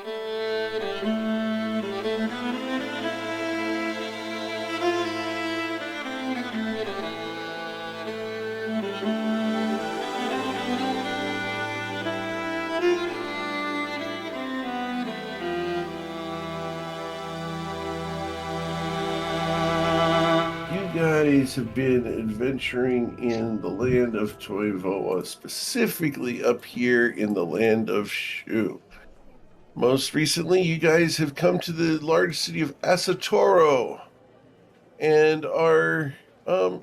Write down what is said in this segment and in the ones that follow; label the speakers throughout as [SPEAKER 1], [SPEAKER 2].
[SPEAKER 1] You guys have been adventuring in the land of Toivoa, specifically up here in the land of Shu. Most recently, you guys have come to the large city of Asatoro and are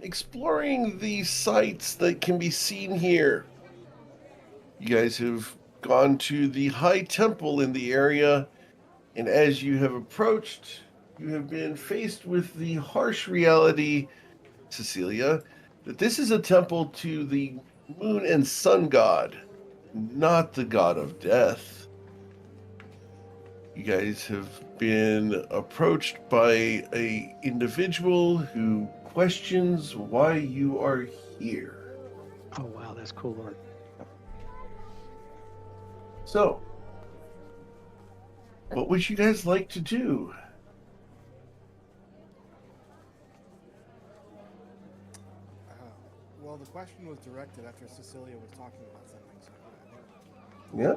[SPEAKER 1] exploring the sites that can be seen here. You guys have gone to the High Temple in the area, and as you have approached, you have been faced with the harsh reality, Cecilia, that this is a temple to the moon and sun god, not the god of death. You guys have been approached by a individual who questions why you are here.
[SPEAKER 2] Oh wow, that's cool art.
[SPEAKER 1] So, what would you guys like to do?
[SPEAKER 3] Well, the question was directed after Cecilia was talking about something, so
[SPEAKER 1] Yeah.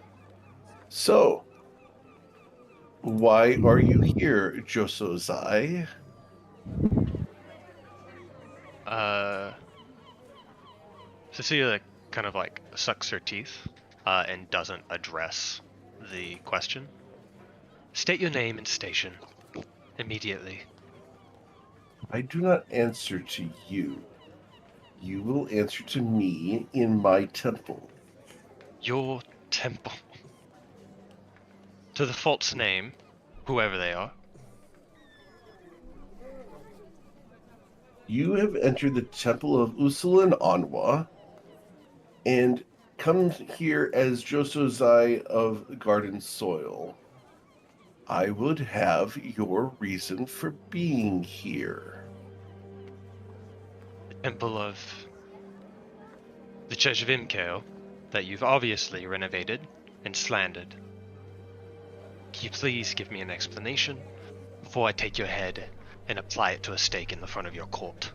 [SPEAKER 1] So, why are you here, Josozai?
[SPEAKER 4] Cecilia kind of like sucks her teeth and doesn't address the question. State your name and station immediately.
[SPEAKER 1] I do not answer to you. You will answer to me in my temple.
[SPEAKER 4] Your temple. To the false name, whoever they are.
[SPEAKER 1] You have entered the temple of Usulan Anwa and come here as Josozai of Garden Soil. I would have your reason for being here.
[SPEAKER 4] The temple of the Church of Imkale that you've obviously renovated and slandered. Can you please give me an explanation before I take your head and apply it to a stake in the front of your court?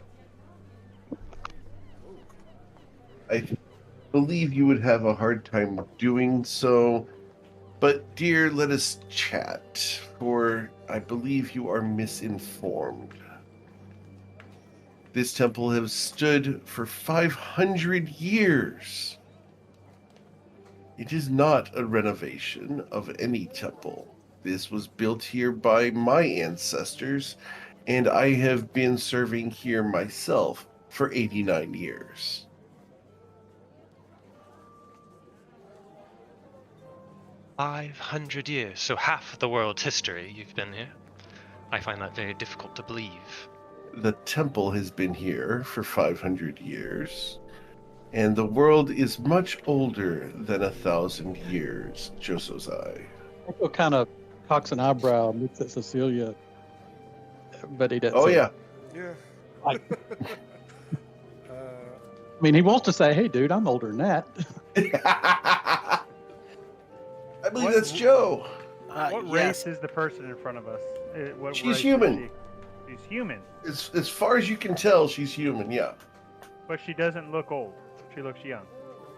[SPEAKER 1] I believe you would have a hard time doing so, but dear, let us chat, for I believe you are misinformed. This temple has stood for 500 years. It is not a renovation of any temple. This was built here by my ancestors, and I have been serving here myself for 89 years.
[SPEAKER 4] $500, so half the world's history you've been here. I find that very difficult to believe.
[SPEAKER 1] The temple has been here for 500 years, and the world is much older than 1,000 years, Josozai.
[SPEAKER 2] Echo kind of cocks an eyebrow, and looks at Cecilia, but he doesn't.
[SPEAKER 1] Oh,
[SPEAKER 2] say
[SPEAKER 1] yeah.
[SPEAKER 3] yeah.
[SPEAKER 2] I mean, he wants to say, "Hey, dude, I'm older than that."
[SPEAKER 1] I believe that's Joe.
[SPEAKER 5] What race is the person in front of us? What
[SPEAKER 1] She's
[SPEAKER 5] race is
[SPEAKER 1] human.
[SPEAKER 5] She's human,
[SPEAKER 1] As far as you can tell, she's human, yeah.
[SPEAKER 5] but she doesn't look old. She looks young.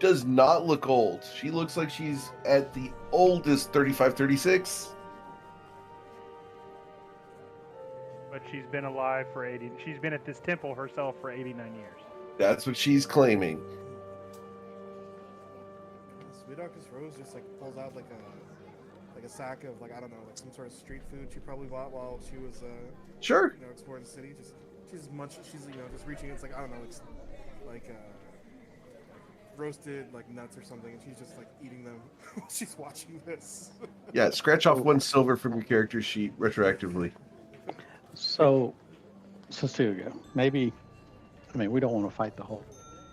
[SPEAKER 1] Does not look old. She looks like she's at the oldest 35, 36.
[SPEAKER 5] But she's been alive for 80. She's been at this temple herself for 89 years.
[SPEAKER 1] That's what she's claiming.
[SPEAKER 3] Sweet Darkest Rose just like pulls out like a sack of like I don't know like some sort of street food she probably bought while she was
[SPEAKER 1] Sure.
[SPEAKER 3] exploring the city. She's just reaching. It's like I don't know. It's like roasted like nuts or something, and she's just like eating them while she's watching this.
[SPEAKER 1] Yeah, scratch off 1 silver from your character sheet retroactively.
[SPEAKER 2] So, Cecilia, maybe, I mean, we don't want to fight the whole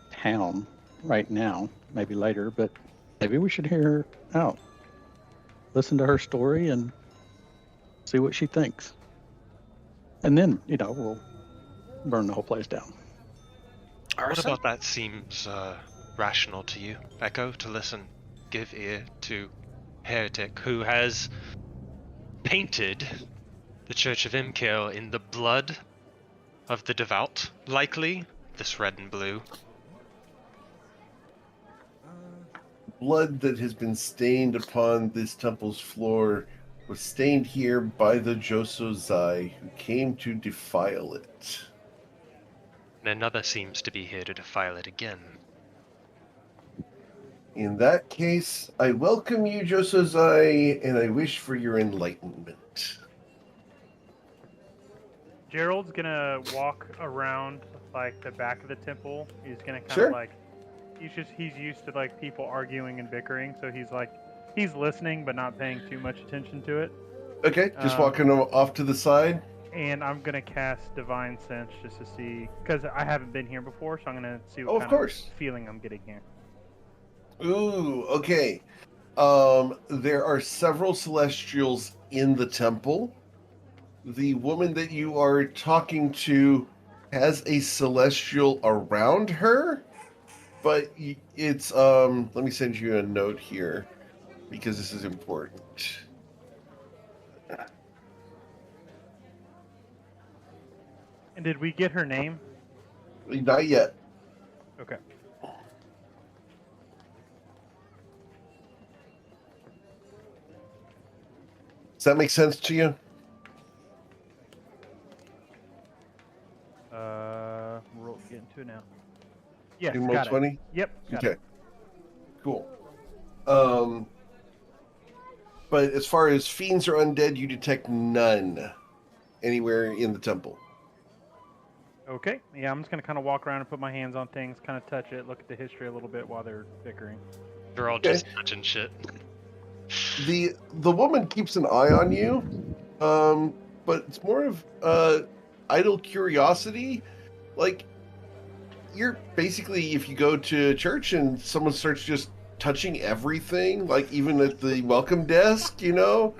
[SPEAKER 2] town right now, maybe later, but maybe we should hear her out. Listen to her story and see what she thinks. And then, we'll burn the whole place down.
[SPEAKER 4] What about that seems rational to you, Echo, to listen, give ear to heretic who has painted the Church of Imkale in the blood of the devout, likely this red and blue.
[SPEAKER 1] Blood that has been stained upon this temple's floor was stained here by the Josozai who came to defile it.
[SPEAKER 4] And another seems to be here to defile it again.
[SPEAKER 1] In that case, I welcome you, Josozai, and I wish for your enlightenment.
[SPEAKER 5] Gerald's gonna walk around like the back of the temple. He's gonna kind
[SPEAKER 1] Sure.
[SPEAKER 5] of like he's used to like people arguing and bickering, so he's listening but not paying too much attention to it.
[SPEAKER 1] Okay, just walking off to the side.
[SPEAKER 5] And I'm gonna cast Divine Sense just to see, because I haven't been here before, so I'm gonna see what
[SPEAKER 1] Oh, of
[SPEAKER 5] kind
[SPEAKER 1] course.
[SPEAKER 5] of feeling I'm getting here.
[SPEAKER 1] Ooh, okay. There are several celestials in the temple. The woman that you are talking to has a celestial around her, but it's let me send you a note here because this is important.
[SPEAKER 5] And did we get her name?
[SPEAKER 1] Not yet.
[SPEAKER 5] Okay.
[SPEAKER 1] Does that make sense to you?
[SPEAKER 5] We're getting to it now. Yes,
[SPEAKER 1] In roll
[SPEAKER 5] got it.
[SPEAKER 1] 20?
[SPEAKER 5] Yep. Got
[SPEAKER 1] Okay.
[SPEAKER 5] it.
[SPEAKER 1] Cool. But as far as fiends or undead, you detect none anywhere in the temple.
[SPEAKER 5] Okay. Yeah, I'm just gonna kind of walk around and put my hands on things, kind of touch it, look at the history a little bit while they're bickering.
[SPEAKER 4] They're all
[SPEAKER 1] Okay.
[SPEAKER 4] just touching shit.
[SPEAKER 1] The woman keeps an eye on you, but it's more of idle curiosity. Like, you're basically, if you go to church and someone starts just touching everything, like even at the welcome desk, you're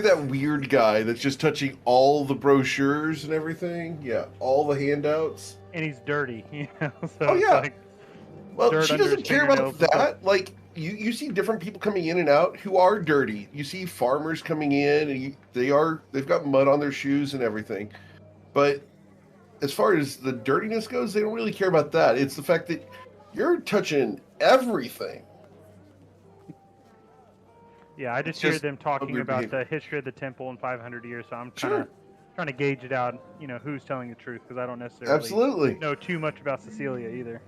[SPEAKER 1] that weird guy that's just touching all the brochures and everything. Yeah, all the handouts.
[SPEAKER 5] And he's dirty, So
[SPEAKER 1] Oh,
[SPEAKER 5] it's
[SPEAKER 1] yeah.
[SPEAKER 5] like
[SPEAKER 1] Well,
[SPEAKER 5] dirt
[SPEAKER 1] she
[SPEAKER 5] under
[SPEAKER 1] doesn't
[SPEAKER 5] his
[SPEAKER 1] care about
[SPEAKER 5] fingernails and
[SPEAKER 1] that. Like, you see different people coming in and out who are dirty. You see farmers coming in, and they've got mud on their shoes and everything. But as far as the dirtiness goes, they don't really care about that. It's the fact that you're touching everything.
[SPEAKER 5] Yeah, I
[SPEAKER 1] It's
[SPEAKER 5] just hear
[SPEAKER 1] just
[SPEAKER 5] them talking
[SPEAKER 1] weird
[SPEAKER 5] about
[SPEAKER 1] behavior.
[SPEAKER 5] the history of the temple in 500 years, so I'm kind
[SPEAKER 1] Sure.
[SPEAKER 5] of trying to gauge it out, who's telling the truth, because I don't necessarily
[SPEAKER 1] Absolutely.
[SPEAKER 5] know too much about Cecilia either.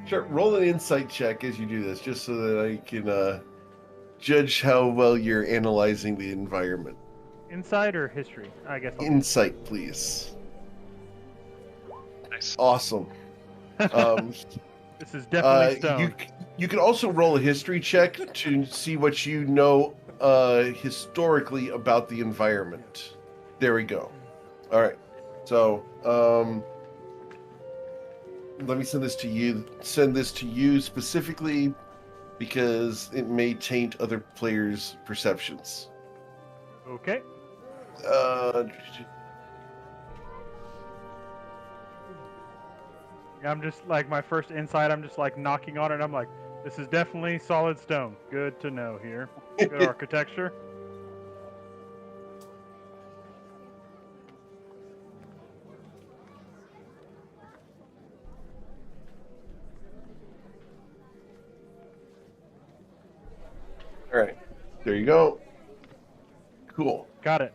[SPEAKER 1] Sure. Roll an insight check as you do this, just so that I can judge how well you're analyzing the environment.
[SPEAKER 5] Insight or history? I guess I'll
[SPEAKER 1] Insight, please.
[SPEAKER 4] Nice.
[SPEAKER 1] Awesome.
[SPEAKER 5] This is definitely
[SPEAKER 1] You
[SPEAKER 5] stone.
[SPEAKER 1] you can also roll a history check to see what you know historically about the environment. There we go. All right. So let me send this to you. Send this to you specifically because it may taint other players' perceptions.
[SPEAKER 5] Okay. I'm just like my first insight. I'm just like knocking on it. And I'm like, this is definitely solid stone. Good to know here. Good architecture.
[SPEAKER 1] All right. There you go. Cool.
[SPEAKER 5] Got it.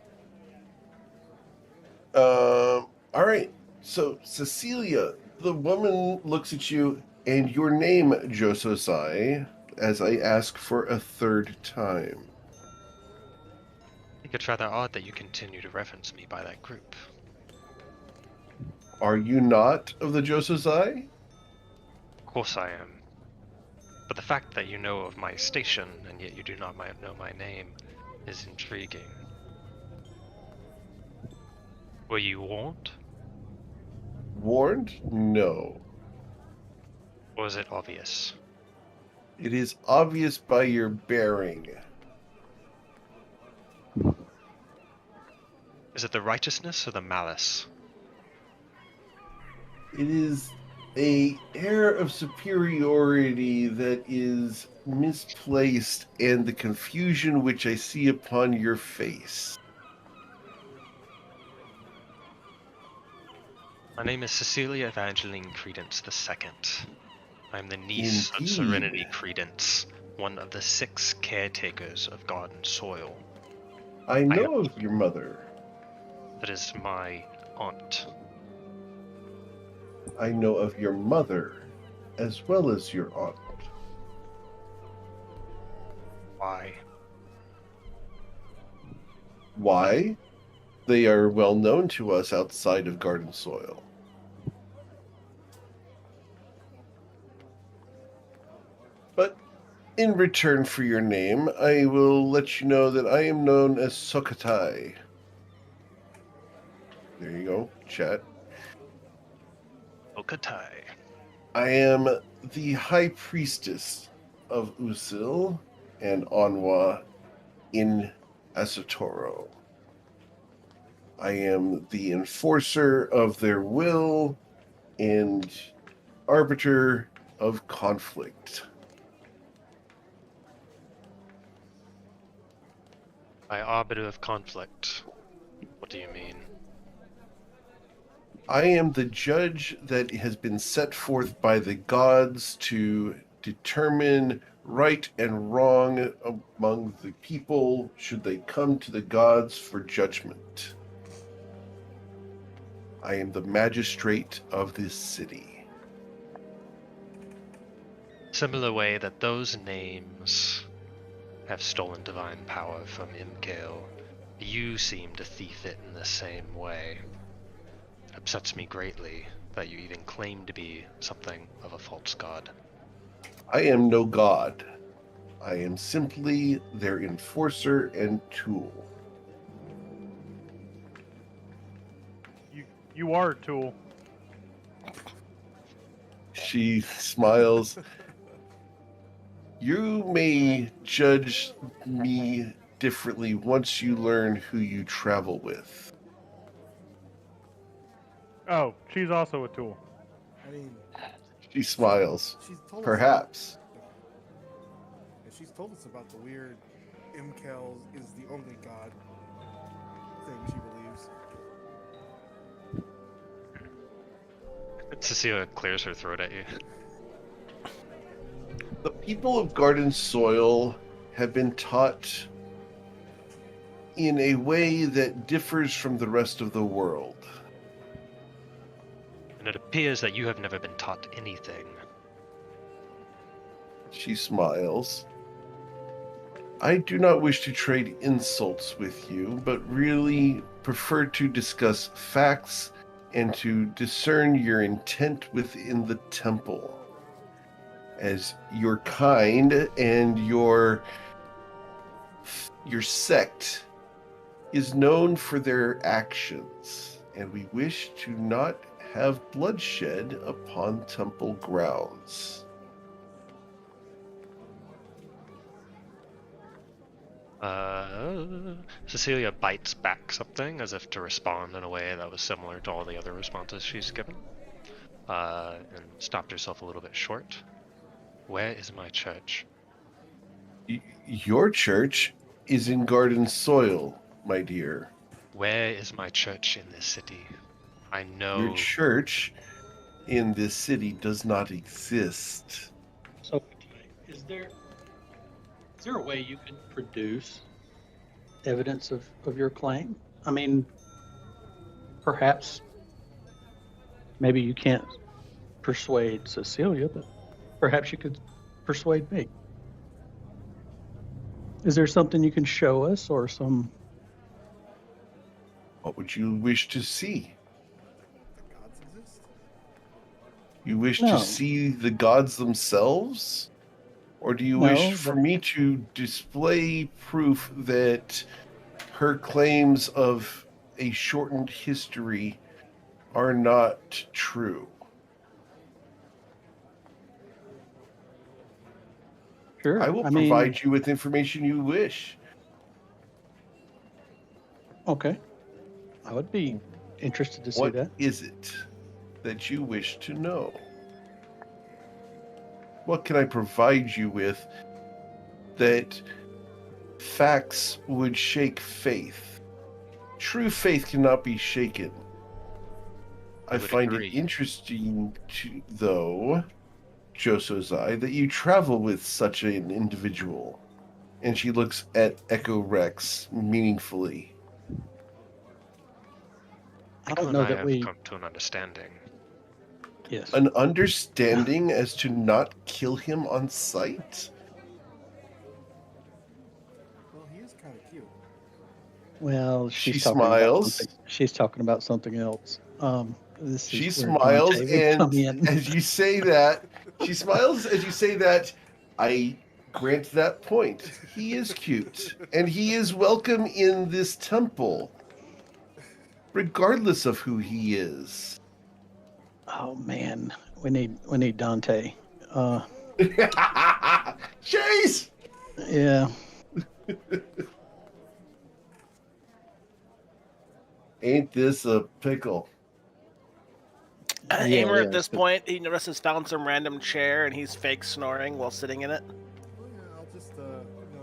[SPEAKER 1] All right. So, Cecilia, the woman looks at you, and your name, Jososai, as I ask for a third time.
[SPEAKER 4] I think it's rather odd that you continue to reference me by that group.
[SPEAKER 1] Are you not of the Jososai?
[SPEAKER 4] Of course I am. But the fact that you know of my station, and yet you do not know my name, is intriguing. Were you warned?
[SPEAKER 1] Warned? No.
[SPEAKER 4] Or was it obvious?
[SPEAKER 1] It is obvious by your bearing.
[SPEAKER 4] Is it the righteousness or the malice?
[SPEAKER 1] It is a air of superiority that is misplaced, and the confusion which I see upon your face.
[SPEAKER 4] My name is Cecilia Evangeline Credence II. I'm the niece of
[SPEAKER 1] Indeed.
[SPEAKER 4] Serenity Credence, one of the 6 caretakers of Garden Soil.
[SPEAKER 1] I know of your mother.
[SPEAKER 4] That is my aunt.
[SPEAKER 1] I know of your mother, as well as your aunt.
[SPEAKER 4] Why?
[SPEAKER 1] Why? They are well known to us outside of Garden Soil. But in return for your name, I will let you know that I am known as Sokatai. There you go, chat.
[SPEAKER 4] Okatai.
[SPEAKER 1] I am the High Priestess of Usil and Onwa in Asatoro. I am the enforcer of their will and arbiter of conflict.
[SPEAKER 4] By arbiter of conflict, what do you mean?
[SPEAKER 1] I am the judge that has been set forth by the gods to determine right and wrong among the people should they come to the gods for judgment. I am the magistrate of this city.
[SPEAKER 4] Similar way that those names have stolen divine power from Imkale, you seem to thief it in the same way. It upsets me greatly that you even claim to be something of a false god.
[SPEAKER 1] I am no god. I am simply their enforcer and tool.
[SPEAKER 5] You are a tool.
[SPEAKER 1] She smiles. You may judge me differently once you learn who you travel with.
[SPEAKER 5] Oh, she's also a tool.
[SPEAKER 3] I mean,
[SPEAKER 1] She smiles.
[SPEAKER 3] she's told
[SPEAKER 1] Perhaps.
[SPEAKER 3] She's told us about the weird Imkel is the only god thing she believes.
[SPEAKER 4] Cecilia clears her throat at you.
[SPEAKER 1] The people of Garden Soil have been taught in a way that differs from the rest of the world.
[SPEAKER 4] And it appears that you have never been taught anything.
[SPEAKER 1] She smiles. I do not wish to trade insults with you, but really prefer to discuss facts and to discern your intent within the temple. As your kind and your sect is known for their actions, and we wish to not have bloodshed upon temple grounds.
[SPEAKER 4] Cecilia bites back something as if to respond in a way that was similar to all the other responses she's given, and stopped herself a little bit short. Where is my church?
[SPEAKER 1] Your church is in Garden Soil, my dear.
[SPEAKER 4] Where is my church in this city? I know.
[SPEAKER 1] Your church in this city does not exist.
[SPEAKER 2] So, is there a way you can produce evidence of your claim? I mean, perhaps maybe you can't persuade Cecilia, but perhaps you could persuade me. Is there something you can show us, or some?
[SPEAKER 1] What would you wish to see?
[SPEAKER 3] The gods exist?
[SPEAKER 1] You wish
[SPEAKER 2] No.
[SPEAKER 1] to see the gods themselves? Or do you
[SPEAKER 2] No,
[SPEAKER 1] wish for
[SPEAKER 2] but-
[SPEAKER 1] me to display proof that her claims of a shortened history are not true?
[SPEAKER 2] Sure.
[SPEAKER 1] I will
[SPEAKER 2] mean,
[SPEAKER 1] provide you with information you wish.
[SPEAKER 2] Okay. I would be interested to see
[SPEAKER 1] What
[SPEAKER 2] that.
[SPEAKER 1] is it that you wish to know? What can I provide you with that facts would shake faith? True faith cannot be shaken. I
[SPEAKER 4] would
[SPEAKER 1] find
[SPEAKER 4] agree.
[SPEAKER 1] it interesting, though, Josozai, that you travel with such an individual. And she looks at Echo Rex meaningfully.
[SPEAKER 2] I
[SPEAKER 4] Echo
[SPEAKER 2] don't
[SPEAKER 4] and
[SPEAKER 2] know
[SPEAKER 4] I
[SPEAKER 2] that
[SPEAKER 4] have
[SPEAKER 2] we.
[SPEAKER 4] come to an understanding.
[SPEAKER 2] Yes.
[SPEAKER 1] An understanding as to not kill him on sight?
[SPEAKER 3] Well, he is kind of cute.
[SPEAKER 2] Well,
[SPEAKER 1] She
[SPEAKER 2] she's talking about
[SPEAKER 1] smiles.
[SPEAKER 2] something. She's talking about something else. This
[SPEAKER 1] She
[SPEAKER 2] is where
[SPEAKER 1] smiles,
[SPEAKER 2] Dante would come
[SPEAKER 1] and
[SPEAKER 2] in.
[SPEAKER 1] as you say that, she smiles as you say that. I grant that point. He is cute, and he is welcome in this temple, regardless of who he is.
[SPEAKER 2] Oh man, we need Dante.
[SPEAKER 1] Chase!
[SPEAKER 2] Yeah.
[SPEAKER 1] Ain't this a pickle?
[SPEAKER 2] Yeah,
[SPEAKER 6] Aimer
[SPEAKER 2] it
[SPEAKER 6] at this
[SPEAKER 2] is, but-
[SPEAKER 6] point, he notices found some random chair and he's fake snoring while sitting in it.
[SPEAKER 3] Well, yeah, I'll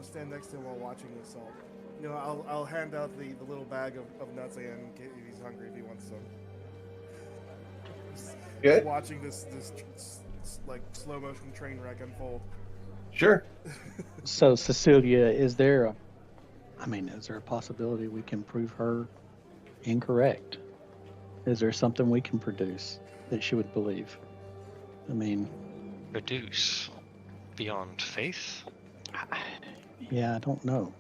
[SPEAKER 3] just stand next to him while watching this. I'll hand out the little bag of nuts again in case he's hungry if he wants some. Just
[SPEAKER 1] Okay.
[SPEAKER 3] watching this like slow motion train wreck unfold.
[SPEAKER 1] Sure.
[SPEAKER 2] So Cecilia, is there a possibility we can prove her incorrect? Is there something we can produce that she would believe? I mean,
[SPEAKER 4] Reduce beyond faith?
[SPEAKER 2] yeah, I don't know.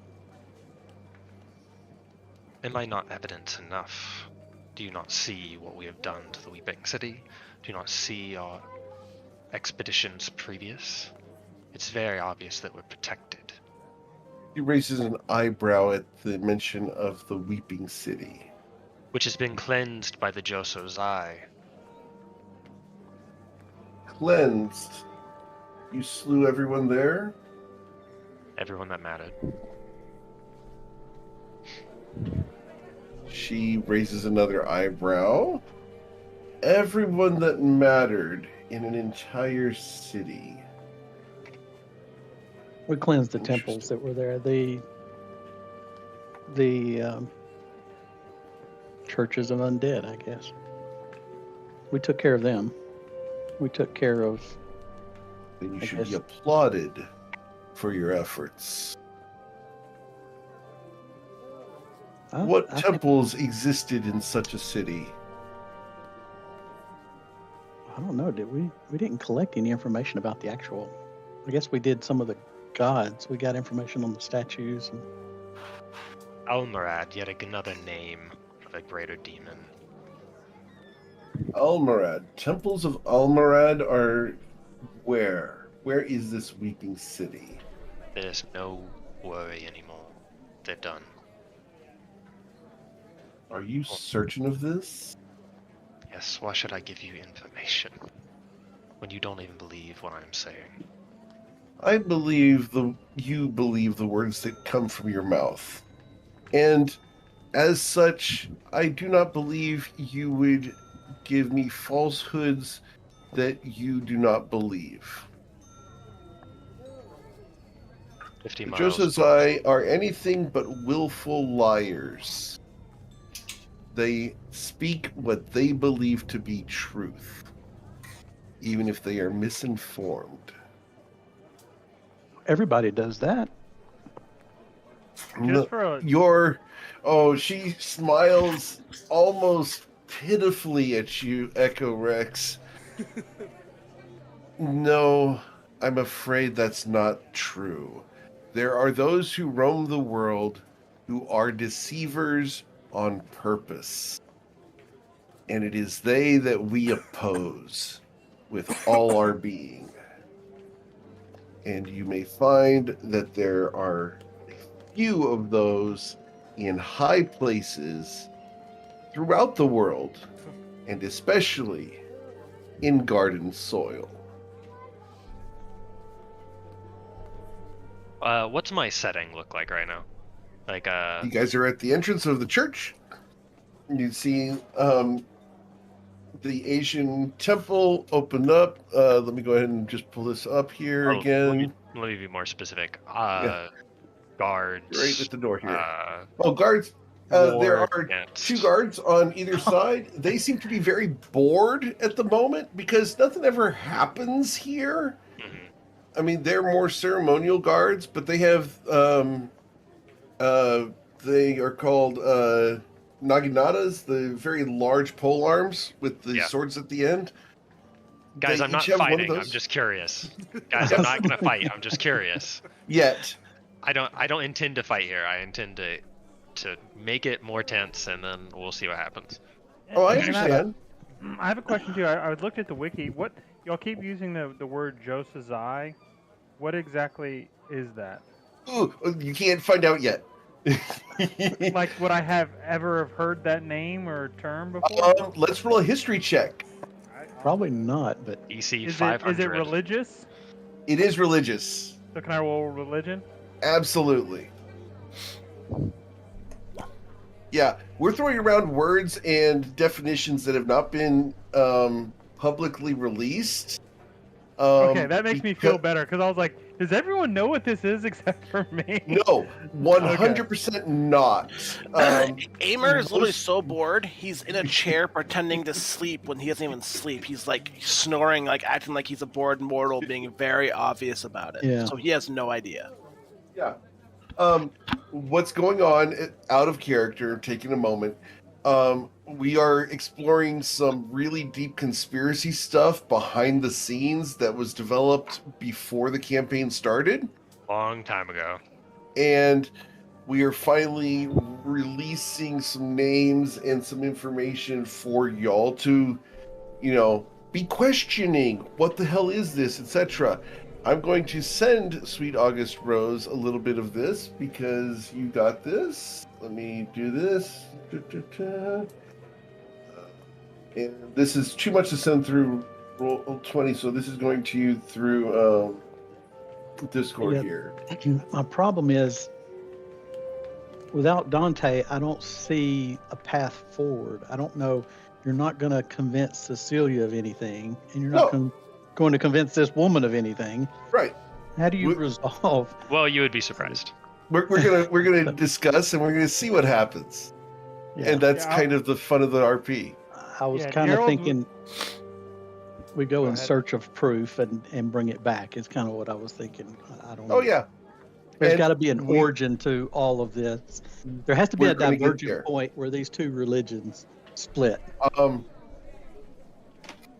[SPEAKER 4] Am I not evidence enough? Do you not see what we have done to the Weeping City? Do you not see our expeditions previous? It's very obvious that we're protected.
[SPEAKER 1] He raises an eyebrow at the mention of the Weeping City.
[SPEAKER 4] Which has been cleansed by the Joso's eye.
[SPEAKER 1] Cleansed. You slew everyone there?
[SPEAKER 4] Everyone that mattered.
[SPEAKER 1] She raises another eyebrow. Everyone that mattered in an entire city.
[SPEAKER 2] We cleansed the temples that were there. The churches of undead, I guess. We took care of them. We took care of.
[SPEAKER 1] Then you
[SPEAKER 2] I
[SPEAKER 1] should be
[SPEAKER 2] guess-
[SPEAKER 1] applauded for your efforts. What
[SPEAKER 2] I think-
[SPEAKER 1] temples existed in such a city?
[SPEAKER 2] I don't know. Did we? We didn't collect any information about the actual. I guess we did some of the gods. We got information on the statues. And,
[SPEAKER 4] Almorad, yet another name of a greater demon.
[SPEAKER 1] Almorad. Temples of Almorad are where? Where is this weeping city?
[SPEAKER 4] There's no worry anymore. They're done.
[SPEAKER 1] Are you certain of this?
[SPEAKER 4] Yes, why should I give you information when you don't even believe what I'm saying?
[SPEAKER 1] I believe you believe the words that come from your mouth. And as such, I do not believe you would give me falsehoods that you do not believe.
[SPEAKER 4] 50
[SPEAKER 1] The
[SPEAKER 4] miles.
[SPEAKER 1] Josozai are anything but willful liars. They speak what they believe to be truth, even if they are misinformed.
[SPEAKER 2] everybody does that.
[SPEAKER 5] Just for a
[SPEAKER 1] She smiles almost pitifully at you, Echo Rex. No, I'm afraid that's not true. There are those who roam the world who are deceivers on purpose. And it is they that we oppose with all our being. And you may find that there are a few of those in high places throughout the world, and especially in garden soil.
[SPEAKER 4] What's my setting look like right now? Like,
[SPEAKER 1] You guys are at the entrance of the church. You see the Asian temple opened up. Let me go ahead and just pull this up here
[SPEAKER 4] Oh,
[SPEAKER 1] again.
[SPEAKER 4] Let me be more specific.
[SPEAKER 1] Yeah.
[SPEAKER 4] Guards.
[SPEAKER 1] Right at the door here. Guards. There
[SPEAKER 4] Ward
[SPEAKER 1] are
[SPEAKER 4] against-
[SPEAKER 1] 2 guards on either side. They seem to be very bored at the moment because nothing ever happens here.
[SPEAKER 4] Mhm.
[SPEAKER 1] I mean, they're more ceremonial guards, but they have they are called naginatas, the very large pole arms with the
[SPEAKER 4] Yeah.
[SPEAKER 1] swords at the end.
[SPEAKER 4] Guys,
[SPEAKER 1] They
[SPEAKER 4] I'm not
[SPEAKER 1] each have one of
[SPEAKER 4] fighting. I'm
[SPEAKER 1] those.
[SPEAKER 4] just curious. Guys, I'm not gonna fight. I'm just curious.
[SPEAKER 1] Yet.
[SPEAKER 4] I don't intend to fight here. I intend to make it more tense, and then we'll see what happens.
[SPEAKER 1] Oh, I
[SPEAKER 5] And
[SPEAKER 1] understand.
[SPEAKER 5] I have a question too. I looked at the wiki. What y'all keep using the word Josazai? What exactly is that?
[SPEAKER 1] Ooh, you can't find out yet.
[SPEAKER 5] Like, would I have ever heard that name or term before?
[SPEAKER 1] Let's roll a history check.
[SPEAKER 2] Probably not, but
[SPEAKER 4] EC
[SPEAKER 5] Is
[SPEAKER 4] 500.
[SPEAKER 5] it religious?
[SPEAKER 1] It is religious.
[SPEAKER 5] So can I roll religion?
[SPEAKER 1] Absolutely. Yeah, we're throwing around words and definitions that have not been publicly released.
[SPEAKER 5] Okay, that makes me feel better because I was like, does everyone know what this is except for me?
[SPEAKER 1] No, 100% not.
[SPEAKER 6] Amer is literally
[SPEAKER 1] most-
[SPEAKER 6] so bored. He's in a chair pretending to sleep when he doesn't even sleep. He's like snoring, like acting like he's a bored mortal, being very obvious about it.
[SPEAKER 2] Yeah.
[SPEAKER 6] So he has no idea.
[SPEAKER 1] Yeah. What's going on out of character, taking a moment. We are exploring some really deep conspiracy stuff behind the scenes that was developed before the campaign started.
[SPEAKER 4] Long time ago.
[SPEAKER 1] And we are finally releasing some names and some information for y'all to, be questioning. What the hell is this, etc. I'm going to send Sweet August Rose a little bit of this because you got this. Let me do this. And this is too much to send through Roll20, so this is going to you through Discord
[SPEAKER 2] Yeah.
[SPEAKER 1] here.
[SPEAKER 2] my problem is without Dante, I don't see a path forward. I don't know. You're not going to convince Cecilia of anything, and you're not going to convince this woman of anything.
[SPEAKER 1] Right.
[SPEAKER 2] How do you
[SPEAKER 1] We-
[SPEAKER 2] resolve?
[SPEAKER 4] Well, you would be surprised.
[SPEAKER 1] We're gonna discuss and we're gonna see what happens.
[SPEAKER 2] Yeah,
[SPEAKER 1] And that's
[SPEAKER 5] Yeah,
[SPEAKER 1] kind of the fun of the RP.
[SPEAKER 2] I was
[SPEAKER 5] Yeah,
[SPEAKER 2] kind of
[SPEAKER 5] Gerald
[SPEAKER 2] thinking we go in
[SPEAKER 5] ahead.
[SPEAKER 2] search of proof and bring it back. Is kind of what I was thinking. I don't know.
[SPEAKER 1] Oh yeah.
[SPEAKER 2] There's
[SPEAKER 1] And
[SPEAKER 2] got to be an
[SPEAKER 1] we-
[SPEAKER 2] origin to all of this. There has to be
[SPEAKER 1] We're
[SPEAKER 2] a
[SPEAKER 1] gonna get there.
[SPEAKER 2] divergent point where these two religions split.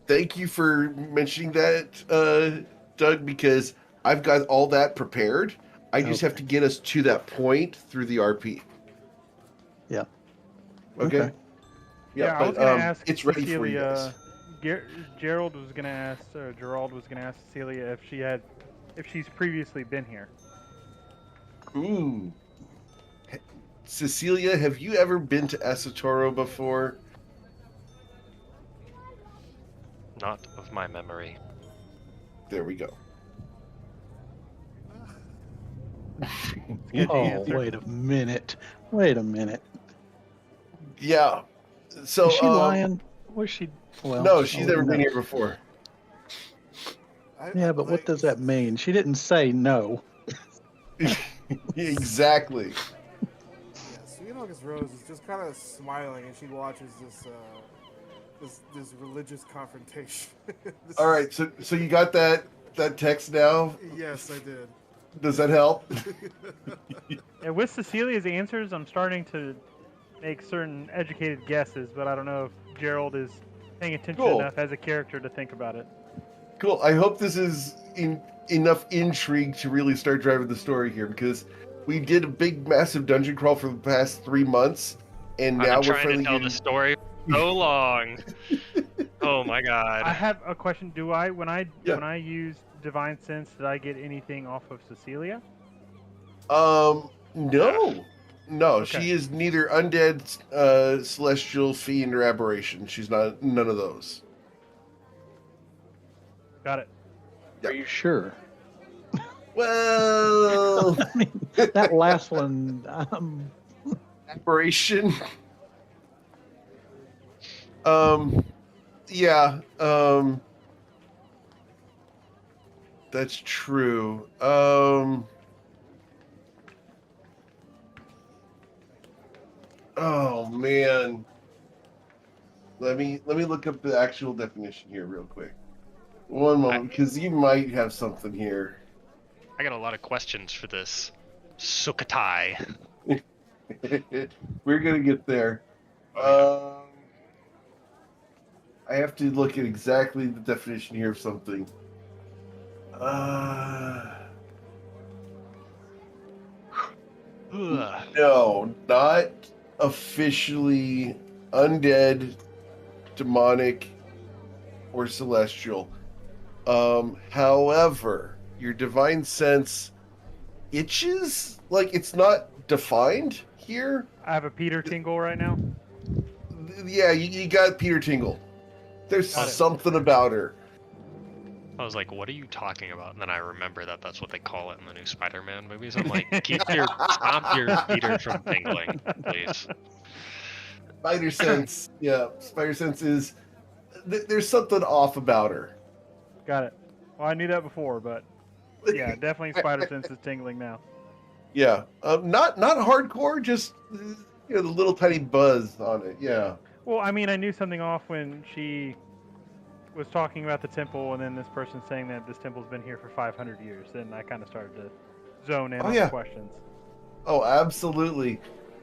[SPEAKER 1] Thank you for mentioning that, Doug, because I've got all that prepared. I just have to get us to that point through the RP.
[SPEAKER 2] Yeah.
[SPEAKER 1] Okay.
[SPEAKER 2] Okay.
[SPEAKER 5] Yeah, I was gonna ask
[SPEAKER 1] it's ready for you
[SPEAKER 5] Cecilia.
[SPEAKER 1] guys.
[SPEAKER 5] Gerald was gonna ask, or Gerald was gonna ask Cecilia if she's previously been here.
[SPEAKER 1] Ooh. Cecilia, have you ever been to Asatoro before?
[SPEAKER 4] Not of my memory.
[SPEAKER 1] There we go.
[SPEAKER 5] Good
[SPEAKER 2] Oh,
[SPEAKER 5] answer.
[SPEAKER 2] wait a minute. Wait a minute.
[SPEAKER 1] Yeah. So
[SPEAKER 2] Is she lying? Was she? Well,
[SPEAKER 1] no,
[SPEAKER 2] I
[SPEAKER 1] she's
[SPEAKER 2] wouldn't
[SPEAKER 1] never been
[SPEAKER 2] know.
[SPEAKER 1] here before.
[SPEAKER 2] Yeah, but what does that mean? She didn't say no.
[SPEAKER 1] Exactly.
[SPEAKER 3] Yeah, Sweet August Rose is just kind of smiling, and she watches this religious confrontation. This
[SPEAKER 1] All
[SPEAKER 3] is-
[SPEAKER 1] right, so you got that text now?
[SPEAKER 3] Yes, I did.
[SPEAKER 1] Does that help?
[SPEAKER 5] Yeah, with Cecilia's answers, I'm starting to make certain educated guesses, but I don't know if Gerald is paying attention
[SPEAKER 1] Cool.
[SPEAKER 5] enough as a character to think about it.
[SPEAKER 1] Cool. I hope this is enough intrigue to really start driving the story here, because we did a big, massive dungeon crawl for the past 3 months, and
[SPEAKER 4] I've
[SPEAKER 1] now
[SPEAKER 4] been
[SPEAKER 1] we're
[SPEAKER 4] trying
[SPEAKER 1] finally
[SPEAKER 4] to tell
[SPEAKER 1] getting...
[SPEAKER 4] the story so long. Oh my god.
[SPEAKER 5] I have a question. Do I when I
[SPEAKER 1] Yeah.
[SPEAKER 5] when I use Divine Sense, did I get anything off of Cecilia?
[SPEAKER 1] No. No,
[SPEAKER 5] Okay.
[SPEAKER 1] she is neither undead, celestial, fiend, or aberration. She's none of those.
[SPEAKER 5] Got it.
[SPEAKER 2] Are you sure?
[SPEAKER 1] Well,
[SPEAKER 2] I mean, that last one.
[SPEAKER 1] aberration. Yeah, that's true. Oh man. Let me look up the actual definition here real quick. One moment, because you might have something here.
[SPEAKER 4] I got a lot of questions for this Sukhothai.
[SPEAKER 1] We're gonna get there.
[SPEAKER 4] Oh,
[SPEAKER 1] I have to look at exactly the definition here of something.
[SPEAKER 4] Ugh.
[SPEAKER 1] No, not officially undead, demonic, or celestial. However, your divine sense itches. Like it's not defined here.
[SPEAKER 5] I have a Peter tingle right now.
[SPEAKER 1] Yeah, you got Peter Tingle. There's
[SPEAKER 5] Got it.
[SPEAKER 1] something about her.
[SPEAKER 4] I was like, what are you talking about? And then I remember that that's what they call it in the new Spider-Man movies. I'm like, stop your Peter from tingling, please.
[SPEAKER 1] Spider sense. Yeah, spider sense is. There's something off about her.
[SPEAKER 5] Got it. Well, I knew that before, but yeah, definitely spider sense is tingling now.
[SPEAKER 1] Yeah, not hardcore, just the little tiny buzz on it. Yeah.
[SPEAKER 5] Well, I mean, I knew something off when she was talking about the temple, and then this person saying that this temple's been here for 500 years. Then I kind of started to zone in on
[SPEAKER 1] yeah.
[SPEAKER 5] the questions.
[SPEAKER 1] Oh, absolutely.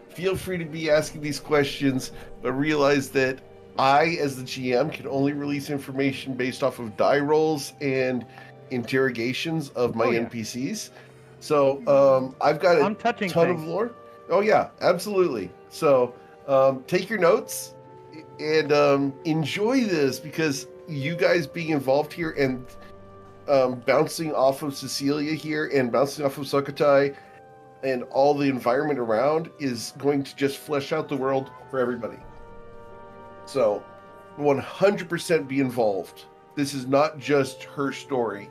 [SPEAKER 1] Feel free to be asking these questions, but realize that I, as the GM, can only release information based off of die rolls and interrogations of my NPCs. So I've got
[SPEAKER 5] I'm touching
[SPEAKER 1] ton
[SPEAKER 5] things.
[SPEAKER 1] of lore. Oh yeah, absolutely. So take your notes and enjoy this, because you guys being involved here and bouncing off of Cecilia here and bouncing off of Sukhothai and all the environment around is going to just flesh out the world for everybody. So 100% be involved. This is not just her story.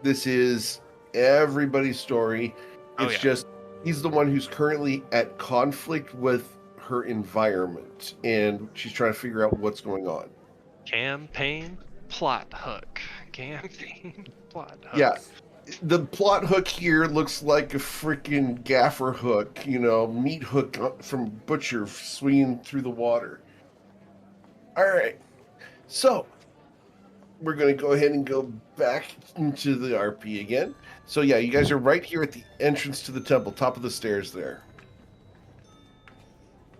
[SPEAKER 1] This is everybody's story. It's just he's the one who's currently at conflict with her environment, and she's trying to figure out what's going on.
[SPEAKER 4] Campaign plot hook. Campaign plot hook.
[SPEAKER 1] Yeah. The plot hook here looks like a freaking gaffer hook, meat hook from Butcher swinging through the water. All right. So we're going to go ahead and go back into the RP again. So yeah, you guys are right here at the entrance to the temple, top of the stairs there.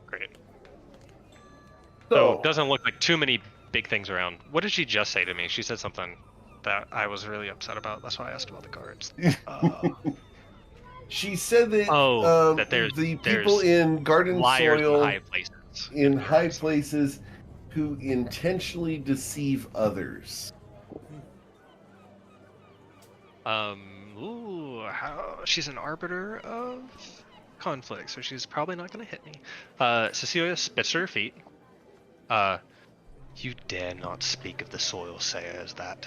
[SPEAKER 4] Great. So it doesn't look like too many big things around. What did she just say to me? She said something that I was really upset about. That's why I asked about the cards.
[SPEAKER 1] She said that,
[SPEAKER 4] that there's
[SPEAKER 1] the people in Garden
[SPEAKER 4] liars
[SPEAKER 1] Soil
[SPEAKER 4] in high places.
[SPEAKER 1] places who intentionally deceive others.
[SPEAKER 4] She's an arbiter of conflict, so she's probably not going to hit me. Cecilia spits her feet. You dare not speak of the Soil Sayer as that.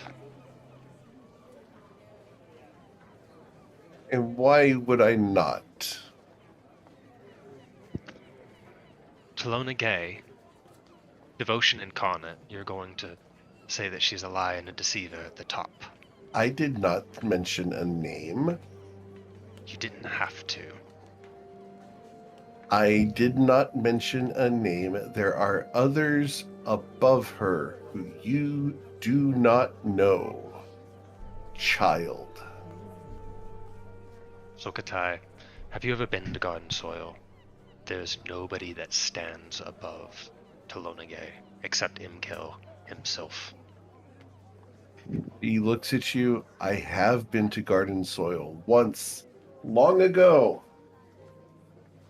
[SPEAKER 1] And why would I not?
[SPEAKER 4] Talona Gay, devotion incarnate, you're going to say that she's a liar and a deceiver at the top.
[SPEAKER 1] I did not mention a name.
[SPEAKER 4] You didn't have to.
[SPEAKER 1] I did not mention a name. There are others above her who you do not know. Child.
[SPEAKER 4] Sukhothai, have you ever been to Garden Soil? There's nobody that stands above Talona Gay except Imkel himself.
[SPEAKER 1] He looks at you. I have been to Garden Soil once, long ago.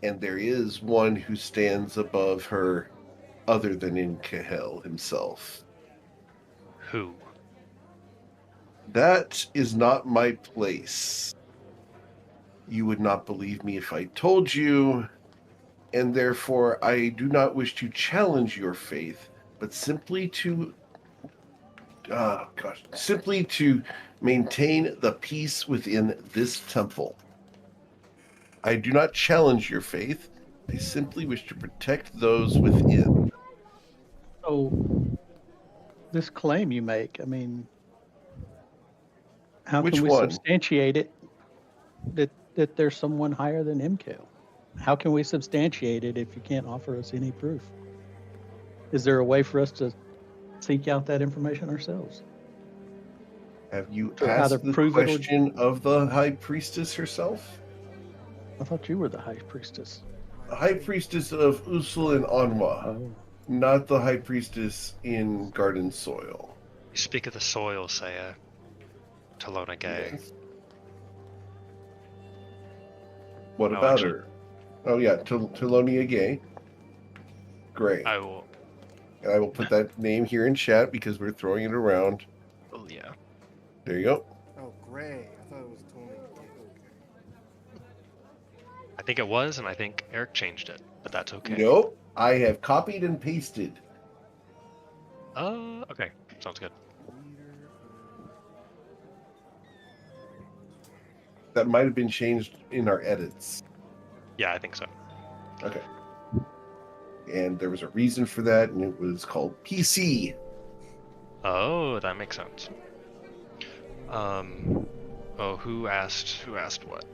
[SPEAKER 1] And there is one who stands above her other than Imkel himself.
[SPEAKER 4] Who?
[SPEAKER 1] That is not my place. You would not believe me if I told you, and therefore I do not wish to challenge your faith, but simply to maintain the peace within this temple. I do not challenge your faith. I simply wish to protect those within.
[SPEAKER 2] So, this claim you make, I mean, how
[SPEAKER 1] Which
[SPEAKER 2] can we
[SPEAKER 1] one?
[SPEAKER 2] substantiate it that there's someone higher than MKL? How can we substantiate it if you can't offer us any proof? Is there a way for us to seek out that information ourselves?
[SPEAKER 1] Have you
[SPEAKER 2] To either
[SPEAKER 1] asked the
[SPEAKER 2] prove it or-
[SPEAKER 1] question of the High Priestess herself?
[SPEAKER 2] I thought you were the high priestess.
[SPEAKER 1] The High Priestess of Usul and Anwa,
[SPEAKER 2] Oh,
[SPEAKER 1] not the High Priestess in Garden Soil.
[SPEAKER 4] You speak of the soil, say, Talona Gay.
[SPEAKER 1] Yes. What
[SPEAKER 4] Oh,
[SPEAKER 1] about
[SPEAKER 4] actually-
[SPEAKER 1] her? Oh yeah, Telonia Gay. Great.
[SPEAKER 4] I will.
[SPEAKER 1] And I will put that name here in chat because we're throwing it around.
[SPEAKER 4] Well, yeah.
[SPEAKER 1] There you go.
[SPEAKER 3] Oh, Gray. I thought it was Tony. Okay.
[SPEAKER 4] I think it was, and I think Eric changed it, but that's okay.
[SPEAKER 1] Nope. I have copied and pasted.
[SPEAKER 4] Okay. Sounds good.
[SPEAKER 3] Leader of...
[SPEAKER 1] That might have been changed in our edits.
[SPEAKER 4] Yeah, I think so.
[SPEAKER 1] Okay. And there was a reason for that, and it was called PC.
[SPEAKER 4] Oh, that makes sense. Oh, who asked what?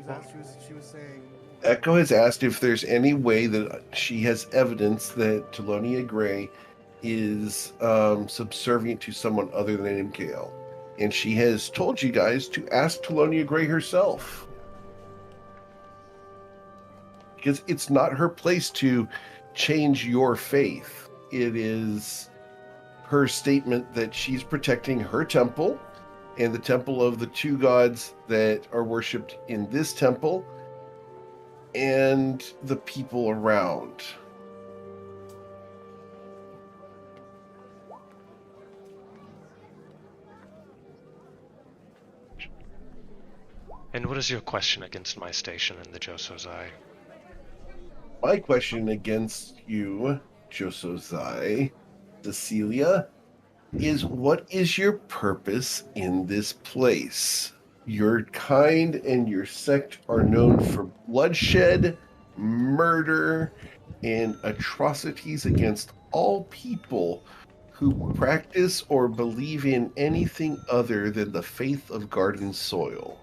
[SPEAKER 3] No, she was saying...
[SPEAKER 1] Echo has asked if there's any way that she has evidence that Telonia Gray is subservient to someone other than MKL. And she has told you guys to ask Telonia Gray herself. Because it's not her place to change your faith. It is her statement that she's protecting her temple and the temple of the two gods that are worshipped in this temple and the people around.
[SPEAKER 4] And what is your question against my station in the Josozai?
[SPEAKER 1] My question against you, Josozai, Cecilia, is what is your purpose in this place? Your kind and your sect are known for bloodshed, murder, and atrocities against all people who practice or believe in anything other than the faith of Garden Soil.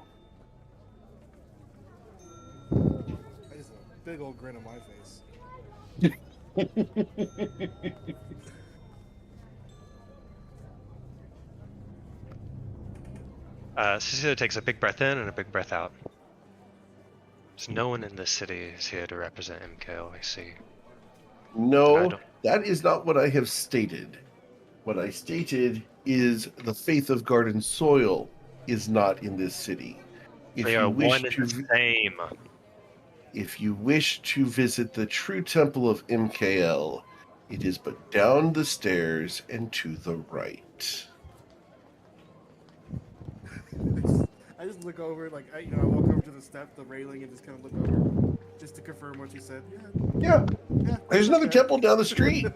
[SPEAKER 3] I just have a big old grin on my face.
[SPEAKER 4] Cecilia takes a big breath in and a big breath out. So no one in this city is here to represent MKO, I see. I
[SPEAKER 1] No,
[SPEAKER 4] don't-
[SPEAKER 1] that is not what I have stated. What I stated is the faith of Garden Soil is not in this city. If
[SPEAKER 4] They
[SPEAKER 1] you
[SPEAKER 4] are
[SPEAKER 1] wish
[SPEAKER 4] one and
[SPEAKER 1] to,
[SPEAKER 4] the same.
[SPEAKER 1] if you wish to visit the true temple of MKL, it is but down the stairs and to the right.
[SPEAKER 3] I just look over, like, I walk over to the step, the railing, and just kind of look over, just to confirm what you said.
[SPEAKER 1] Yeah,
[SPEAKER 3] Yeah.
[SPEAKER 1] there's another
[SPEAKER 3] okay.
[SPEAKER 1] temple down the street.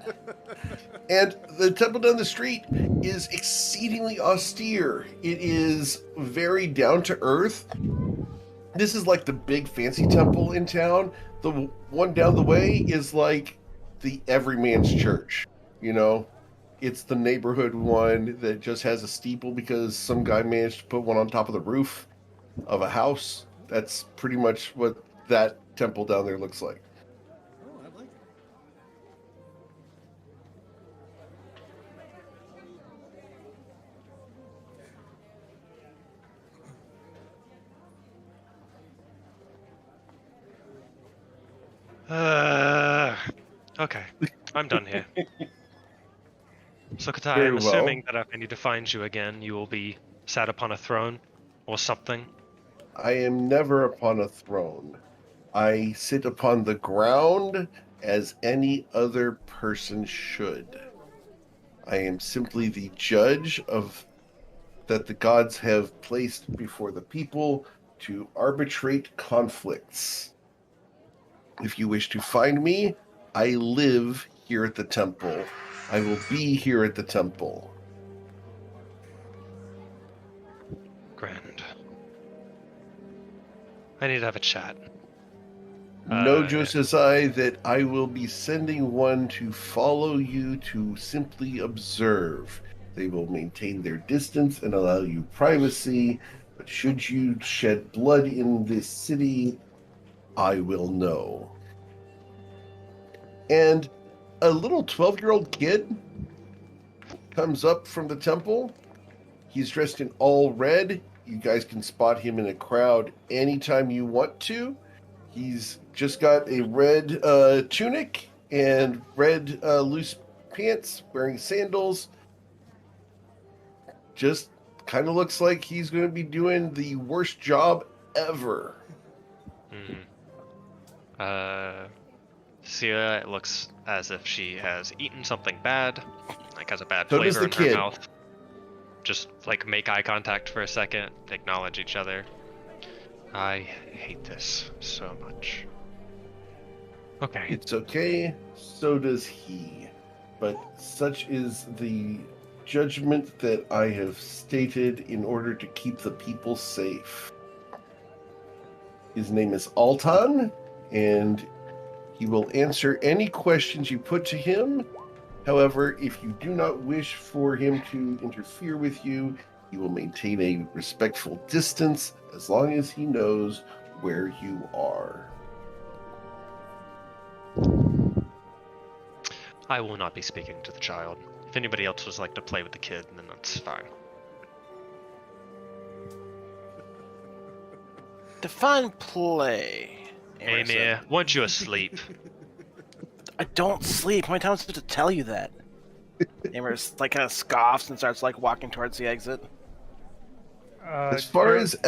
[SPEAKER 1] And the temple down the street is exceedingly austere. It is very down to earth. This is like the big fancy temple in town. The one down the way is like the everyman's church. You know, it's the neighborhood one that just has a steeple because some guy managed to put one on top of the roof of a house. That's pretty much what that temple down there looks like.
[SPEAKER 3] Oh, I like it.
[SPEAKER 4] Okay, I'm done here. So, Katai,
[SPEAKER 1] Very
[SPEAKER 4] I'm
[SPEAKER 1] well.
[SPEAKER 4] assuming that if I need to find you again, you will be sat upon a throne or something.
[SPEAKER 1] I am never upon a throne. I sit upon the ground as any other person should. I am simply the judge of that the gods have placed before the people to arbitrate conflicts. If you wish to find me, I live here at the temple. I will be here at the temple.
[SPEAKER 4] Grand. I need to have a chat.
[SPEAKER 1] Know, Josai, that I will be sending one to follow you to simply observe. They will maintain their distance and allow you privacy, but should you shed blood in this city, I will know. And a little 12-year-old kid comes up from the temple. He's dressed in all red. You guys can spot him in a crowd anytime you want to. He's just got a red tunic and red loose pants, wearing sandals. Just kind of looks like he's going to be doing the worst job ever.
[SPEAKER 4] Sia, it looks as if she has eaten something bad, like has a bad
[SPEAKER 1] So does
[SPEAKER 4] flavor
[SPEAKER 1] the
[SPEAKER 4] in her
[SPEAKER 1] kid.
[SPEAKER 4] mouth. Just like make eye contact for a second, acknowledge each other. I hate this so much. Okay.
[SPEAKER 1] It's okay, so does he. But such is the judgment that I have stated in order to keep the people safe. His name is Altan, and he will answer any questions you put to him. However, if you do not wish for him to interfere with you, he will maintain a respectful distance as long as he knows where you are.
[SPEAKER 4] I will not be speaking to the child. If anybody else would like to play with the kid, then that's fine.
[SPEAKER 6] Define play.
[SPEAKER 4] Amir, weren't you asleep?
[SPEAKER 6] I don't sleep. How many times did I tell you that? Amherst like kind of scoffs and starts like walking towards the exit.
[SPEAKER 1] As far as to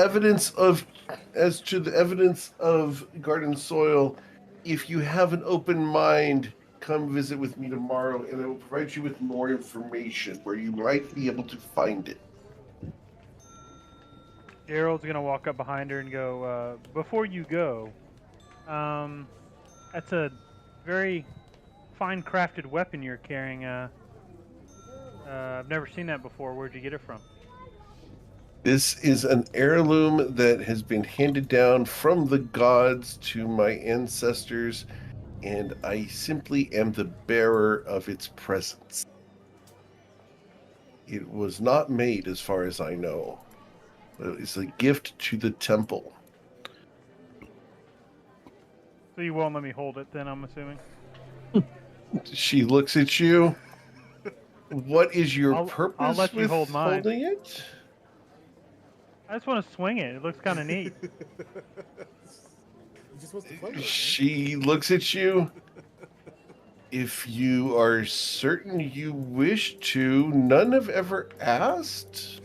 [SPEAKER 1] the evidence of garden soil, if you have an open mind, come visit with me tomorrow, and I will provide you with more information where you might be able to find it.
[SPEAKER 5] Gerald's gonna walk up behind her and go, before you go, that's a very fine crafted weapon you're carrying. I've never seen that before. Where'd you get it from?
[SPEAKER 1] This is an heirloom that has been handed down from the gods to my ancestors, and I simply am the bearer of its presence. It was not made, as far as I know. It's a gift to the temple.
[SPEAKER 5] So you won't let me hold it then, I'm assuming?
[SPEAKER 1] She looks at you. What is your purpose
[SPEAKER 5] I'll let you
[SPEAKER 1] with
[SPEAKER 5] hold mine.
[SPEAKER 1] holding it?
[SPEAKER 5] I just want to swing it. It looks kind of neat.
[SPEAKER 3] You're just supposed to play with it, man.
[SPEAKER 1] She looks at you. If you are certain you wish to, none have ever asked.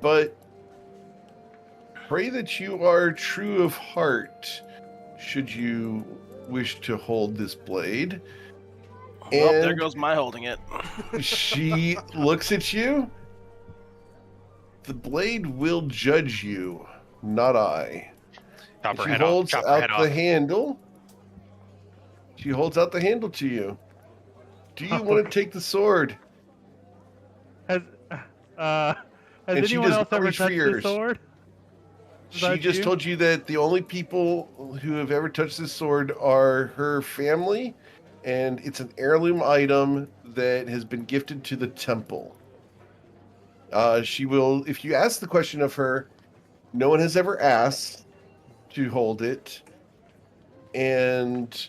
[SPEAKER 1] But pray that you are true of heart, should you wish to hold this blade.
[SPEAKER 6] Well, there
[SPEAKER 1] And
[SPEAKER 6] goes my holding it.
[SPEAKER 1] she looks at you. The blade will judge you, not I.
[SPEAKER 4] Chop her
[SPEAKER 1] She
[SPEAKER 4] head off.
[SPEAKER 1] holds
[SPEAKER 4] Chop her
[SPEAKER 1] out
[SPEAKER 4] head
[SPEAKER 1] the
[SPEAKER 4] off.
[SPEAKER 1] handle. She holds out the handle to you. Do you want to take the sword?
[SPEAKER 5] Has
[SPEAKER 1] And she
[SPEAKER 5] anyone
[SPEAKER 1] does
[SPEAKER 5] else ever
[SPEAKER 1] reach for
[SPEAKER 5] touched this
[SPEAKER 1] yours.
[SPEAKER 5] sword?
[SPEAKER 1] She
[SPEAKER 5] Besides
[SPEAKER 1] just
[SPEAKER 5] you?
[SPEAKER 1] told you that the only people who have ever touched this sword are her family, and it's an heirloom item that has been gifted to the temple. She will, if you ask the question of her, no one has ever asked to hold it, and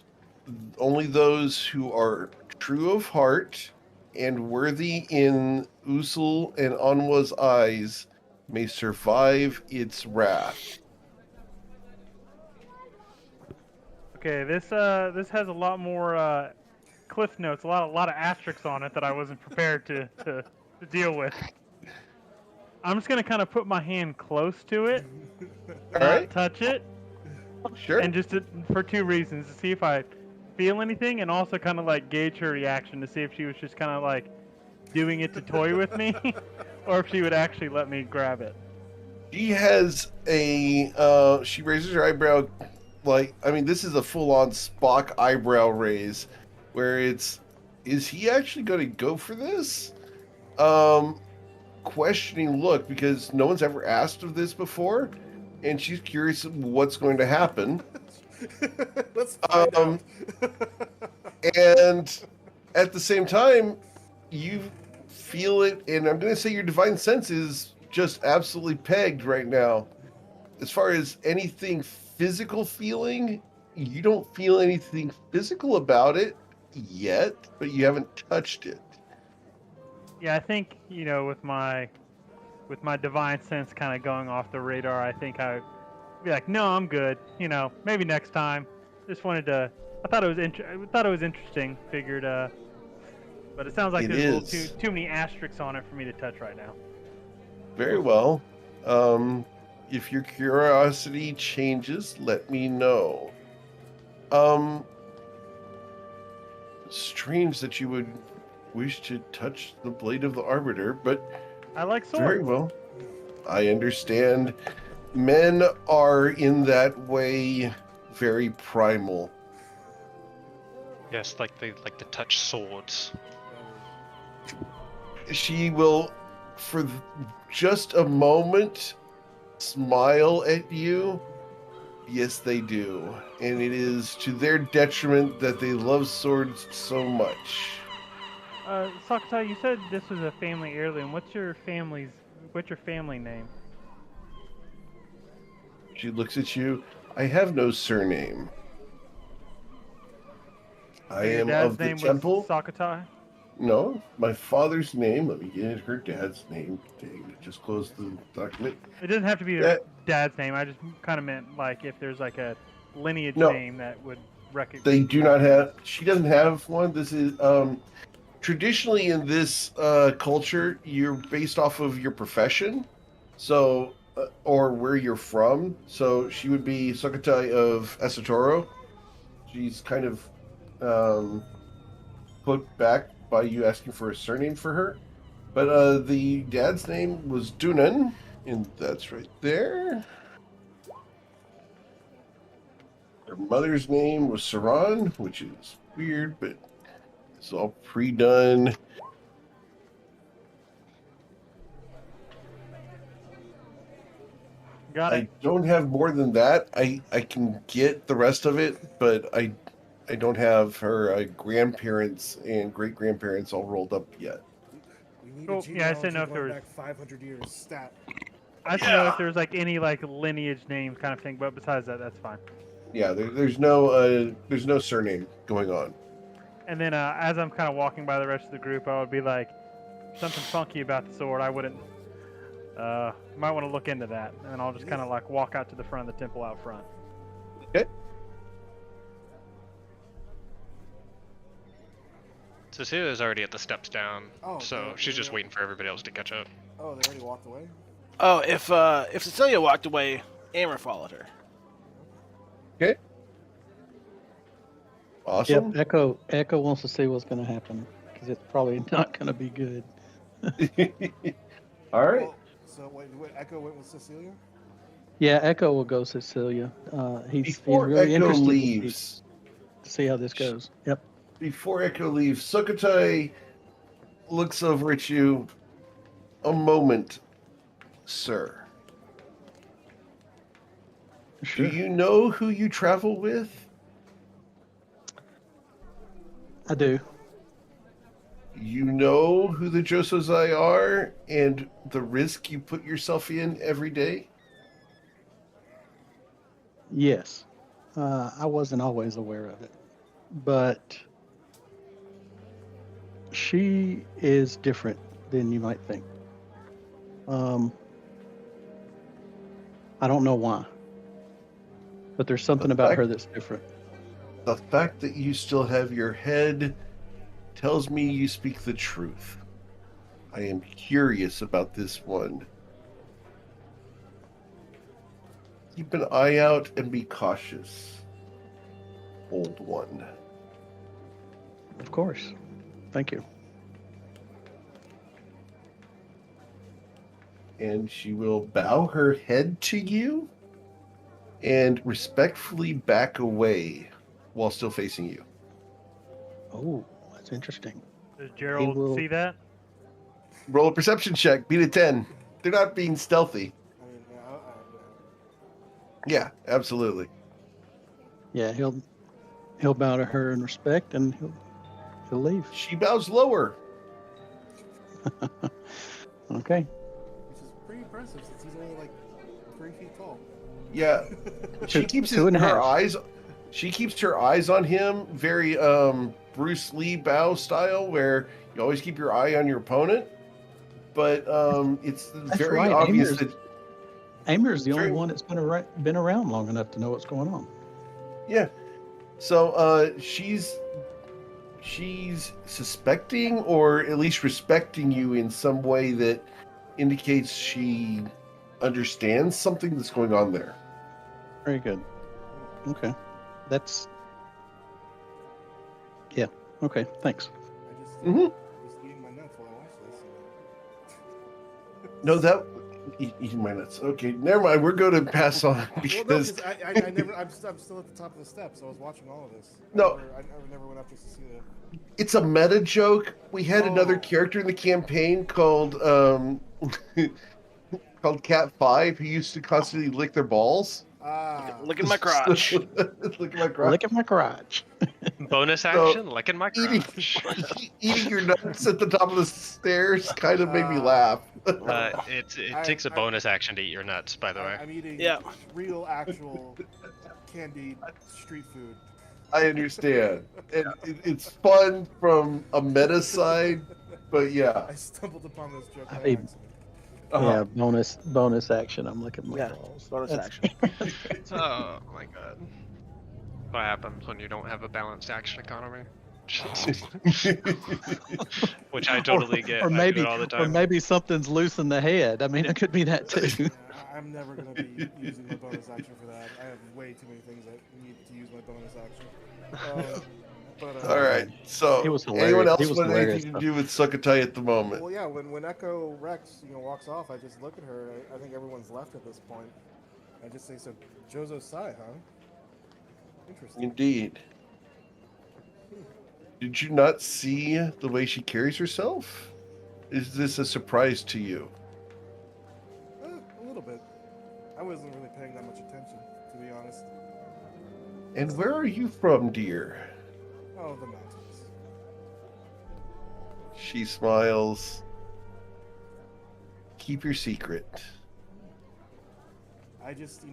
[SPEAKER 1] only those who are true of heart and worthy in Usul and Anwa's eyes may survive its wrath.
[SPEAKER 5] Okay, this has a lot more cliff notes, a lot of asterisks on it that I wasn't prepared to deal with. I'm just gonna kind of put my hand close to it,
[SPEAKER 1] All
[SPEAKER 5] not
[SPEAKER 1] right,
[SPEAKER 5] touch it,
[SPEAKER 1] sure.
[SPEAKER 5] and for two reasons: to see if I feel anything, and also kind of like gauge her reaction to see if she was just kind of like doing it to toy with me, or if she would actually let me grab it.
[SPEAKER 1] She has she raises her eyebrow, like, I mean, this is a full-on Spock eyebrow raise, where is he actually going to go for this? Questioning look, because no one's ever asked of this before, and she's curious what's going to happen.
[SPEAKER 3] Let's find
[SPEAKER 1] Um,
[SPEAKER 3] out.
[SPEAKER 1] And at the same time, you feel it, and I'm going to say your divine sense is just absolutely pegged right now. As far as anything physical feeling, you don't feel anything physical about it yet, but you haven't touched it.
[SPEAKER 5] Yeah, I think with my divine sense kind of going off the radar, I think I'd be like, no, I'm good. Maybe next time. Just wanted to. I thought it was I thought it was interesting. Figured, but it sounds like
[SPEAKER 1] It
[SPEAKER 5] there's a little
[SPEAKER 1] is.
[SPEAKER 5] too many asterisks on it for me to touch right now.
[SPEAKER 1] Very well. If your curiosity changes, let me know. Strange that you would wish to touch the blade of the Arbiter, but
[SPEAKER 5] I like
[SPEAKER 1] very
[SPEAKER 5] swords.
[SPEAKER 1] well. I understand. Men are in that way very primal.
[SPEAKER 4] Yes, like they like to touch swords.
[SPEAKER 1] She will, for just a moment, smile at you. Yes, they do. And it is to their detriment that they love swords so much.
[SPEAKER 5] Sakutai, you said this was a family heirloom. What's your family name?
[SPEAKER 1] She looks at you. I have no surname. I
[SPEAKER 5] So your
[SPEAKER 1] am
[SPEAKER 5] dad's
[SPEAKER 1] of the
[SPEAKER 5] name
[SPEAKER 1] temple.
[SPEAKER 5] was Sakutai?
[SPEAKER 1] No, my father's name. Let me get her dad's name. Dang, I just closed the document.
[SPEAKER 5] It doesn't have to be your dad's name. I just kind of meant like if there's like a lineage
[SPEAKER 1] No.
[SPEAKER 5] name that would recognize.
[SPEAKER 1] They do not have. She doesn't have one. This is traditionally in this culture, you're based off of your profession, so or where you're from. So she would be Sokotai of Asatoro. She's kind of put back by you asking for a surname for her. But the dad's name was Dunan, and that's right there. Her mother's name was Saran, which is weird, but it's all pre-done.
[SPEAKER 5] Got it.
[SPEAKER 1] I don't have more than that. I can get the rest of it, but I don't have her grandparents and great grandparents all rolled up yet.
[SPEAKER 3] We need
[SPEAKER 5] Cool.
[SPEAKER 3] a
[SPEAKER 5] Yeah, I just
[SPEAKER 3] genealogy
[SPEAKER 5] didn't know if
[SPEAKER 3] going
[SPEAKER 5] there was-
[SPEAKER 3] back 500 years. Stat.
[SPEAKER 5] I just know if there's like any like lineage name kind of thing, but besides that, that's fine.
[SPEAKER 1] Yeah, there's no surname going on.
[SPEAKER 5] And then as I'm kind of walking by the rest of the group, I would be like, something funky about the sword. I wouldn't. Might want to look into that, and I'll just kind of like walk out to the front of the temple out front.
[SPEAKER 1] Okay.
[SPEAKER 4] Cecilia's already at the steps down,
[SPEAKER 3] Oh,
[SPEAKER 4] so
[SPEAKER 3] okay,
[SPEAKER 4] she's just
[SPEAKER 3] yeah.
[SPEAKER 4] waiting for everybody else to catch up.
[SPEAKER 3] Oh, they already walked away?
[SPEAKER 6] Oh, if Cecilia walked away, Amber followed her.
[SPEAKER 1] Okay. Awesome.
[SPEAKER 2] Yep. Echo wants to see what's going to happen because it's probably not going to be good.
[SPEAKER 1] All right.
[SPEAKER 3] Well, so wait, Echo went with Cecilia?
[SPEAKER 2] Yeah, Echo will go Cecilia. He's
[SPEAKER 1] Before
[SPEAKER 2] really
[SPEAKER 1] Echo
[SPEAKER 2] interested
[SPEAKER 1] leaves,
[SPEAKER 2] to see how this goes. Yep.
[SPEAKER 1] before Echo leaves, Sokotai looks over at you. A moment, sir.
[SPEAKER 2] Sure.
[SPEAKER 1] Do you know who you travel with?
[SPEAKER 2] I do.
[SPEAKER 1] You know who the Josozai are and the risk you put yourself in every day?
[SPEAKER 2] Yes. I wasn't always aware of it, but she is different than you might think. I don't know why, but there's something about her that's different.
[SPEAKER 1] The fact that you still have your head tells me you speak the truth. I am curious about this one. Keep an eye out and be cautious, old one.
[SPEAKER 2] Of course. Thank you.
[SPEAKER 1] And she will bow her head to you and respectfully back away while still facing you.
[SPEAKER 2] Oh, that's interesting.
[SPEAKER 5] Does Gerald
[SPEAKER 2] will-
[SPEAKER 5] see that?
[SPEAKER 1] Roll a perception check, beat a 10. They're not being stealthy.
[SPEAKER 3] I mean,
[SPEAKER 1] Yeah, absolutely.
[SPEAKER 2] Yeah, he'll bow to her in respect, and he'll leave.
[SPEAKER 1] She bows lower.
[SPEAKER 2] Okay.
[SPEAKER 3] Which is pretty impressive since he's only like 3 feet tall.
[SPEAKER 1] Yeah, she
[SPEAKER 2] Two-
[SPEAKER 1] keeps
[SPEAKER 2] two and a
[SPEAKER 1] her
[SPEAKER 2] half.
[SPEAKER 1] eyes. She keeps her eyes on him, very Bruce Lee bow style, where you always keep your eye on your opponent. But it's
[SPEAKER 2] That's
[SPEAKER 1] very
[SPEAKER 2] right.
[SPEAKER 1] obvious
[SPEAKER 2] Amir's,
[SPEAKER 1] that
[SPEAKER 2] Amir's the only
[SPEAKER 1] very-
[SPEAKER 2] one that's been around long enough to know what's going on.
[SPEAKER 1] yeah. So she's suspecting or at least respecting you in some way that indicates she understands something that's going on there.
[SPEAKER 2] Very good. Okay. That's. Yeah. Okay. Thanks.
[SPEAKER 3] I just,
[SPEAKER 1] Mhm.
[SPEAKER 3] just eating my nuts while I watch this.
[SPEAKER 1] No, that eating my nuts. Okay, never mind. We're going to pass on
[SPEAKER 3] Well, no,
[SPEAKER 1] because
[SPEAKER 3] because I never. I'm still at the top of the steps. So I was watching all of this.
[SPEAKER 1] No.
[SPEAKER 3] I never went after Cecilia.
[SPEAKER 1] it's a meta joke. We had another
[SPEAKER 3] Oh.
[SPEAKER 1] character in the campaign called called Cat 5 who used to constantly lick their balls.
[SPEAKER 3] Ah.
[SPEAKER 6] Look at my crotch.
[SPEAKER 1] Look at my crotch.
[SPEAKER 2] Look at my garage.
[SPEAKER 4] Bonus action, licking my
[SPEAKER 1] Eating,
[SPEAKER 4] crotch.
[SPEAKER 1] eating your nuts at the top of the stairs kind of made me
[SPEAKER 3] Ah.
[SPEAKER 1] laugh.
[SPEAKER 4] It takes a bonus action to eat your nuts, by the way.
[SPEAKER 3] I'm eating
[SPEAKER 6] Yeah.
[SPEAKER 3] real, actual candied street food.
[SPEAKER 1] I understand. And it's fun from a meta side, but yeah.
[SPEAKER 3] I stumbled upon this joke by
[SPEAKER 2] I mean,
[SPEAKER 3] accident.
[SPEAKER 1] Uh-huh.
[SPEAKER 2] Yeah. Bonus action. I'm looking at my
[SPEAKER 6] Yeah,
[SPEAKER 2] balls.
[SPEAKER 6] bonus
[SPEAKER 2] That's-
[SPEAKER 6] action.
[SPEAKER 4] Oh my god. What happens when you don't have a balanced action economy? Which I totally get.
[SPEAKER 2] Or
[SPEAKER 4] I do
[SPEAKER 2] maybe,
[SPEAKER 4] it all the
[SPEAKER 2] or
[SPEAKER 4] time.
[SPEAKER 2] maybe something's loose in the head. I mean, it could be that too.
[SPEAKER 3] Yeah, I'm never gonna be using my bonus action for that. I have way too many things that need to use my bonus action.
[SPEAKER 1] All right. So,
[SPEAKER 2] It was
[SPEAKER 1] anyone
[SPEAKER 2] hilarious.
[SPEAKER 1] else
[SPEAKER 2] It was
[SPEAKER 1] want
[SPEAKER 2] hilarious,
[SPEAKER 1] anything to do with Sukhothai at the moment?
[SPEAKER 3] Well, yeah. When Echo Rex, walks off, I just look at her. I think everyone's left at this point. I just say, "So, Jozo Sai, huh? Interesting."
[SPEAKER 1] Indeed. Did you not see the way she carries herself? Is this a surprise to you?
[SPEAKER 3] A little bit. I wasn't really paying that much attention, to be honest.
[SPEAKER 1] And where are you from, dear?
[SPEAKER 3] Oh, the mountains.
[SPEAKER 1] She smiles. Keep your secret.
[SPEAKER 3] I just,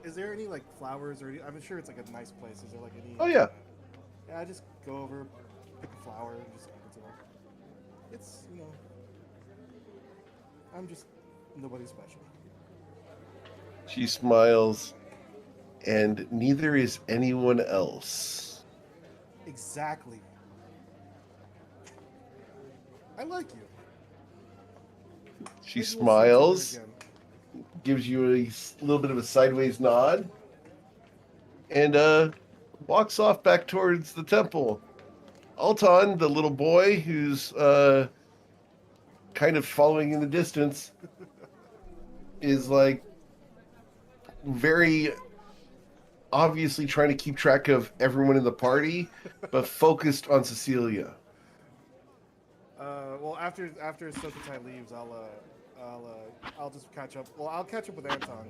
[SPEAKER 3] is there any like flowers or? I'm sure it's like a nice place. Is there like any?
[SPEAKER 1] Oh, yeah.
[SPEAKER 3] Yeah, I just go over, pick a flower, and just give it to her. It's, I'm just nobody special.
[SPEAKER 1] She smiles. And neither is anyone else.
[SPEAKER 3] Exactly. I like you.
[SPEAKER 1] She
[SPEAKER 3] Maybe we'll see each other
[SPEAKER 1] smiles,
[SPEAKER 3] again.
[SPEAKER 1] gives you a little bit of a sideways nod, and walks off back towards the temple. Alton, the little boy who's kind of following in the distance, is like very obviously trying to keep track of everyone in the party, but focused on Cecilia.
[SPEAKER 3] Well, after Sukhothai leaves, I'll just catch up. Well, I'll catch up with Anton.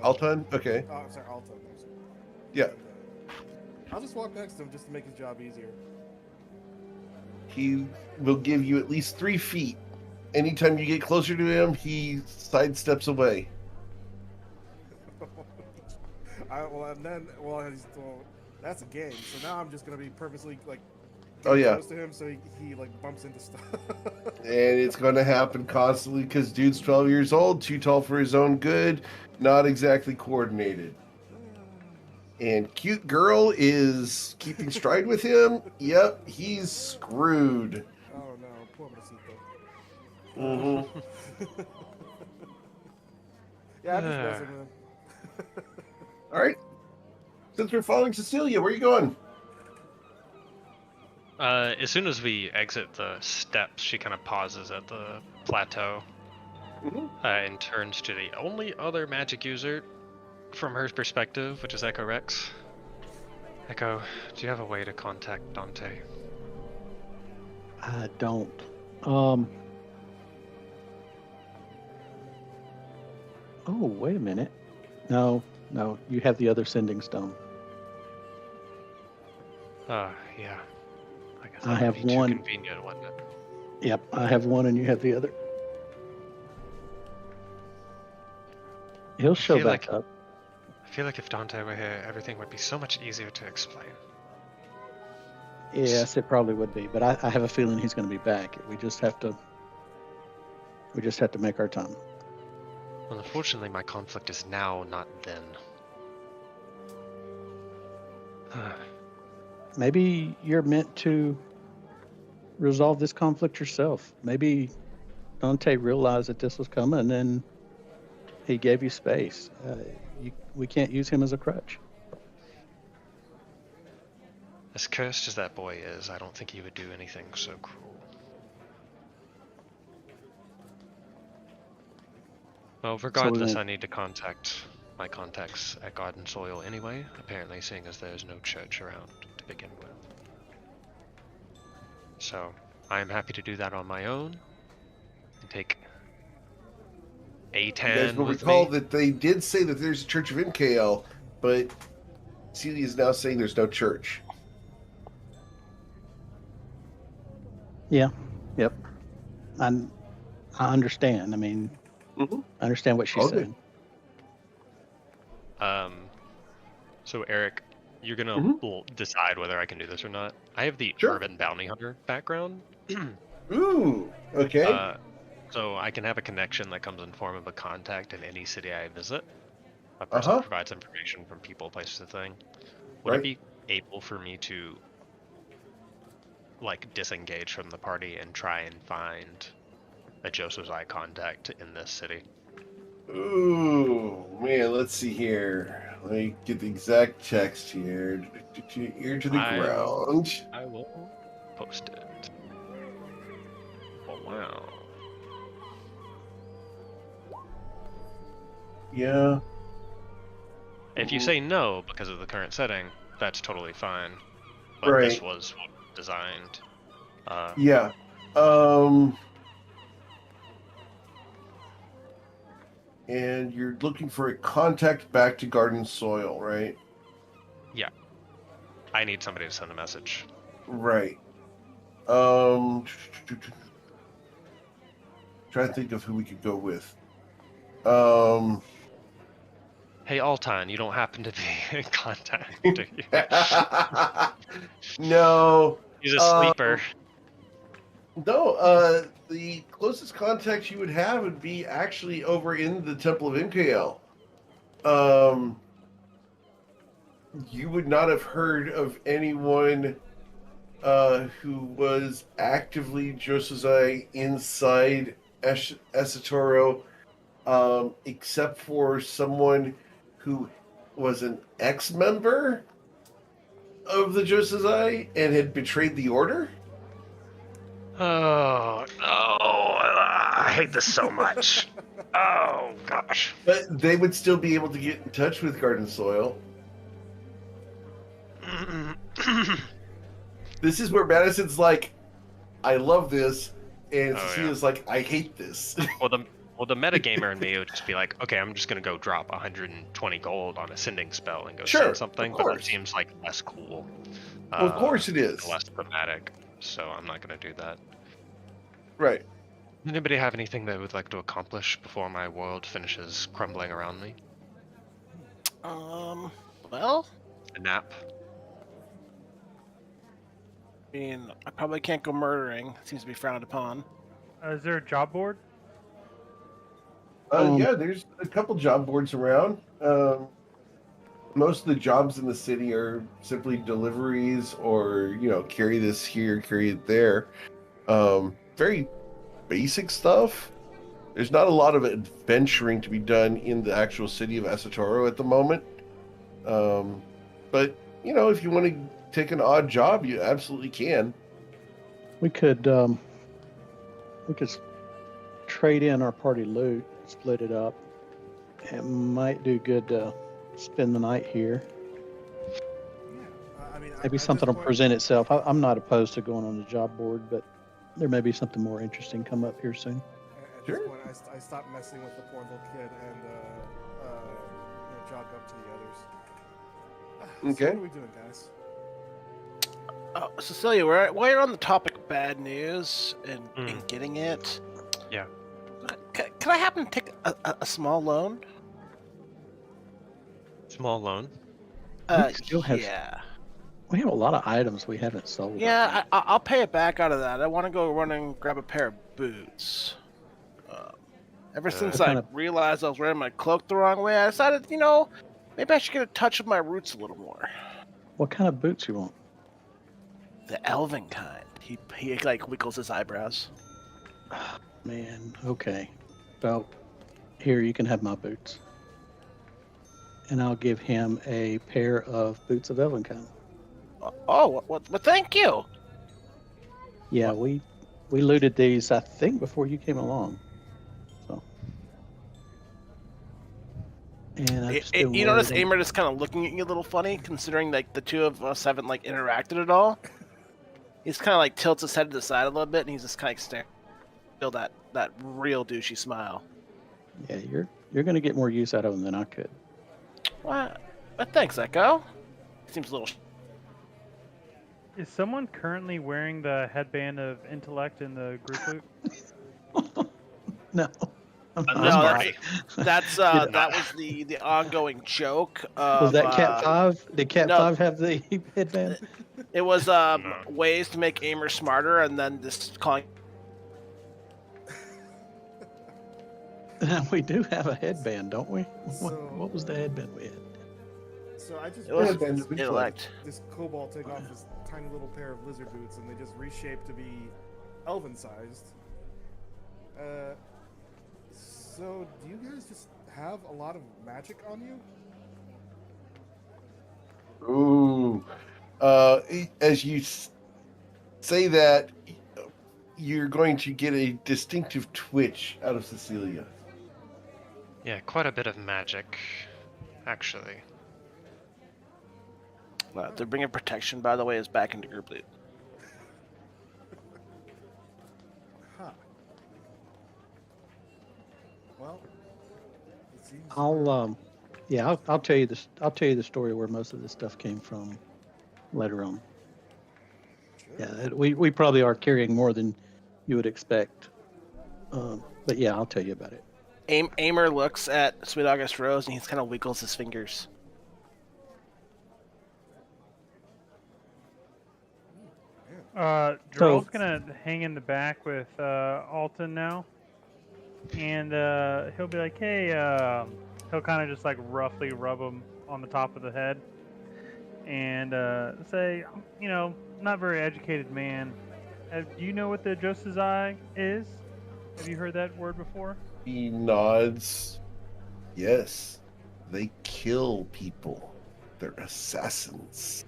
[SPEAKER 1] Alton? Okay.
[SPEAKER 3] Oh, I'm sorry, Alton. I'm sorry.
[SPEAKER 1] Yeah.
[SPEAKER 3] And, I'll just walk next to him just to make his job easier.
[SPEAKER 1] He will give you at least 3 feet. Anytime you get closer to him, he sidesteps away.
[SPEAKER 3] That's a game. So now I'm just gonna be purposely like
[SPEAKER 1] Oh, yeah.
[SPEAKER 3] close to him so he like bumps into stuff.
[SPEAKER 1] And it's going to happen constantly because dude's 12 years old, too tall for his own good, not exactly coordinated. And cute girl is keeping stride with him. Yep, he's screwed.
[SPEAKER 3] Oh no, poor Masito.
[SPEAKER 1] Mm-hmm.
[SPEAKER 3] Yeah, I'm just messing with him.
[SPEAKER 1] All right. Since we're following Cecilia, where are you going?
[SPEAKER 4] As soon as we exit the steps, she kind of pauses at the plateau and turns to the only other magic user from her perspective, which is Echo Rex. Echo, do you have a way to contact Dante?
[SPEAKER 2] I don't. Oh, wait a minute. No, you have the other sending stone.
[SPEAKER 4] Yeah. I guess
[SPEAKER 2] I
[SPEAKER 4] that
[SPEAKER 2] have
[SPEAKER 4] would be
[SPEAKER 2] one.
[SPEAKER 4] too convenient, wouldn't it?
[SPEAKER 2] Yep, I have one and you have the other. He'll show
[SPEAKER 4] feel
[SPEAKER 2] back
[SPEAKER 4] like-
[SPEAKER 2] up.
[SPEAKER 4] I feel like if Dante were here, everything would be so much easier to explain.
[SPEAKER 2] Yes, it probably would be, but I have a feeling he's going to be back. We just have to make our time.
[SPEAKER 4] Well, unfortunately, my conflict is now, not then.
[SPEAKER 2] Maybe you're meant to resolve this conflict yourself. Maybe Dante realized that this was coming and he gave you space. We can't use him as a crutch.
[SPEAKER 4] As cursed as that boy is, I don't think he would do anything so cruel. Well, regardless, I need to contact my contacts at Garden Soil anyway, apparently, seeing as there's no church around to begin with. So, I'm happy to do that on my own, and take
[SPEAKER 1] You guys
[SPEAKER 4] A10
[SPEAKER 1] will
[SPEAKER 4] with
[SPEAKER 1] recall
[SPEAKER 4] me.
[SPEAKER 1] that they did say that there's a Church of MKL, but Celia is now saying there's no church.
[SPEAKER 2] Yeah. Yep. I understand. I mean,
[SPEAKER 1] Mm-hmm.
[SPEAKER 2] I understand what she's
[SPEAKER 1] All good.
[SPEAKER 2] saying.
[SPEAKER 4] So Eric, you're gonna decide whether I can do this or not. I have the
[SPEAKER 1] Sure.
[SPEAKER 4] urban bounty hunter background.
[SPEAKER 1] Ooh, okay.
[SPEAKER 4] So I can have a connection that comes in form of a contact in any city I visit. A person provides information from people, places, a thing. Would it be able for me to like disengage from the party and try and find a Joseph's Eye contact in this city?
[SPEAKER 1] Ooh, man, let's see here. Let me get the exact text here. Ear to the ground.
[SPEAKER 4] I will post it. Oh, wow.
[SPEAKER 1] Yeah.
[SPEAKER 4] If you say no because of the current setting, that's totally fine. But this was designed.
[SPEAKER 1] Yeah. And you're looking for a contact back to Garden Soil, right?
[SPEAKER 4] Yeah. I need somebody to send a message.
[SPEAKER 1] Right. Trying to think of who we could go with.
[SPEAKER 4] Hey, Alton, you don't happen to be in contact, do you?
[SPEAKER 1] No.
[SPEAKER 4] He's a sleeper.
[SPEAKER 1] No, the closest contact you would have would be actually over in the Temple of MKL. You would not have heard of anyone who was actively Josezai inside Esatoro, except for someone who was an ex-member of the Josezai and had betrayed the order.
[SPEAKER 4] Oh, no. I hate this so much. Oh, gosh.
[SPEAKER 1] But they would still be able to get in touch with Garden Soil. This is where Madison's like, I love this, and Cecilia's like, I hate this.
[SPEAKER 4] Well, the metagamer in me would just be like, okay, I'm just going to go drop 120 gold on a sending spell and go send something, but that seems like less cool.
[SPEAKER 1] Well, of course it is.
[SPEAKER 4] Less thematic, so I'm not going to do that.
[SPEAKER 1] Right.
[SPEAKER 4] Anybody have anything they would like to accomplish before my world finishes crumbling around me?
[SPEAKER 6] Well?
[SPEAKER 4] A nap?
[SPEAKER 6] I mean, I probably can't go murdering. It seems to be frowned upon.
[SPEAKER 5] Is there a job board?
[SPEAKER 1] Yeah, there's a couple job boards around. Most of the jobs in the city are simply deliveries or, carry this here, carry it there. Very basic stuff. There's not a lot of adventuring to be done in the actual city of Esatoro at the moment. But, if you want to take an odd job, you absolutely can.
[SPEAKER 2] We could trade in our party loot, split it up. It might do good to spend the night here.
[SPEAKER 3] Yeah, I mean,
[SPEAKER 2] Maybe
[SPEAKER 3] at
[SPEAKER 2] something
[SPEAKER 3] this
[SPEAKER 2] will
[SPEAKER 3] point-
[SPEAKER 2] present itself. I'm not opposed to going on the job board, but there may be something more interesting come up here soon.
[SPEAKER 3] At this point, I stopped messing with the poor little kid and So
[SPEAKER 1] Okay.
[SPEAKER 3] what are we doing, guys?
[SPEAKER 6] Cecilia, while you're on the topic of bad news and getting it,
[SPEAKER 4] Yeah.
[SPEAKER 6] can I happen to take a small loan?
[SPEAKER 4] Small loan.
[SPEAKER 2] We still have-
[SPEAKER 6] yeah.
[SPEAKER 2] We have a lot of items we haven't sold.
[SPEAKER 6] Yeah, I'll pay it back out of that. I want to go run and grab a pair of boots. Ever since
[SPEAKER 2] What
[SPEAKER 6] I
[SPEAKER 2] kind of-
[SPEAKER 6] realized I was wearing my cloak the wrong way, I decided, maybe I should get in touch with my roots a little more.
[SPEAKER 2] What kind of boots you want?
[SPEAKER 6] The elven kind. He like wiggles his eyebrows.
[SPEAKER 2] Man, okay. Well, here you can have my boots, and I'll give him a pair of boots of elven kind.
[SPEAKER 6] Oh, well, thank you.
[SPEAKER 2] Yeah, we looted these, I think, before you came along. So, and I've just been
[SPEAKER 6] You notice
[SPEAKER 2] worried-
[SPEAKER 6] Amer is kind of looking at you a little funny, considering like the two of us haven't like interacted at all. He's kind of like tilts his head to the side a little bit, and he's just kind of staring. Feel that real douchey smile.
[SPEAKER 2] Yeah, you're gonna get more use out of them than I could.
[SPEAKER 6] What? But thanks, Echo. Seems a little.
[SPEAKER 5] Is someone currently wearing the headband of intellect in the group loot?
[SPEAKER 2] No. I'm
[SPEAKER 6] No,
[SPEAKER 2] not.
[SPEAKER 6] that's that was the ongoing joke.
[SPEAKER 2] Was that Cat
[SPEAKER 6] uh,
[SPEAKER 2] 5? Did Cat
[SPEAKER 6] no.
[SPEAKER 2] 5 have the headband?
[SPEAKER 6] It was ways to make Amer smarter, and then just calling.
[SPEAKER 2] We do have a headband, don't we?
[SPEAKER 3] So-
[SPEAKER 2] What was the headband we had?
[SPEAKER 3] So I just
[SPEAKER 6] It was
[SPEAKER 3] watched
[SPEAKER 1] been
[SPEAKER 3] this,
[SPEAKER 1] a bit
[SPEAKER 6] intellect.
[SPEAKER 3] this kobold take off this tiny little pair of lizard boots, and they just reshaped to be elven-sized. So do you guys just have a lot of magic on you?
[SPEAKER 1] Ooh. As you say that, you're going to get a distinctive twitch out of Cecilia.
[SPEAKER 4] Yeah, quite a bit of magic, actually.
[SPEAKER 6] The Ring of Protection, by the way, is back into group loot.
[SPEAKER 3] Huh. Well, it seems.
[SPEAKER 2] I'll tell you this. I'll tell you the story where most of this stuff came from later on.
[SPEAKER 3] Sure.
[SPEAKER 2] Yeah, we probably are carrying more than you would expect. But yeah, I'll tell you about it.
[SPEAKER 6] Amer looks at Sweet August Rose, and he kind of wiggles his fingers.
[SPEAKER 5] Droll's gonna hang in the back with Alton now, and he'll be like, "Hey," he'll kind of just like roughly rub him on the top of the head, and say, "Not very educated man. Do you know what the Joseph's Eye is? Have you heard that word before?"
[SPEAKER 1] He nods. Yes, they kill people. They're assassins.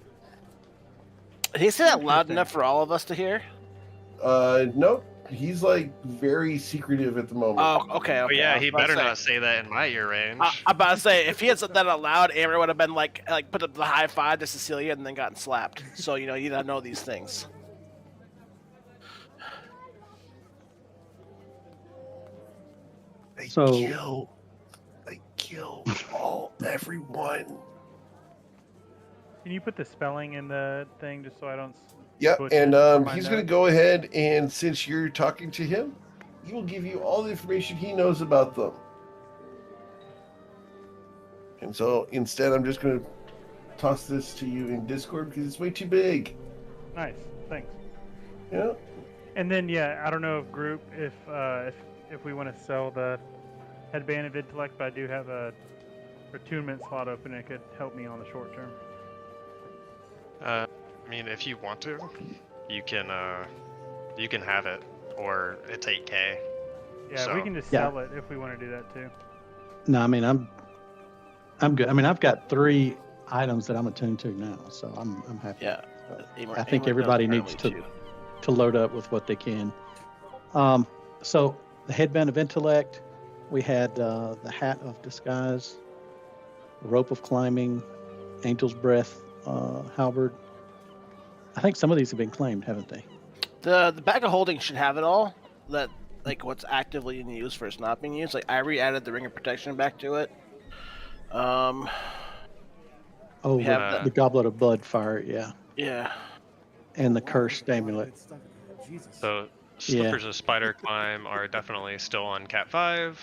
[SPEAKER 6] Did he say that loud
[SPEAKER 5] Interesting.
[SPEAKER 6] enough for all of us to hear?
[SPEAKER 1] Nope. He's like very secretive at the moment.
[SPEAKER 6] Oh, okay.
[SPEAKER 4] Oh
[SPEAKER 6] okay. I
[SPEAKER 4] yeah,
[SPEAKER 6] was
[SPEAKER 4] he
[SPEAKER 6] about to
[SPEAKER 4] better
[SPEAKER 6] say-
[SPEAKER 4] not say that in my ear range.
[SPEAKER 6] I'm about to say, if he had said that out loud, Amer would have been like put up the high five to Cecilia and then gotten slapped. So you don't know these things.
[SPEAKER 1] They
[SPEAKER 2] So-
[SPEAKER 1] kill everyone.
[SPEAKER 5] Can you put the spelling in the thing just so I don't?
[SPEAKER 1] Yep,
[SPEAKER 5] butcher
[SPEAKER 1] and
[SPEAKER 5] it for my
[SPEAKER 1] he's going to
[SPEAKER 5] notes?
[SPEAKER 1] go ahead and since you're talking to him, he will give you all the information he knows about them. And so instead, I'm just going to toss this to you in Discord because it's way too big.
[SPEAKER 5] Nice, thanks.
[SPEAKER 1] Yeah.
[SPEAKER 5] And then I don't know if group if we want to sell the headband of intellect, but I do have a attunement slot open. It could help me on the short term.
[SPEAKER 4] I mean, if you want to, you can have it, or it's 8K.
[SPEAKER 5] Yeah, we can just
[SPEAKER 2] Yeah.
[SPEAKER 5] sell it if we want to do that too.
[SPEAKER 2] No, I mean I'm good. I mean I've got 3 items that I'm attuned to now, so I'm happy.
[SPEAKER 6] Yeah.
[SPEAKER 2] I think everybody needs to load up with what they can. So the headband of intellect, we had the hat of disguise, rope of climbing, angel's breath, halberd. I think some of these have been claimed, haven't they?
[SPEAKER 6] The bag of holding should have it all. That like what's actively in use versus not being used. Like I re-added the Ring of Protection back to it.
[SPEAKER 2] Oh,
[SPEAKER 6] We have
[SPEAKER 2] the Goblet of Blood fire, yeah.
[SPEAKER 6] Yeah.
[SPEAKER 2] And the
[SPEAKER 3] Wow,
[SPEAKER 2] cursed
[SPEAKER 3] there's a lot of
[SPEAKER 2] amulet.
[SPEAKER 3] good stuff in here. Jesus.
[SPEAKER 4] So Slippers of Spider Climb are definitely still on Cat 5.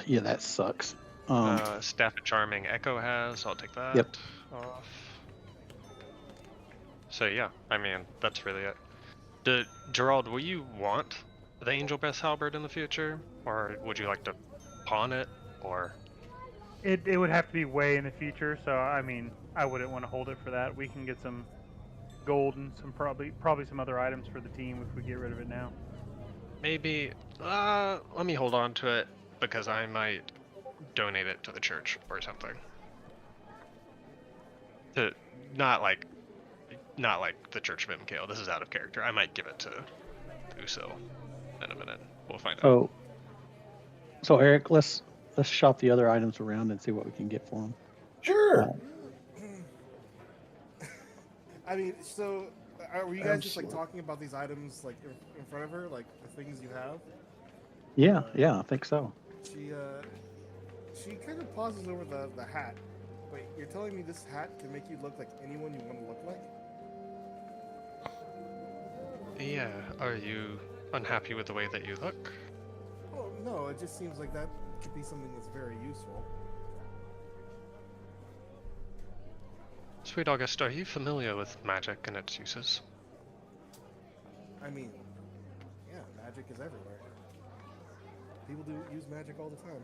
[SPEAKER 2] Yeah, that sucks.
[SPEAKER 4] Staff of Charming Echo has. I'll take that
[SPEAKER 2] Yep.
[SPEAKER 4] off. So yeah, I mean that's really it. Gerald, will you want the Angel Breath Halberd in the future, or would you like to pawn it, or?
[SPEAKER 5] It would have to be way in the future, so I mean, I wouldn't want to hold it for that. We can get some gold and some probably some other items for the team if we get rid of it now.
[SPEAKER 4] Maybe, let me hold on to it because I might donate it to the church or something. To not like the Church of Imkale. This is out of character. I might give it to Uso in a minute. We'll find out.
[SPEAKER 2] So Eric, let's shop the other items around and see what we can get for them.
[SPEAKER 1] Sure.
[SPEAKER 3] I mean, so were you guys just like
[SPEAKER 1] Absolutely.
[SPEAKER 3] talking about these items like in front of her, like the things you have?
[SPEAKER 2] Yeah, I think so.
[SPEAKER 3] She kind of pauses over the hat. Wait, you're telling me this hat can make you look like anyone you want to look like?
[SPEAKER 4] Yeah, are you unhappy with the way that you look?
[SPEAKER 3] Oh no, it just seems like that could be something that's very useful.
[SPEAKER 4] Sweet August, are you familiar with magic and its uses?
[SPEAKER 3] I mean, yeah, magic is everywhere. People do use magic all the time.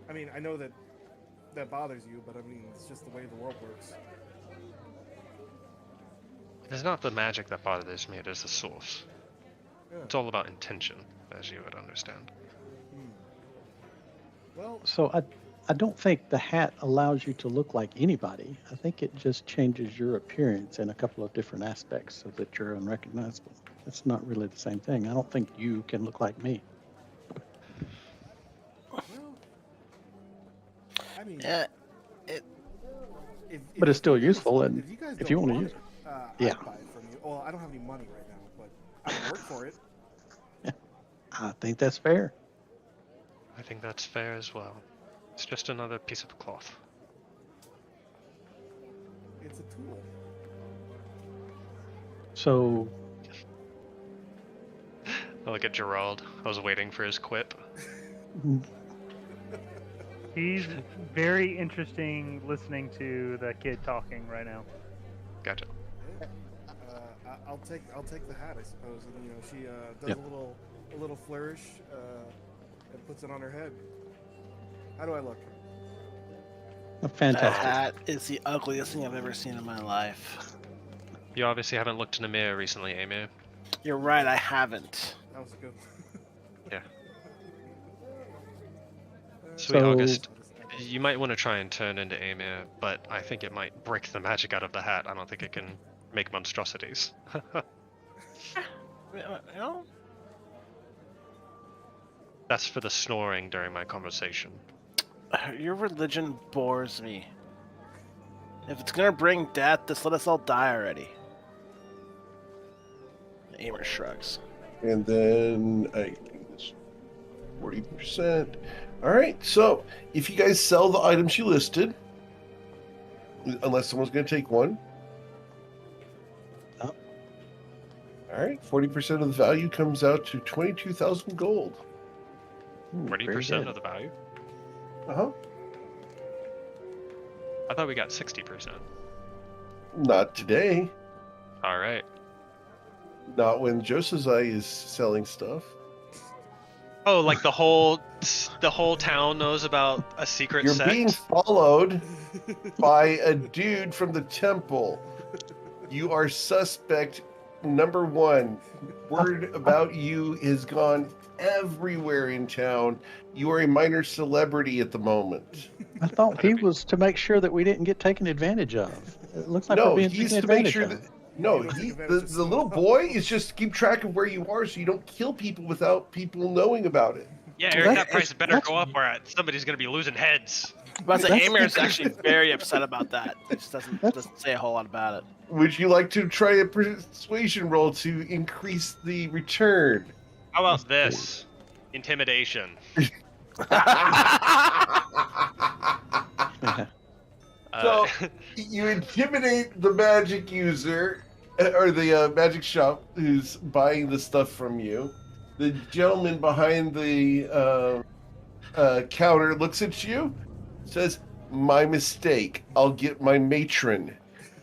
[SPEAKER 3] I mean, I know that bothers you, but I mean, it's just the way the world works.
[SPEAKER 4] It is not the magic that bothers me, it is the source.
[SPEAKER 3] Yeah.
[SPEAKER 4] It's all about intention, as you would understand.
[SPEAKER 3] Well,
[SPEAKER 2] So I don't think the hat allows you to look like anybody. I think it just changes your appearance in a couple of different aspects so that you're unrecognizable. It's not really the same thing. I don't think you can look like me.
[SPEAKER 3] well, I mean,
[SPEAKER 2] But it's still useful,
[SPEAKER 3] if
[SPEAKER 2] and
[SPEAKER 3] you guys
[SPEAKER 2] if
[SPEAKER 3] don't
[SPEAKER 2] you wanna
[SPEAKER 3] want
[SPEAKER 2] use
[SPEAKER 3] it,
[SPEAKER 2] Yeah.
[SPEAKER 3] I'd buy it from you. Well, I don't have any money right now, but I can work for it.
[SPEAKER 2] I think that's fair.
[SPEAKER 4] I think that's fair as well. It's just another piece of cloth.
[SPEAKER 3] It's a tool.
[SPEAKER 2] So
[SPEAKER 4] I look at Gerald. I was waiting for his quip.
[SPEAKER 5] He's very interesting listening to the kid talking right now.
[SPEAKER 4] Gotcha.
[SPEAKER 3] I'll take the hat, I suppose. And you know, she does
[SPEAKER 2] Yep.
[SPEAKER 3] a little flourish and puts it on her head. How do I look?
[SPEAKER 6] That
[SPEAKER 2] fantastic.
[SPEAKER 6] hat is the ugliest thing I've ever seen in my life.
[SPEAKER 4] You obviously haven't looked in a mirror recently, Amy.
[SPEAKER 6] You're right, I haven't.
[SPEAKER 3] That was good.
[SPEAKER 4] Yeah. Sweet
[SPEAKER 2] So-
[SPEAKER 4] August, you might want to try and turn into Amir, but I think it might break the magic out of the hat. I don't think it can make monstrosities.
[SPEAKER 6] You know?
[SPEAKER 4] That's for the snoring during my conversation.
[SPEAKER 6] Your religion bores me. If it's gonna bring death, just let us all die already. Amer shrugs.
[SPEAKER 1] And then I think it's 40%. All right. So if you guys sell the items you listed, unless someone's going to take one.
[SPEAKER 2] Oh.
[SPEAKER 1] All right. 40% of the value comes out to 22,000 gold.
[SPEAKER 2] Ooh, very
[SPEAKER 4] 20%
[SPEAKER 2] good.
[SPEAKER 4] of the value?
[SPEAKER 1] Uh huh.
[SPEAKER 4] I thought we got 60%.
[SPEAKER 1] Not today.
[SPEAKER 4] Alright.
[SPEAKER 1] Not when Josazai is selling stuff.
[SPEAKER 4] Oh, like the whole town knows about a secret
[SPEAKER 1] You're
[SPEAKER 4] sect?
[SPEAKER 1] being followed by a dude from the temple. You are suspect number one. Word about you has gone everywhere in town. You are a minor celebrity at the moment.
[SPEAKER 2] I thought he was to make sure that we didn't get taken advantage of. It looks like
[SPEAKER 1] No,
[SPEAKER 2] we're being
[SPEAKER 1] he's
[SPEAKER 2] taken
[SPEAKER 1] to make
[SPEAKER 2] advantage
[SPEAKER 1] sure
[SPEAKER 2] of.
[SPEAKER 1] that no,
[SPEAKER 3] You don't take
[SPEAKER 1] he,
[SPEAKER 3] advantage of
[SPEAKER 1] the little
[SPEAKER 3] someone
[SPEAKER 1] boy is just to keep track of where you are so you don't kill people without people knowing about it.
[SPEAKER 4] Yeah, Eric, that
[SPEAKER 2] That's-
[SPEAKER 4] price better
[SPEAKER 2] that's-
[SPEAKER 4] go up or somebody's gonna be losing heads.
[SPEAKER 6] But the
[SPEAKER 2] That's
[SPEAKER 6] Amer is
[SPEAKER 2] the-
[SPEAKER 6] actually very upset about that. He just doesn't say a whole lot about it.
[SPEAKER 1] Would you like to try a persuasion roll to increase the return?
[SPEAKER 4] How about this? Intimidation.
[SPEAKER 1] you intimidate the magic user or the magic shop who's buying the stuff from you. The gentleman behind the counter looks at you, says, "My mistake. I'll get my matron,"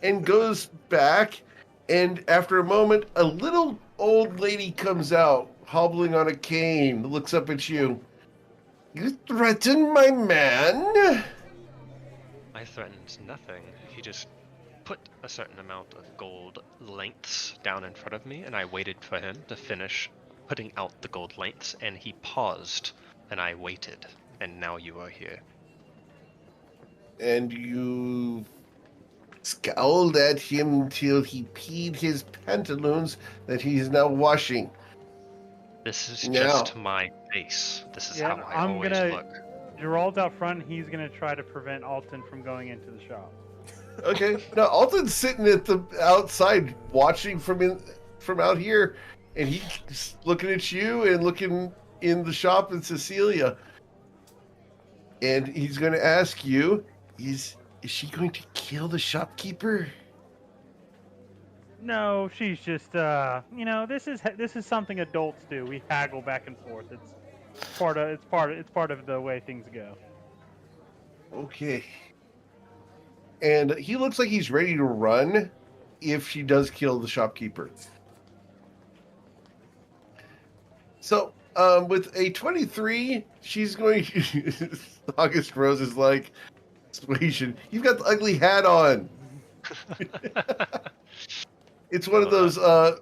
[SPEAKER 1] and goes back. And after a moment, a little old lady comes out, hobbling on a cane, looks up at you. "You threaten my man?"
[SPEAKER 4] I threatened nothing. He just put a certain amount of gold lengths down in front of me, and I waited for him to finish putting out the gold lengths, and he paused, and I waited, and now you are here.
[SPEAKER 1] And you scowled at him till he peed his pantaloons that he is now washing.
[SPEAKER 4] This is
[SPEAKER 1] Now.
[SPEAKER 4] just my face. This is
[SPEAKER 5] Yeah,
[SPEAKER 4] how I
[SPEAKER 5] I'm
[SPEAKER 4] always
[SPEAKER 5] gonna-
[SPEAKER 4] look.
[SPEAKER 5] Gerald's out front. He's gonna try to prevent Alton from going into the shop.
[SPEAKER 1] Okay. Now Alton's sitting at the outside watching from out here, and he's looking at you and looking in the shop at Cecilia. And he's going to ask you, is she going to kill the shopkeeper?
[SPEAKER 5] No, she's just this is something adults do. We haggle back and forth. It's part of the way things go.
[SPEAKER 1] Okay. And he looks like he's ready to run if she does kill the shopkeeper. So, with a 23, she's going to... August Rose is like, "Persuasion, you've got the ugly hat on." It's one of those,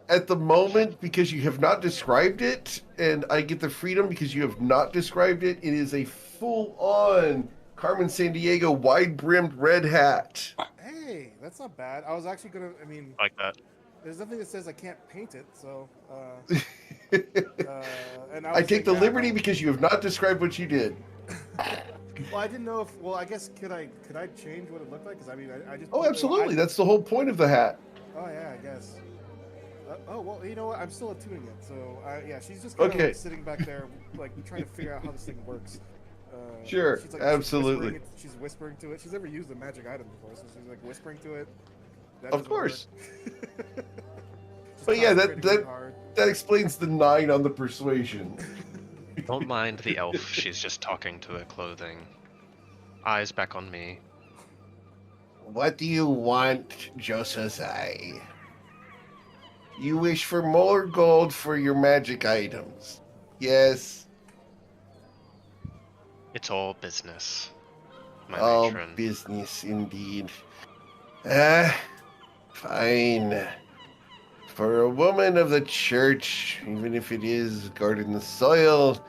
[SPEAKER 1] at the moment, because you have not described it, and I get the freedom because you have not described it, it is a full-on Carmen Sandiego wide-brimmed red hat.
[SPEAKER 3] Hey, that's not bad. I was actually gonna. I mean,
[SPEAKER 4] Like that.
[SPEAKER 3] there's nothing that says I can't paint it, so. And
[SPEAKER 1] I
[SPEAKER 3] was
[SPEAKER 1] take the
[SPEAKER 3] like, yeah,
[SPEAKER 1] liberty because you have not described what you did.
[SPEAKER 3] Well, I didn't know if. Well, I guess could I change what it looked like? Because I mean, I just.
[SPEAKER 1] Oh, absolutely. That's the whole point of the hat.
[SPEAKER 3] Oh yeah, I guess. Oh well, you know what? I'm still attuning it. So yeah, she's just kind of
[SPEAKER 1] Okay.
[SPEAKER 3] like sitting back there, like trying to figure out how this thing works.
[SPEAKER 1] Sure,
[SPEAKER 3] she's
[SPEAKER 1] absolutely.
[SPEAKER 3] She's whispering to it. She's never used a magic item before, so she's like whispering to it. That
[SPEAKER 1] Of
[SPEAKER 3] doesn't
[SPEAKER 1] course.
[SPEAKER 3] work. She's
[SPEAKER 1] But yeah,
[SPEAKER 3] concentrating really
[SPEAKER 1] that
[SPEAKER 3] hard.
[SPEAKER 1] that explains the 9 on the persuasion.
[SPEAKER 4] Don't mind the elf. She's just talking to her clothing. Eyes back on me.
[SPEAKER 1] What do you want, Josazai? You wish for more gold for your magic items. Yes,
[SPEAKER 4] It's all business, my
[SPEAKER 1] all
[SPEAKER 4] matron.
[SPEAKER 1] business indeed. Fine. For a woman of the church, even if it is guarding the soil,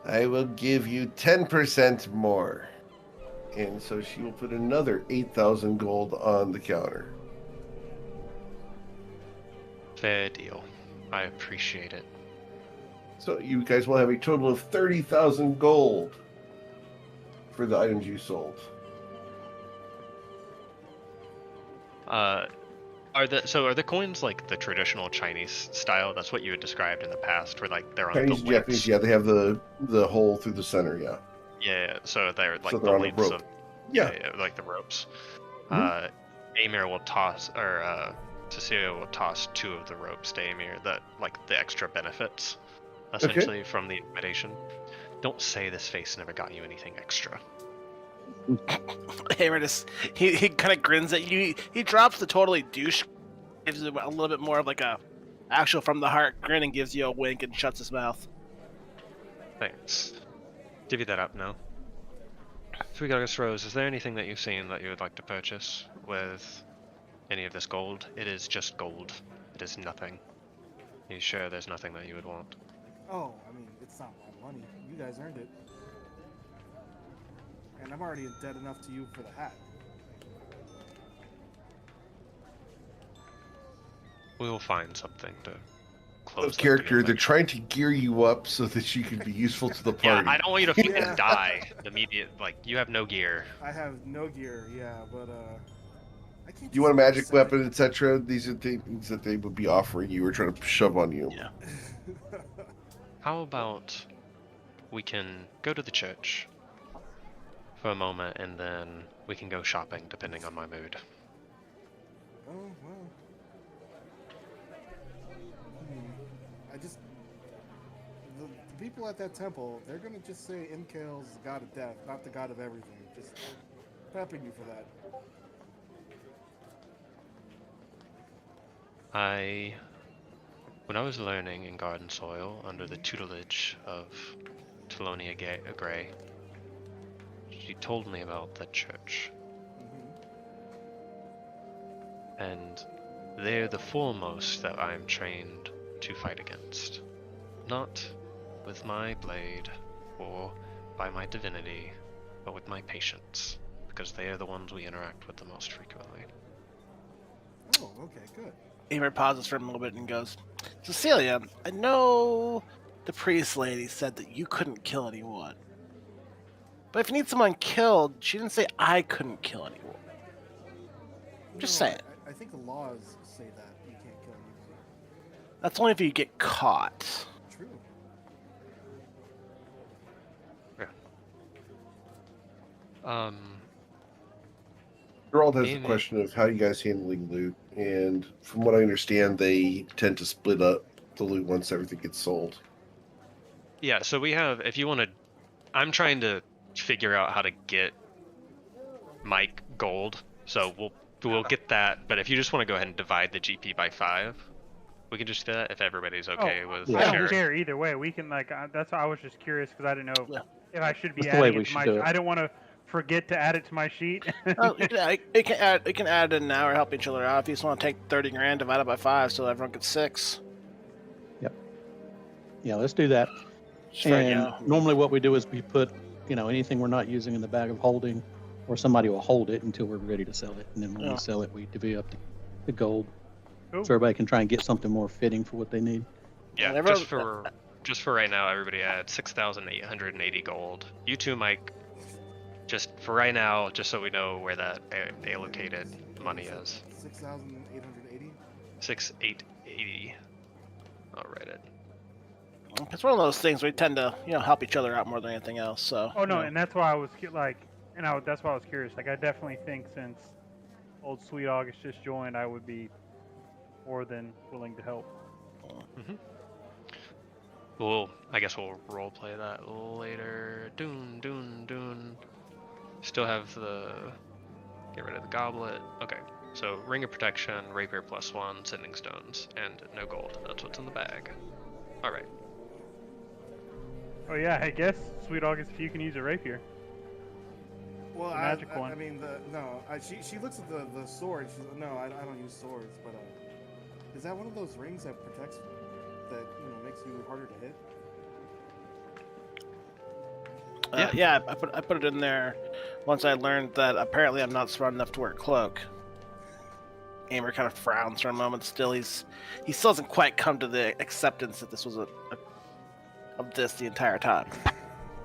[SPEAKER 1] I will give you 10% more. And so she will put another 8,000 gold on the counter.
[SPEAKER 4] Fair deal. I appreciate it.
[SPEAKER 1] So you guys will have a total of 30,000 gold for the items you sold.
[SPEAKER 4] Are the coins like the traditional Chinese style? That's what you had described in the past, where like they're on
[SPEAKER 1] Chinese
[SPEAKER 4] the
[SPEAKER 1] and
[SPEAKER 4] links.
[SPEAKER 1] Japanese, yeah, they have the hole through the center, yeah.
[SPEAKER 4] Yeah, so they're like
[SPEAKER 1] So
[SPEAKER 4] the
[SPEAKER 1] they're on a
[SPEAKER 4] links
[SPEAKER 1] rope.
[SPEAKER 4] of
[SPEAKER 1] Yeah.
[SPEAKER 4] like the ropes.
[SPEAKER 1] Mhm.
[SPEAKER 4] Amir will toss, or Cecilia will toss 2 of the ropes to Amir, that like the extra benefits, essentially from the intimidation. Don't say this face never got you anything extra.
[SPEAKER 6] Hammer just he kind of grins at you. He drops the totally douche, gives you a little bit more of like a actual from the heart grin, and gives you a wink and shuts his mouth.
[SPEAKER 4] Thanks. Divvy that up now. Sweet August Rose, is there anything that you've seen that you would like to purchase with any of this gold? It is just gold. It is nothing. Are you sure there's nothing that you would want?
[SPEAKER 3] Oh, I mean, it's not my money. You guys earned it. And I'm already in debt enough to you for the hat.
[SPEAKER 4] We will find something to close
[SPEAKER 1] Of
[SPEAKER 4] that
[SPEAKER 1] character,
[SPEAKER 4] deal
[SPEAKER 1] they're
[SPEAKER 4] next.
[SPEAKER 1] trying to gear you up so that you can be useful to the
[SPEAKER 4] Yeah,
[SPEAKER 1] party.
[SPEAKER 4] I don't want you to fucking
[SPEAKER 3] Yeah.
[SPEAKER 4] die immediate. Like, you have no gear.
[SPEAKER 3] I have no gear, yeah, but I can't.
[SPEAKER 1] Do you want a
[SPEAKER 3] just
[SPEAKER 1] magic
[SPEAKER 3] say-
[SPEAKER 1] weapon, etc.? These are things that they would be offering you or trying to shove on you.
[SPEAKER 6] Yeah.
[SPEAKER 4] How about we can go to the church for a moment, and then we can go shopping, depending on my mood.
[SPEAKER 3] Oh, well. I just... The people at that temple, they're going to just say Imkail's the god of death, not the god of everything. Just prepping you for that.
[SPEAKER 4] When I was learning in Garden Soil under the tutelage of Telonia Grey, she told me about the church. And they're the foremost that I'm trained to fight against. Not with my blade or by my divinity, but with my patients, because they are the ones we interact with the most frequently.
[SPEAKER 3] Oh, okay, good.
[SPEAKER 6] Emer pauses for a little bit and goes, Cecilia, I know the priest lady said that you couldn't kill anyone. But if you need someone killed, she didn't say I couldn't kill anyone. Just saying.
[SPEAKER 3] I think the laws say that you can't kill anyone.
[SPEAKER 6] That's only if you get caught.
[SPEAKER 3] True.
[SPEAKER 1] Gerald has a
[SPEAKER 4] Amy.
[SPEAKER 1] question of how you guys handling loot, and from what I understand, they tend to split up the loot once everything gets sold.
[SPEAKER 4] Yeah, so we have, if you want to, I'm trying to figure out how to get Mike gold, so we'll get that, but if you just want to go ahead and divide the GP by 5, we can just do that if everybody's okay with
[SPEAKER 5] I don't
[SPEAKER 4] sharing.
[SPEAKER 5] care either way. We can that's why I was just curious because I didn't know if I should be
[SPEAKER 2] That's the way
[SPEAKER 5] adding
[SPEAKER 2] we
[SPEAKER 5] it to
[SPEAKER 2] should
[SPEAKER 5] my.
[SPEAKER 2] do it.
[SPEAKER 5] I don't want to forget to add it to my sheet.
[SPEAKER 6] Oh, you can add it now or help each other out. If you just want to take 30 grand, divide it by 5 so everyone gets 6.
[SPEAKER 2] Yeah, let's do that.
[SPEAKER 6] Just right
[SPEAKER 2] And
[SPEAKER 6] now.
[SPEAKER 2] normally what we do is we put, anything we're not using in the bag of holding, or somebody will hold it until we're ready to sell it. And then when we sell it, we divvy up the gold.
[SPEAKER 5] Cool.
[SPEAKER 2] So everybody can try and get something more fitting for what they need.
[SPEAKER 4] Yeah,
[SPEAKER 6] Whenever-
[SPEAKER 4] just for right now, everybody add 6,880 gold. You too, Mike. Just for right now, just so we know where that allocated money is.
[SPEAKER 3] 6,880.
[SPEAKER 4] 6,880. I'll write it.
[SPEAKER 6] It's one of those things we tend to, help each other out more than anything else. So.
[SPEAKER 5] Oh no, and that's why I was that's why I was curious. Like I definitely think since old Sweet August just joined, I would be more than willing to help.
[SPEAKER 4] I guess we'll role play that later. Doon. Still have get rid of the goblet. Okay, so ring of protection, rapier +1, sending stones, and no gold. That's what's in the bag. All right.
[SPEAKER 5] Oh yeah, I guess Sweet August, if you can use a rapier.
[SPEAKER 3] Well,
[SPEAKER 5] Magic one.
[SPEAKER 3] I mean, she looks at the sword. She's like, no, I don't use swords. But is that one of those rings that protects, that makes you harder to hit?
[SPEAKER 6] Yeah, I put it in there once I learned that apparently I'm not smart enough to wear a cloak. Amer kind of frowns for a moment. Still, he still hasn't quite come to the acceptance that this was of this the entire time.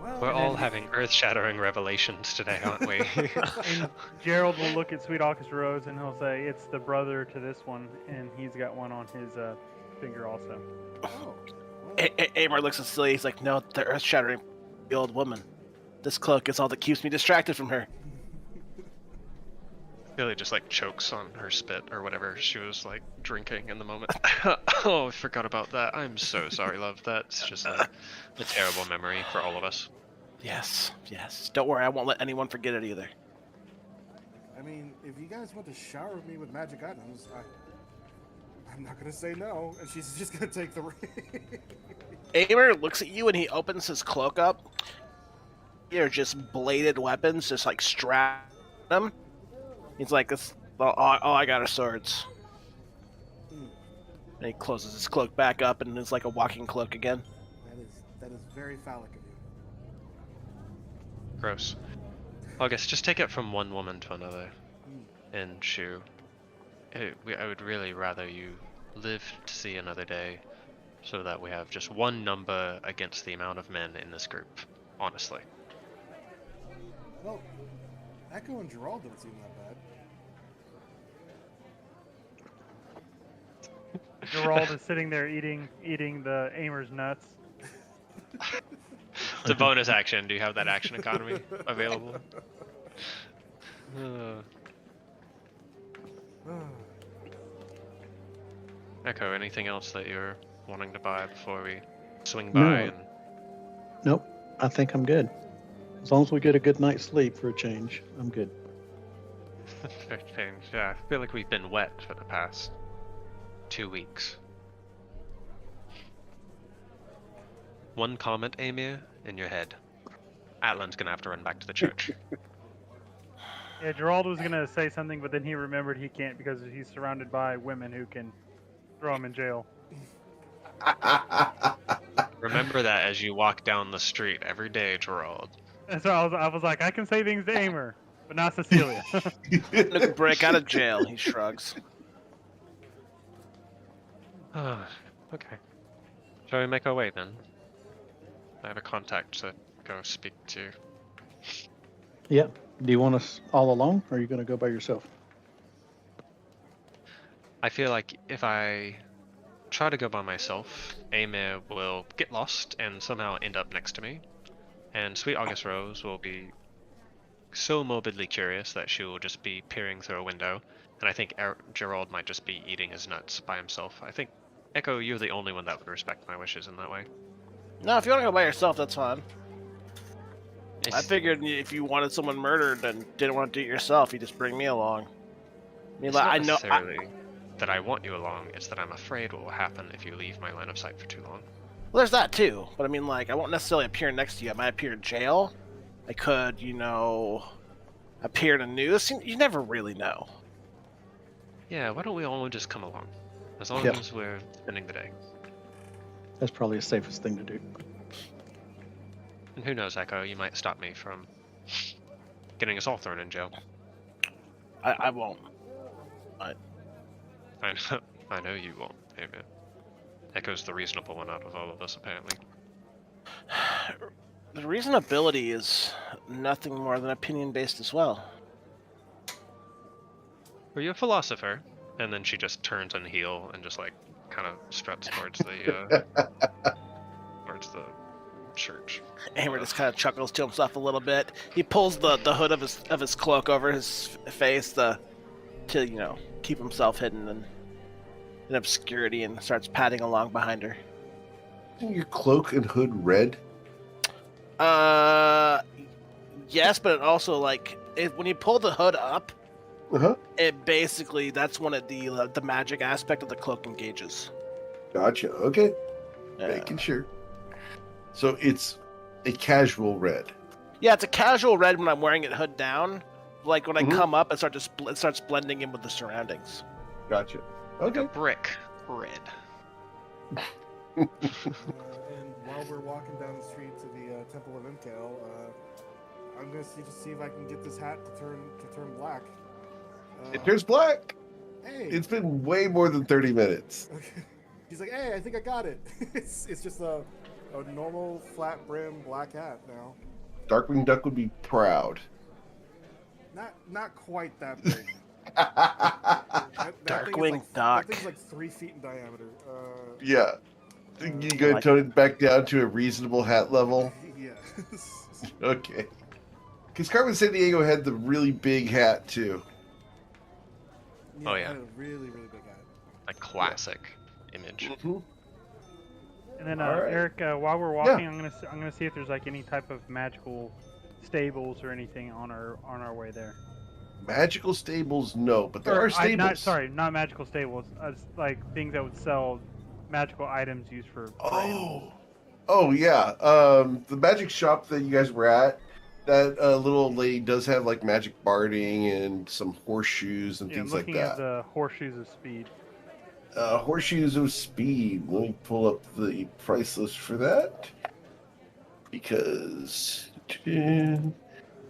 [SPEAKER 3] Well,
[SPEAKER 4] We're all having earth-shattering revelations today, aren't we?
[SPEAKER 5] And Gerald will look at Sweet August Rose and he'll say, "It's the brother to this one, and he's got one on his finger also."
[SPEAKER 3] Oh,
[SPEAKER 6] Amer looks at Celia. He's like, "No, the earth-shattering, the old woman. This cloak is all that keeps me distracted from her."
[SPEAKER 4] Billy just chokes on her spit or whatever she was drinking in the moment. Oh, I forgot about that. I'm so sorry, love. That's just a terrible memory for all of us.
[SPEAKER 6] Yes. Don't worry, I won't let anyone forget it either.
[SPEAKER 3] I mean, if you guys want to shower me with magic items, I'm not gonna say no, and she's just gonna take the ring.
[SPEAKER 6] Amer looks at you and he opens his cloak up. They're just bladed weapons, just strapped him. He's like, "This, all I got are swords." And he closes his cloak back up and is like a walking cloak again.
[SPEAKER 3] That is very phallic of you.
[SPEAKER 4] Gross. August, just take it from one woman to another. And Shu, I would really rather you live to see another day, so that we have just one number against the amount of men in this group. Honestly.
[SPEAKER 3] Well, Echo and Gerald don't seem that bad.
[SPEAKER 5] Gerald is sitting there eating the Amer's nuts.
[SPEAKER 4] It's a bonus action. Do you have that action economy available? Echo, anything else that you're wanting to buy before we swing
[SPEAKER 2] No.
[SPEAKER 4] by? And
[SPEAKER 2] Nope. I think I'm good. As long as we get a good night's sleep for a change, I'm good.
[SPEAKER 4] for change, yeah, I feel like we've been wet for the past 2 weeks. One comment, Amir, in your head. Atlan's gonna have to run back to the church.
[SPEAKER 5] Yeah, Gerald was gonna say something, but then he remembered he can't because he's surrounded by women who can throw him in jail.
[SPEAKER 4] Remember that as you walk down the street every day, Gerald.
[SPEAKER 5] And so I was like, I can say things to Amer, but not Cecilia.
[SPEAKER 6] Look at break out of jail. He shrugs.
[SPEAKER 4] Okay. Shall we make our way then? I have a contact to go speak to.
[SPEAKER 2] Yeah. Do you want us all alone, or are you going to go by yourself?
[SPEAKER 4] I feel like if I try to go by myself, Amir will get lost and somehow end up next to me. And Sweet August Rose will be so morbidly curious that she will just be peering through a window. And I think Gerald might just be eating his nuts by himself. I think, Echo, you're the only one that would respect my wishes in that way.
[SPEAKER 6] No, if you want to go by yourself, that's fine. I
[SPEAKER 4] It's-
[SPEAKER 6] figured if you wanted someone murdered and didn't want to do it yourself, you just bring me along. I mean,
[SPEAKER 4] It's
[SPEAKER 6] like,
[SPEAKER 4] not
[SPEAKER 6] I know.
[SPEAKER 4] necessarily that I want you along, it's that I'm afraid what will happen if you leave my line of sight for too long.
[SPEAKER 6] Well, there's that too. But I mean, like, I won't necessarily appear next to you. I might appear in jail. I could, appear in a news. You never really know.
[SPEAKER 4] Yeah, why don't we all just come along? As long
[SPEAKER 2] Yep.
[SPEAKER 4] as we're spending the day.
[SPEAKER 2] That's probably the safest thing to do.
[SPEAKER 4] And who knows, Echo, you might stop me from getting us all thrown in jail.
[SPEAKER 6] I won't.
[SPEAKER 4] I know you won't, Amen. Echo's the reasonable one out of all of us, apparently.
[SPEAKER 6] The reasonability is nothing more than opinion-based as well.
[SPEAKER 4] Were you a philosopher? And then she just turns on heel and just, like, kind of struts towards the, towards the church.
[SPEAKER 6] Amer just kind of chuckles to himself a little bit. He pulls the hood of his cloak over his face to keep himself hidden in obscurity, and starts padding along behind her.
[SPEAKER 1] Isn't your cloak and hood red?
[SPEAKER 6] Yes, but it also when you pull the hood up,
[SPEAKER 1] Uh-huh.
[SPEAKER 6] it basically that's when the magic aspect of the cloak engages.
[SPEAKER 1] Gotcha. Okay.
[SPEAKER 6] Yeah.
[SPEAKER 1] Making sure. So it's a casual red.
[SPEAKER 6] Yeah, it's a casual red when I'm wearing it hood down. Like when I
[SPEAKER 1] Mhm.
[SPEAKER 6] come up, it starts blending in with the surroundings.
[SPEAKER 1] Gotcha.
[SPEAKER 4] Like a
[SPEAKER 1] Okay.
[SPEAKER 4] brick red.
[SPEAKER 3] And while we're walking down the street to the Temple of Imkel, I'm gonna see if I can get this hat to turn black.
[SPEAKER 1] It turns black.
[SPEAKER 3] Hey.
[SPEAKER 1] It's been way more than 30 minutes.
[SPEAKER 3] Okay. He's like, hey, I think I got it. it's just a normal flat brim black hat now.
[SPEAKER 1] Darkwing Duck would be proud.
[SPEAKER 3] Not quite that big.
[SPEAKER 6] Darkwing Duck.
[SPEAKER 3] That thing's like 3 feet in diameter.
[SPEAKER 1] Yeah. You gonna tone it back down to a reasonable hat level?
[SPEAKER 3] Yeah.
[SPEAKER 1] Okay. Because Carmen Sandiego had the really big hat too.
[SPEAKER 4] Oh, yeah.
[SPEAKER 3] I had a really, really big hat.
[SPEAKER 4] A classic image.
[SPEAKER 1] Mm-hmm.
[SPEAKER 5] And then
[SPEAKER 1] All right.
[SPEAKER 5] Eric, while we're walking, I'm gonna see if there's like any type of magical stables or anything on our way there.
[SPEAKER 1] Magical stables, no, but there are stables.
[SPEAKER 5] Not magical stables. Like things that would sell magical items used for.
[SPEAKER 1] Oh yeah. The magic shop that you guys were at, that little old lady does have like magic barding and some horseshoes and
[SPEAKER 5] Yeah,
[SPEAKER 1] things
[SPEAKER 5] I'm
[SPEAKER 1] like
[SPEAKER 5] looking at
[SPEAKER 1] that.
[SPEAKER 5] the horseshoes of speed.
[SPEAKER 1] Horseshoes of speed. Let me pull up the price list for that because I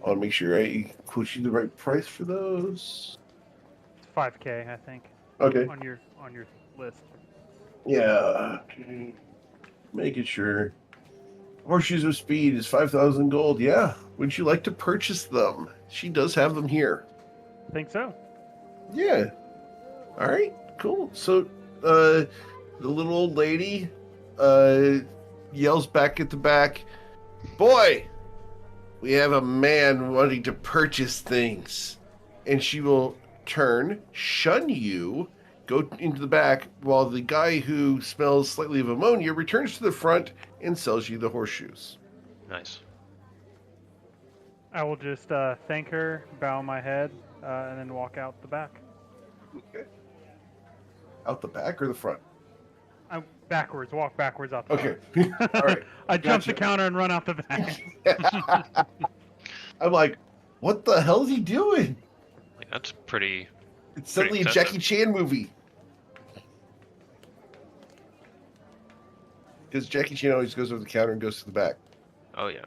[SPEAKER 1] want to make sure I quote you the right price for those.
[SPEAKER 5] It's 5K, I think,
[SPEAKER 1] Okay.
[SPEAKER 5] on your list.
[SPEAKER 1] Yeah. Making sure. Horseshoes of Speed is 5,000 gold. Yeah. Would you like to purchase them? She does have them here.
[SPEAKER 5] I think so.
[SPEAKER 1] Yeah. All right. Cool. So, the little old lady yells back at the back, "Boy, we have a man wanting to purchase things." And she will turn, shun you, go into the back, while the guy who smells slightly of ammonia returns to the front and sells you the horseshoes.
[SPEAKER 4] Nice.
[SPEAKER 5] I will just thank her, bow my head, and then walk out the back.
[SPEAKER 1] Okay. Out the back or the front?
[SPEAKER 5] I walk backwards out the
[SPEAKER 1] Okay.
[SPEAKER 5] back.
[SPEAKER 1] All right.
[SPEAKER 5] I jump
[SPEAKER 1] Gotcha.
[SPEAKER 5] the counter and run out the back.
[SPEAKER 1] I'm like, what the hell is he doing?
[SPEAKER 4] Like, that's pretty.
[SPEAKER 1] It's suddenly a
[SPEAKER 4] excessive.
[SPEAKER 1] Jackie Chan movie. Because Jackie Chan always goes over the counter and goes to the back.
[SPEAKER 4] Oh yeah.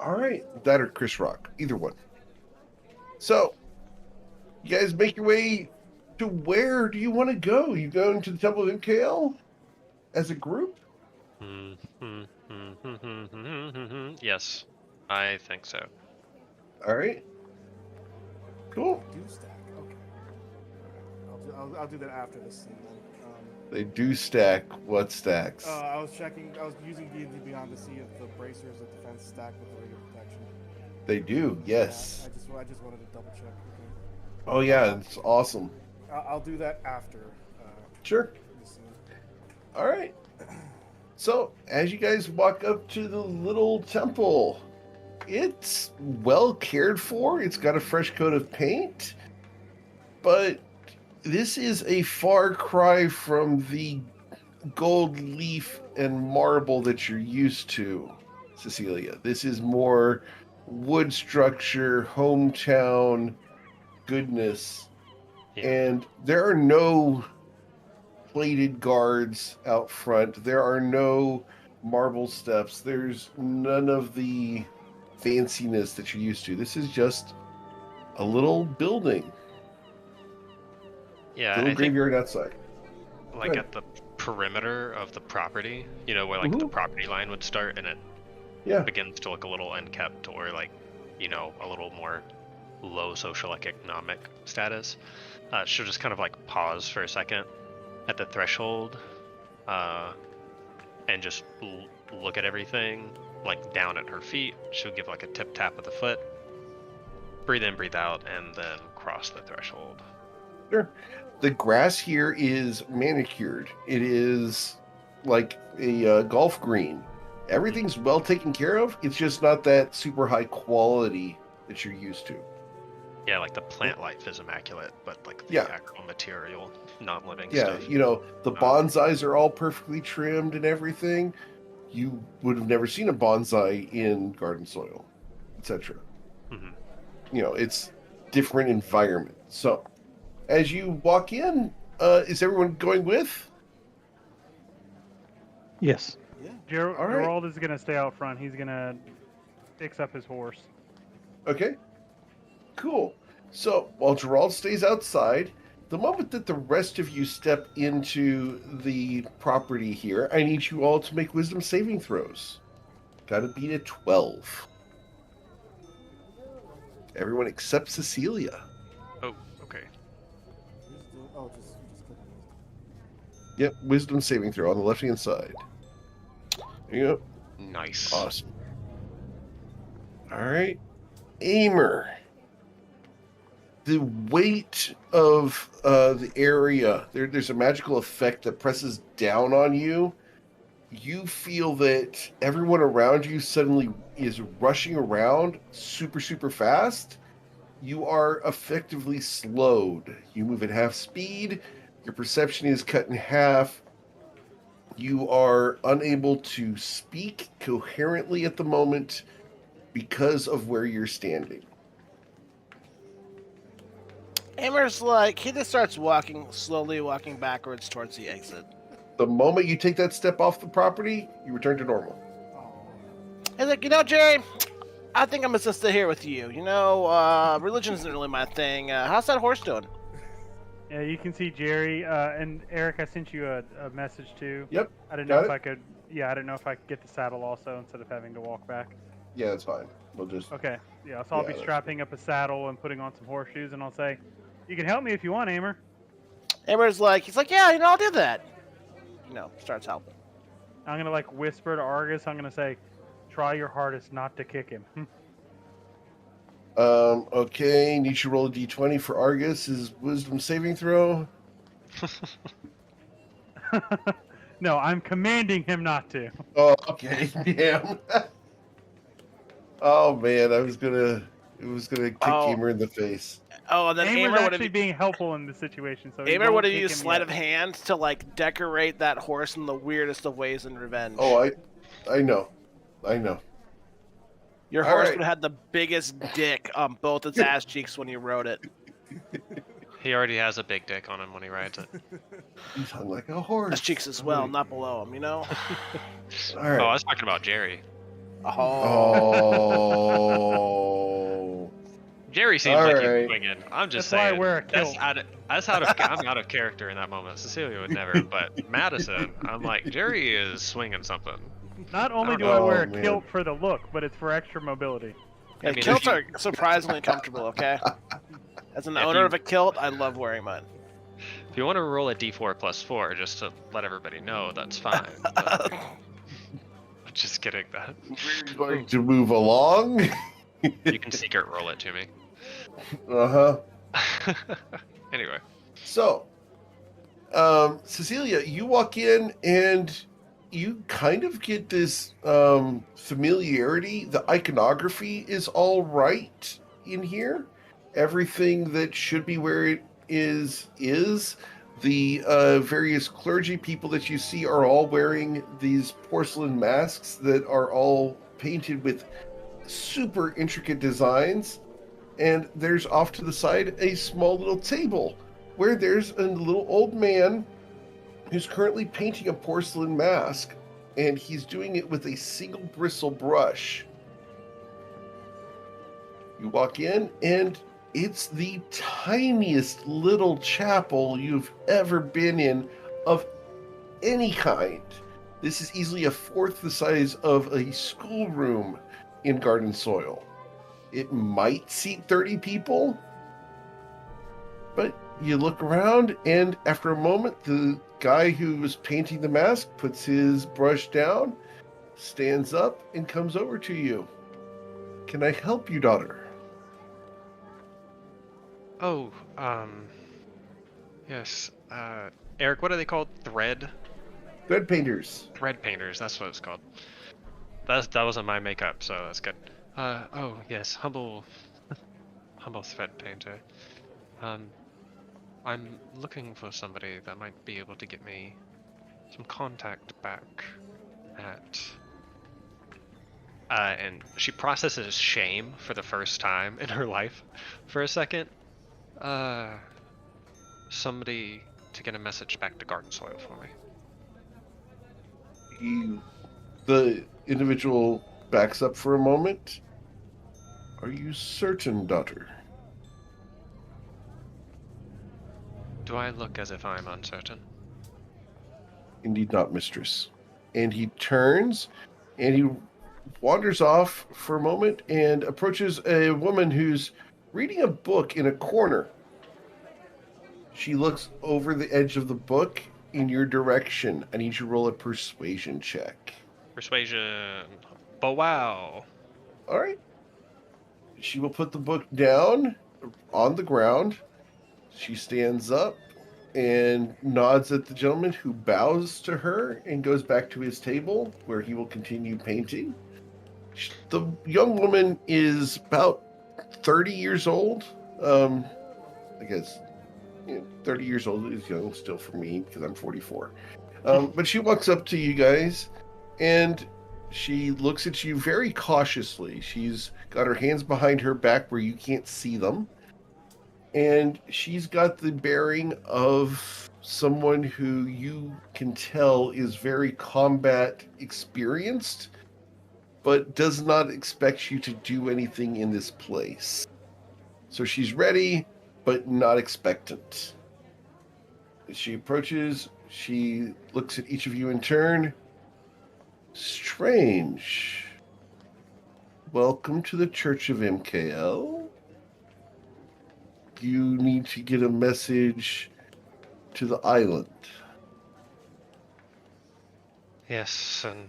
[SPEAKER 1] All right. That or Chris Rock. Either one. So, you guys make your way to where do you want to go? You going to the Temple of MKL as a group?
[SPEAKER 4] Yes, I think so.
[SPEAKER 1] All right. Cool.
[SPEAKER 3] Do stack. Okay. I'll do that after this scene then.
[SPEAKER 1] They do stack. What stacks?
[SPEAKER 3] I was using D&D Beyond to see if the bracers of defense stack with the radiant protection.
[SPEAKER 1] They do. Yes.
[SPEAKER 3] Yeah, I just wanted to double check. Okay.
[SPEAKER 1] Oh yeah, it's awesome.
[SPEAKER 3] I'll do that after.
[SPEAKER 1] Sure.
[SPEAKER 3] This scene.
[SPEAKER 1] All right. So, as you guys walk up to the little temple, it's well cared for. It's got a fresh coat of paint, but this is a far cry from the gold leaf and marble that you're used to, Cecilia. This is more wood structure, hometown goodness.
[SPEAKER 4] Yeah.
[SPEAKER 1] And there are no plated guards out front. There are no marble steps. There's none of the fanciness that you're used to. This is just a little building.
[SPEAKER 4] Yeah,
[SPEAKER 1] Little
[SPEAKER 4] I think
[SPEAKER 1] graveyard outside.
[SPEAKER 4] like
[SPEAKER 1] Good.
[SPEAKER 4] at the perimeter of the property, you know, where like the
[SPEAKER 1] Mhm.
[SPEAKER 4] property line would start and it
[SPEAKER 1] Yeah.
[SPEAKER 4] begins to look a little unkept or like, you know, a little more low social economic status. She'll just kind of like pause for a second at the threshold and just look at everything like down at her feet. She'll give like a tip tap of the foot, breathe in, breathe out, and then cross the threshold.
[SPEAKER 1] Sure. The grass here is manicured. It is like a golf green. Everything's well taken care of. It's just not that super high quality that you're used to.
[SPEAKER 4] Yeah, like the plant life is immaculate, but like the
[SPEAKER 1] Yeah.
[SPEAKER 4] actual material, non-living
[SPEAKER 1] Yeah,
[SPEAKER 4] stuff.
[SPEAKER 1] you know, the bonsais are all perfectly trimmed and everything. You would have never seen a bonsai in garden soil, etc.
[SPEAKER 4] Mhm.
[SPEAKER 1] You know, it's different environment. So, as you walk in, is everyone going with?
[SPEAKER 2] Yes.
[SPEAKER 3] Yeah.
[SPEAKER 1] All right.
[SPEAKER 5] Gerald is gonna stay out front. He's gonna fix up his horse.
[SPEAKER 1] Okay. Cool. So, while Gerald stays outside, the moment that the rest of you step into the property here, I need you all to make wisdom saving throws. Gotta beat a 12. Everyone except Cecilia.
[SPEAKER 4] Oh, okay.
[SPEAKER 3] Just click on this.
[SPEAKER 1] Yep, wisdom saving throw on the left hand side. There you go.
[SPEAKER 4] Nice.
[SPEAKER 1] Awesome. Alright. Aimer. The weight of the area, there's a magical effect that presses down on you. You feel that everyone around you suddenly is rushing around super, super fast. You are effectively slowed. You move at half speed. Your perception is cut in half. You are unable to speak coherently at the moment because of where you're standing.
[SPEAKER 6] Amer's like, he just starts slowly walking backwards towards the exit.
[SPEAKER 1] The moment you take that step off the property, you return to normal.
[SPEAKER 6] He's like, Jerry, I think I'm gonna stay here with you. Religion isn't really my thing. How's that horse doing?
[SPEAKER 5] Yeah, you can see Jerry and Eric. I sent you a message too.
[SPEAKER 1] Yep.
[SPEAKER 5] I didn't
[SPEAKER 1] got
[SPEAKER 5] know
[SPEAKER 1] it.
[SPEAKER 5] if I could. Yeah, I didn't know if I could get the saddle also instead of having to walk back.
[SPEAKER 1] Yeah, that's fine. We'll just.
[SPEAKER 5] Okay. Yeah, so I'll
[SPEAKER 1] Yeah,
[SPEAKER 5] be
[SPEAKER 1] that's
[SPEAKER 5] strapping up a saddle and putting on some horseshoes, and I'll say, "You can help me if you want, Amer."
[SPEAKER 6] Amer's like, he's like, yeah, I'll do that. Starts helping.
[SPEAKER 5] I'm gonna like whisper to Argus. I'm gonna say, "Try your hardest not to kick him."
[SPEAKER 1] Okay, need to roll a d20 for Argus. Is wisdom saving throw?
[SPEAKER 5] No, I'm commanding him not to.
[SPEAKER 1] Oh, okay. Damn. Oh man, it was gonna kick
[SPEAKER 6] Oh.
[SPEAKER 1] Gamer in the face.
[SPEAKER 6] Oh, and then
[SPEAKER 5] Amer's
[SPEAKER 6] Amer would
[SPEAKER 5] actually
[SPEAKER 6] have
[SPEAKER 5] being helpful in this situation, so he
[SPEAKER 6] Amer
[SPEAKER 5] won't
[SPEAKER 6] would have
[SPEAKER 5] kick
[SPEAKER 6] used
[SPEAKER 5] him
[SPEAKER 6] sleight
[SPEAKER 5] yet.
[SPEAKER 6] of hand to like decorate that horse in the weirdest of ways in revenge.
[SPEAKER 1] Oh, I know.
[SPEAKER 6] Your
[SPEAKER 1] All
[SPEAKER 6] horse
[SPEAKER 1] right.
[SPEAKER 6] would have had the biggest dick on both its ass cheeks when you rode it.
[SPEAKER 4] He already has a big dick on him when he rides it.
[SPEAKER 1] He's hung like a horse.
[SPEAKER 6] Ass cheeks as well, not below him, you know?
[SPEAKER 1] All right.
[SPEAKER 4] Oh, I was talking about Jerry.
[SPEAKER 1] Oh.
[SPEAKER 4] Jerry seems
[SPEAKER 1] All
[SPEAKER 4] like
[SPEAKER 1] right.
[SPEAKER 4] he's swinging. I'm just
[SPEAKER 5] That's why I
[SPEAKER 4] saying.
[SPEAKER 5] wear a kilt.
[SPEAKER 4] I'm out of character in that moment. Cecilia would never, but Madison, I'm like, Jerry is swinging something.
[SPEAKER 5] Not only
[SPEAKER 4] I
[SPEAKER 5] do
[SPEAKER 4] don't
[SPEAKER 5] I
[SPEAKER 1] know.
[SPEAKER 5] wear
[SPEAKER 1] Oh,
[SPEAKER 5] a
[SPEAKER 1] man.
[SPEAKER 5] kilt for the look, but it's for extra mobility.
[SPEAKER 6] Yeah,
[SPEAKER 4] I mean,
[SPEAKER 6] kilts
[SPEAKER 4] if
[SPEAKER 6] are surprisingly comfortable, okay? As an owner of a kilt, I love wearing mine.
[SPEAKER 4] If you want to roll a d4 plus 4, just to let everybody know, that's fine. But- just kidding. That
[SPEAKER 1] We're going to move along.
[SPEAKER 4] you can secret roll it to me.
[SPEAKER 1] Uh-huh.
[SPEAKER 4] Anyway,
[SPEAKER 1] So, Cecilia, you walk in and you kind of get this familiarity. The iconography is all right in here. Everything that should be where it is. The various clergy people that you see are all wearing these porcelain masks that are all painted with super intricate designs. And there's off to the side a small little table where there's a little old man who's currently painting a porcelain mask, and he's doing it with a single bristle brush. You walk in, and it's the tiniest little chapel you've ever been in of any kind. This is easily a fourth the size of a schoolroom in garden soil. It might seat 30 people, but you look around, and after a moment, the guy who was painting the mask puts his brush down, stands up, and comes over to you. Can I help you, daughter?
[SPEAKER 4] oh, yes. Eric, what are they called? Thread
[SPEAKER 1] Painters.
[SPEAKER 4] painters. That's what it's called. That wasn't my makeup, so that's good. Oh yes, humble thread painter. I'm looking for somebody that might be able to get me some contact back at. And she processes shame for the first time in her life for a second. Somebody to get a message back to Garden Soil for me.
[SPEAKER 1] The individual backs up for a moment. Are you certain, daughter?
[SPEAKER 4] Do I look as if I'm uncertain?
[SPEAKER 1] Indeed not, mistress. And he turns and he wanders off for a moment and approaches a woman who's reading a book in a corner. She looks over the edge of the book in your direction. I need you to roll a persuasion check.
[SPEAKER 4] Persuasion. But wow.
[SPEAKER 1] All right. She will put the book down on the ground. She stands up and nods at the gentleman, who bows to her and goes back to his table where he will continue painting. The young woman is about 30 years old. I guess 30 years old is young still for me because I'm 44. But she walks up to you guys and she looks at you very cautiously. She's got her hands behind her back where you can't see them. And she's got the bearing of someone who you can tell is very combat experienced, but does not expect you to do anything in this place. So she's ready, but not expectant. As she approaches, she looks at each of you in turn. Strange. Welcome to the Church of MKL. You need to get a message to the island.
[SPEAKER 4] Yes, and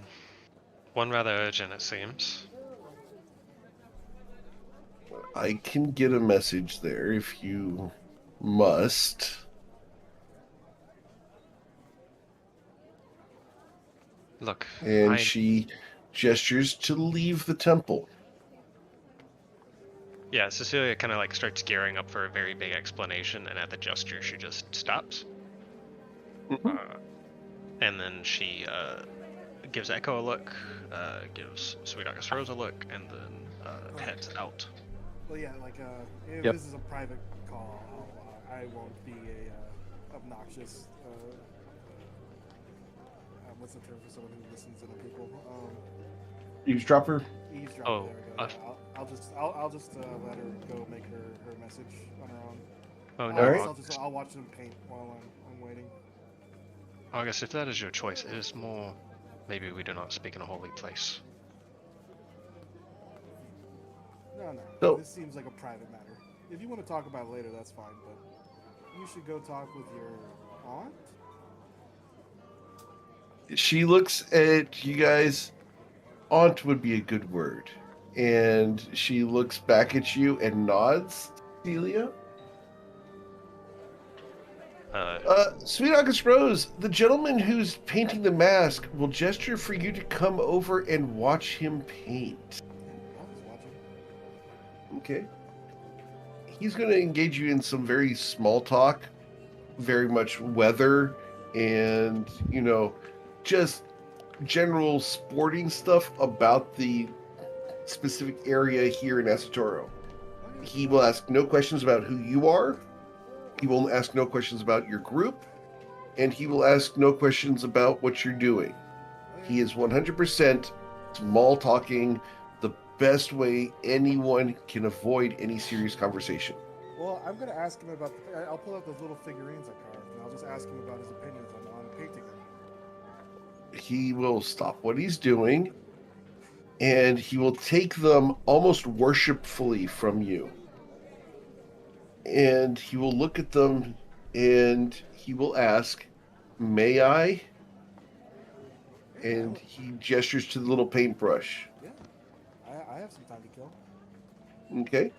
[SPEAKER 4] one rather urgent, it seems.
[SPEAKER 1] I can get a message there if you must.
[SPEAKER 4] Look,
[SPEAKER 1] And she gestures to leave the temple.
[SPEAKER 4] Yeah, Cecilia kind of like starts gearing up for a very big explanation, and at the gesture, she just stops. And then she gives Echo a look, gives Sweet August Rose a look, and then heads out.
[SPEAKER 3] Well, yeah, like if
[SPEAKER 2] Yep.
[SPEAKER 3] this is a private call, I won't be a obnoxious. What's the term for someone who listens to the people?
[SPEAKER 1] Eavesdropper?
[SPEAKER 3] Eavesdropper.
[SPEAKER 4] Oh,
[SPEAKER 3] there we go. I'll just let her go make her message on her own.
[SPEAKER 4] Oh
[SPEAKER 3] I
[SPEAKER 4] no,
[SPEAKER 3] guess I'll watch them paint while I'm waiting.
[SPEAKER 4] August, if that is your choice, it is more. Maybe we do not speak in a holy place.
[SPEAKER 3] No.
[SPEAKER 1] So-
[SPEAKER 3] This seems like a private matter. If you want to talk about it later, that's fine. But you should go talk with your aunt.
[SPEAKER 1] She looks at you guys. Aunt would be a good word. And she looks back at you and nods, Celia. Sweet August Rose, the gentleman who's painting the mask will gesture for you to come over and watch him paint.
[SPEAKER 3] I was watching.
[SPEAKER 1] Okay. He's going to engage you in some very small talk, very much weather, and, just general sporting stuff about the specific area here in Asatoro. He will ask no questions about who you are. He will ask no questions about your group. And he will ask no questions about what you're doing. He is 100% small talking, the best way anyone can avoid any serious conversation.
[SPEAKER 3] Well, I'm gonna ask him about. I'll pull out those little figurines I carved, and I'll just ask him about his opinions on painting them.
[SPEAKER 1] He will stop what he's doing, and he will take them almost worshipfully from you. And he will look at them, and he will ask, "May I?" And he gestures to the little paintbrush.
[SPEAKER 3] Yeah, I have some time to kill.
[SPEAKER 1] Okay.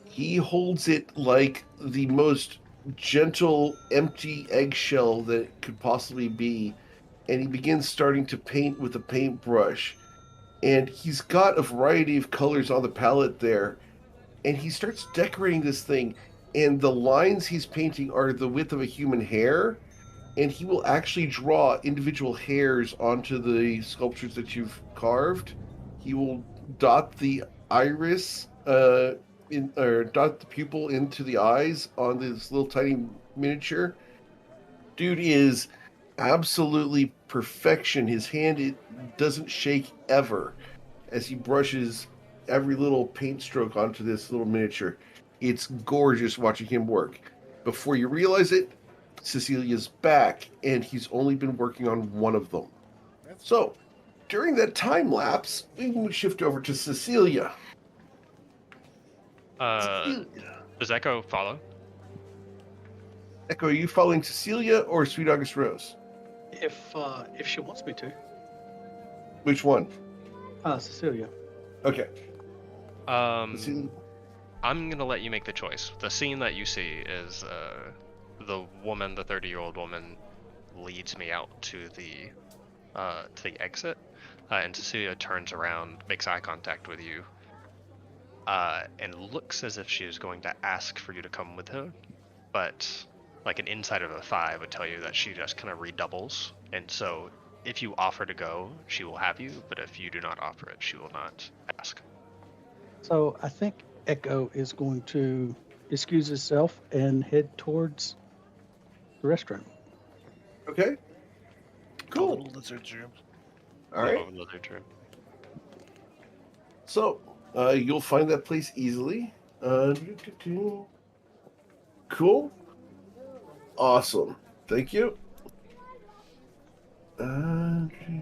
[SPEAKER 1] He holds it like the most gentle, empty eggshell that it could possibly be, and he begins starting to paint with a paintbrush. And he's got a variety of colors on the palette there, and he starts decorating this thing, and the lines he's painting are the width of a human hair, and he will actually draw individual hairs onto the sculptures that you've carved. He will dot the iris dot the pupil into the eyes on this little tiny miniature. Dude is absolutely perfection. His hand, it doesn't shake ever as he brushes every little paint stroke onto this little miniature. It's gorgeous watching him work. Before you realize it, Cecilia's back, and he's only been working on one of them. So, during that time lapse, we can shift over to Cecilia.
[SPEAKER 4] Does Echo follow?
[SPEAKER 1] Echo, are you following Cecilia or Sweet August Rose?
[SPEAKER 2] If she wants me to.
[SPEAKER 1] Which one?
[SPEAKER 2] Cecilia.
[SPEAKER 1] Okay. Cecilia.
[SPEAKER 4] I'm gonna let you make the choice. The scene that you see is the woman, the 30-year-old woman, leads me out to the exit, and Cecilia turns around, makes eye contact with you, and looks as if she is going to ask for you to come with her, but like an inside of a 5 would tell you that she just kind of redoubles, and so if you offer to go, she will have you, but if you do not offer it, she will not ask.
[SPEAKER 2] So I think Echo is going to excuse himself and head towards the restaurant.
[SPEAKER 1] Okay.
[SPEAKER 6] The
[SPEAKER 1] Cool.
[SPEAKER 6] little lizard's room.
[SPEAKER 1] All right. So, you'll find that place easily. Cool. Awesome. Thank you.
[SPEAKER 4] You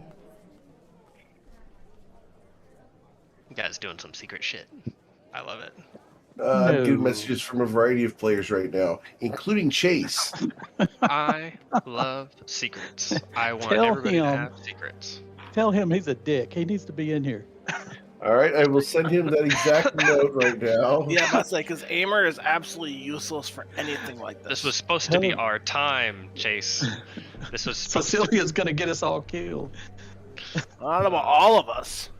[SPEAKER 4] guys doing some secret shit. I love it.
[SPEAKER 1] I'm getting
[SPEAKER 2] No.
[SPEAKER 1] messages from a variety of players right now, including Chase.
[SPEAKER 4] I love secrets. I want
[SPEAKER 2] Tell
[SPEAKER 4] everybody to
[SPEAKER 2] him.
[SPEAKER 4] have secrets.
[SPEAKER 2] Tell him he's a dick. He needs to be in here.
[SPEAKER 1] All right, I will send him that exact note right now.
[SPEAKER 6] Yeah, I must say, because Aimer is absolutely useless for anything like this.
[SPEAKER 4] This was supposed to be our time, Chase. This was supposed to.
[SPEAKER 2] Cecilia's gonna get us all killed.
[SPEAKER 6] I don't know about all of us.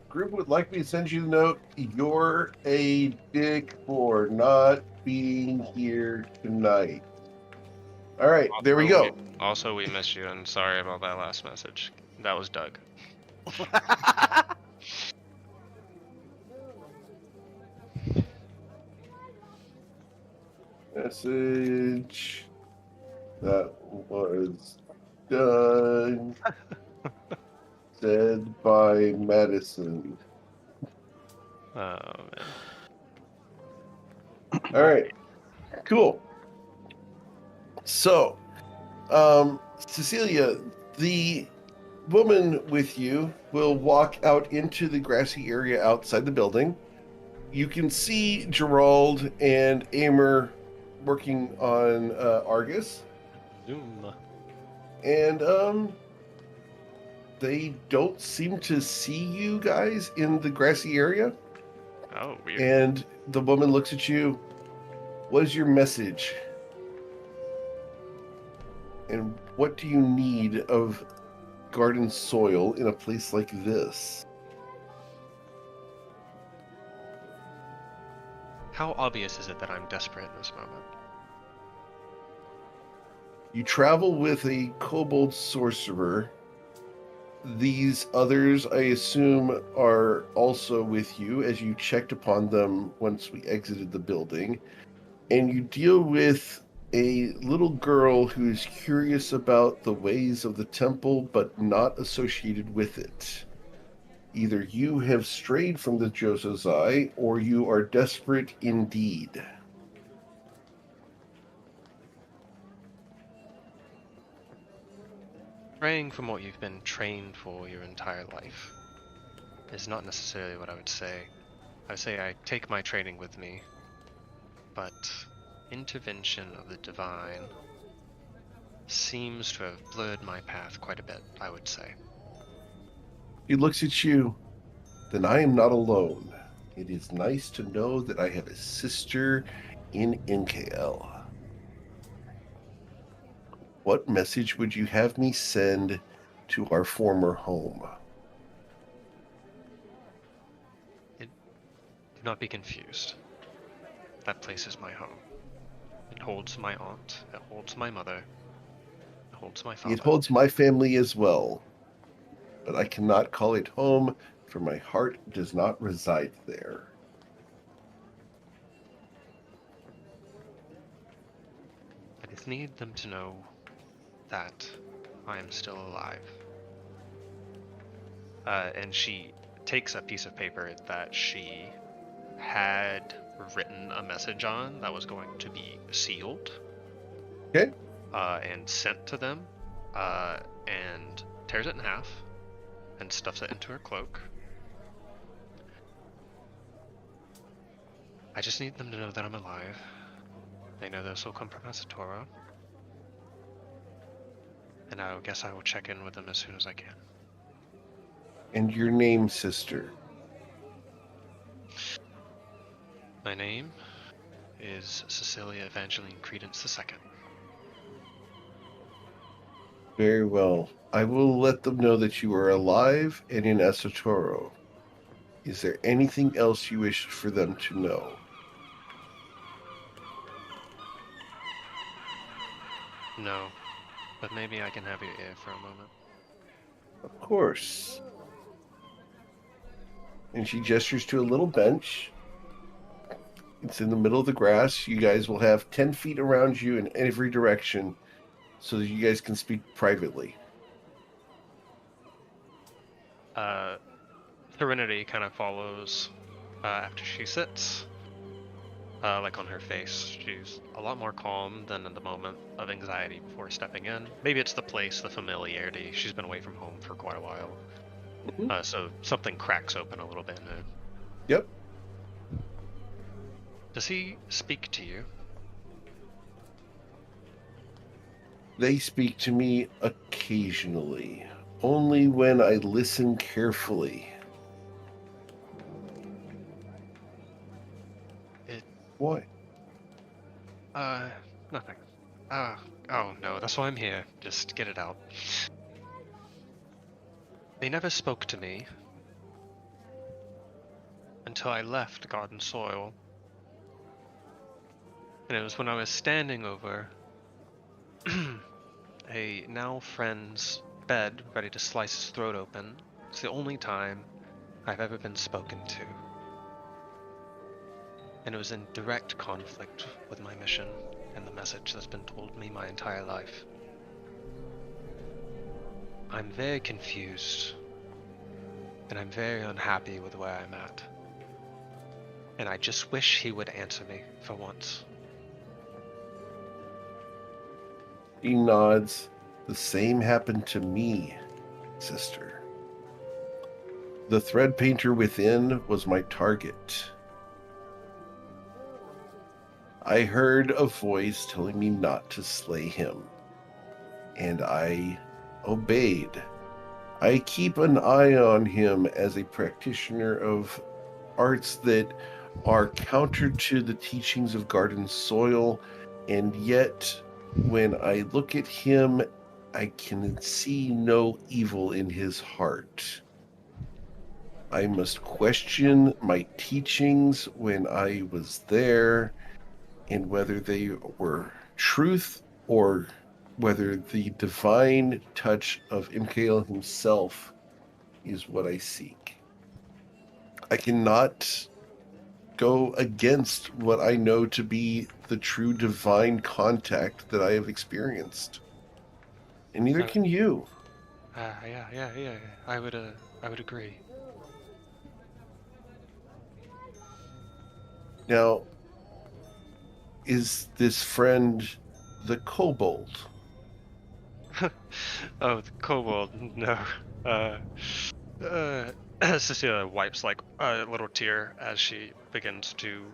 [SPEAKER 1] Group would like me to send you the note. You're a dick for not being here tonight. All right, there we go.
[SPEAKER 4] Also, we miss you, and sorry about that last message. That was Doug.
[SPEAKER 1] Message that was done. Said by Madison.
[SPEAKER 4] Oh, man.
[SPEAKER 1] All right, cool. So, Cecilia, the woman with you will walk out into the grassy area outside the building. You can see Gerald and Aimer working on Argus,
[SPEAKER 4] Zoom.
[SPEAKER 1] and they don't seem to see you guys in the grassy area.
[SPEAKER 4] Oh, weird.
[SPEAKER 1] And the woman looks at you. What is your message? And what do you need of garden soil in a place like this?
[SPEAKER 4] How obvious is it that I'm desperate in this moment?
[SPEAKER 1] You travel with a kobold sorcerer. These others, I assume, are also with you as you checked upon them once we exited the building. And you deal with a little girl who is curious about the ways of the temple, but not associated with it. Either you have strayed from the Josozai, or you are desperate indeed.
[SPEAKER 4] Straying from what you've been trained for your entire life is not necessarily what I would say. I would say I take my training with me, but intervention of the divine seems to have blurred my path quite a bit, I would say.
[SPEAKER 1] He looks at you. Then I am not alone. It is nice to know that I have a sister in NKL. What message would you have me send to our former home?
[SPEAKER 4] Do not be confused. That place is my home. It holds my aunt. It holds my mother. It holds my father.
[SPEAKER 1] It holds my family as well. But I cannot call it home, for my heart does not reside there.
[SPEAKER 4] I just need them to know that I am still alive. And she takes a piece of paper that she had written a message on that was going to be sealed.
[SPEAKER 1] Okay.
[SPEAKER 4] And sent to them, and tears it in half and stuffs it into her cloak. I just need them to know that I'm alive. They know this will come from Asatoro. And I guess I will check in with them as soon as I can.
[SPEAKER 1] And your name, sister?
[SPEAKER 4] My name is Cecilia Evangeline Credence II.
[SPEAKER 1] Very well. I will let them know that you are alive and in Asatoro. Is there anything else you wish for them to know?
[SPEAKER 4] No, but maybe I can have your ear for a moment.
[SPEAKER 1] Of course. And she gestures to a little bench. It's in the middle of the grass. You guys will have 10 feet around you in every direction so that you guys can speak privately.
[SPEAKER 4] Serenity kind of follows after she sits. Like on her face, she's a lot more calm than in the moment of anxiety before stepping in. Maybe it's the place, the familiarity. She's been away from home for quite a while.
[SPEAKER 1] Mm-hmm.
[SPEAKER 4] So something cracks open a little bit in her.
[SPEAKER 1] Yep.
[SPEAKER 4] Does he speak to you?
[SPEAKER 1] They speak to me occasionally, only when I listen carefully. Why?
[SPEAKER 4] Nothing. Oh no, that's why I'm here. Just get it out. They never spoke to me until I left Garden Soil. And it was when I was standing over a now friend's bed, ready to slice his throat open. It's the only time I've ever been spoken to. And it was in direct conflict with my mission and the message that's been told me my entire life. I'm very confused, and I'm very unhappy with where I'm at. And I just wish he would answer me for once.
[SPEAKER 1] He nods. The same happened to me, sister. The thread painter within was my target. I heard a voice telling me not to slay him, and I obeyed. I keep an eye on him as a practitioner of arts that are counter to the teachings of Garden Soil, and yet when I look at him, I can see no evil in his heart. I must question my teachings when I was there, and whether they were truth or whether the divine touch of Imkael himself is what I seek. I cannot go against what I know to be the true divine contact that I have experienced. And neither can you.
[SPEAKER 4] Yeah. I would agree.
[SPEAKER 1] Now, is this friend the kobold?
[SPEAKER 4] Oh, the kobold, no. Cecilia wipes like a little tear as she begins to,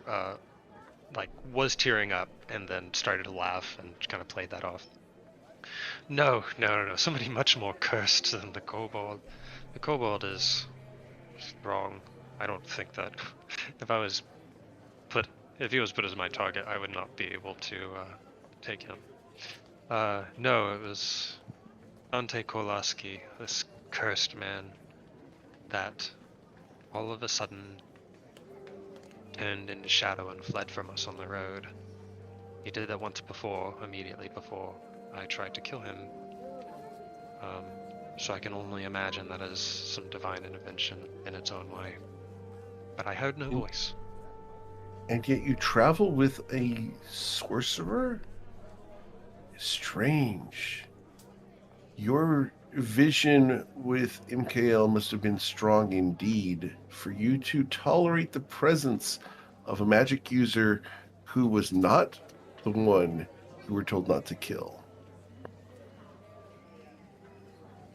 [SPEAKER 4] was tearing up and then started to laugh and kind of played that off. No. Somebody much more cursed than the kobold. The kobold is wrong. I don't think that if he was put as my target, I would not be able to take him. No, it was Ante Kolaski, this cursed man, that all of a sudden turned into shadow and fled from us on the road. He did that once before, immediately before I tried to kill him. So I can only imagine that is some divine intervention in its own way. But I heard no voice.
[SPEAKER 1] And yet you travel with a sorcerer? Strange. Your vision with MKL must have been strong indeed for you to tolerate the presence of a magic user who was not the one you were told not to kill.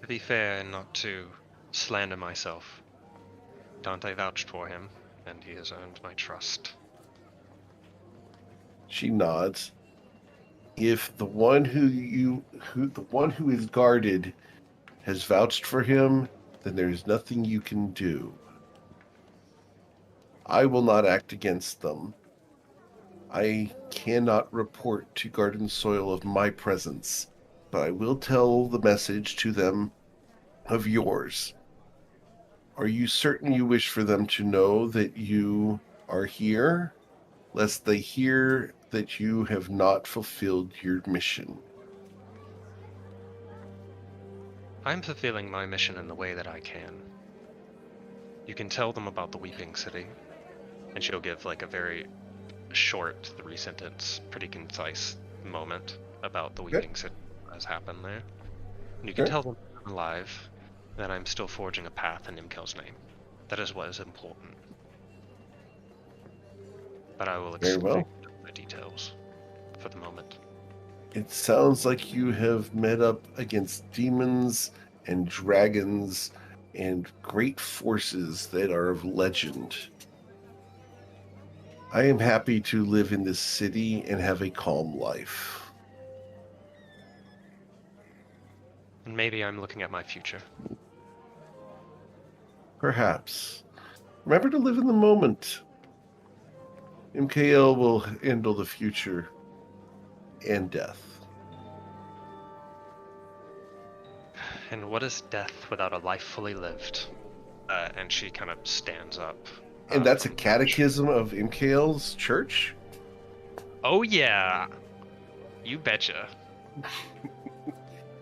[SPEAKER 4] To be fair and not to slander myself, Dante vouched for him, and he has earned my trust.
[SPEAKER 1] She nods. If the one who is guarded has vouched for him, then there's nothing you can do. I will not act against them. I cannot report to Garden Soil of my presence, but I will tell the message to them of yours. Are you certain you wish for them to know that you are here, lest they hear that you have not fulfilled your mission?
[SPEAKER 4] I'm fulfilling my mission in the way that I can. You can tell them about the Weeping City, and she'll give like a very short, 3-sentence, pretty concise moment about the Weeping City as happened there. And you can tell them I'm alive, that I'm still forging a path in Imkel's name. That is what is important. But I will explain the details for the moment.
[SPEAKER 1] It sounds like you have met up against demons and dragons and great forces that are of legend. I am happy to live in this city and have a calm life.
[SPEAKER 4] And maybe I'm looking at my future.
[SPEAKER 1] Perhaps. Remember to live in the moment. MKL will handle the future and death.
[SPEAKER 4] And what is death without a life fully lived? And she kind of stands up.
[SPEAKER 1] And that's a
[SPEAKER 4] from the couch.
[SPEAKER 1] catechism of MKL's church?
[SPEAKER 4] Oh yeah, you betcha.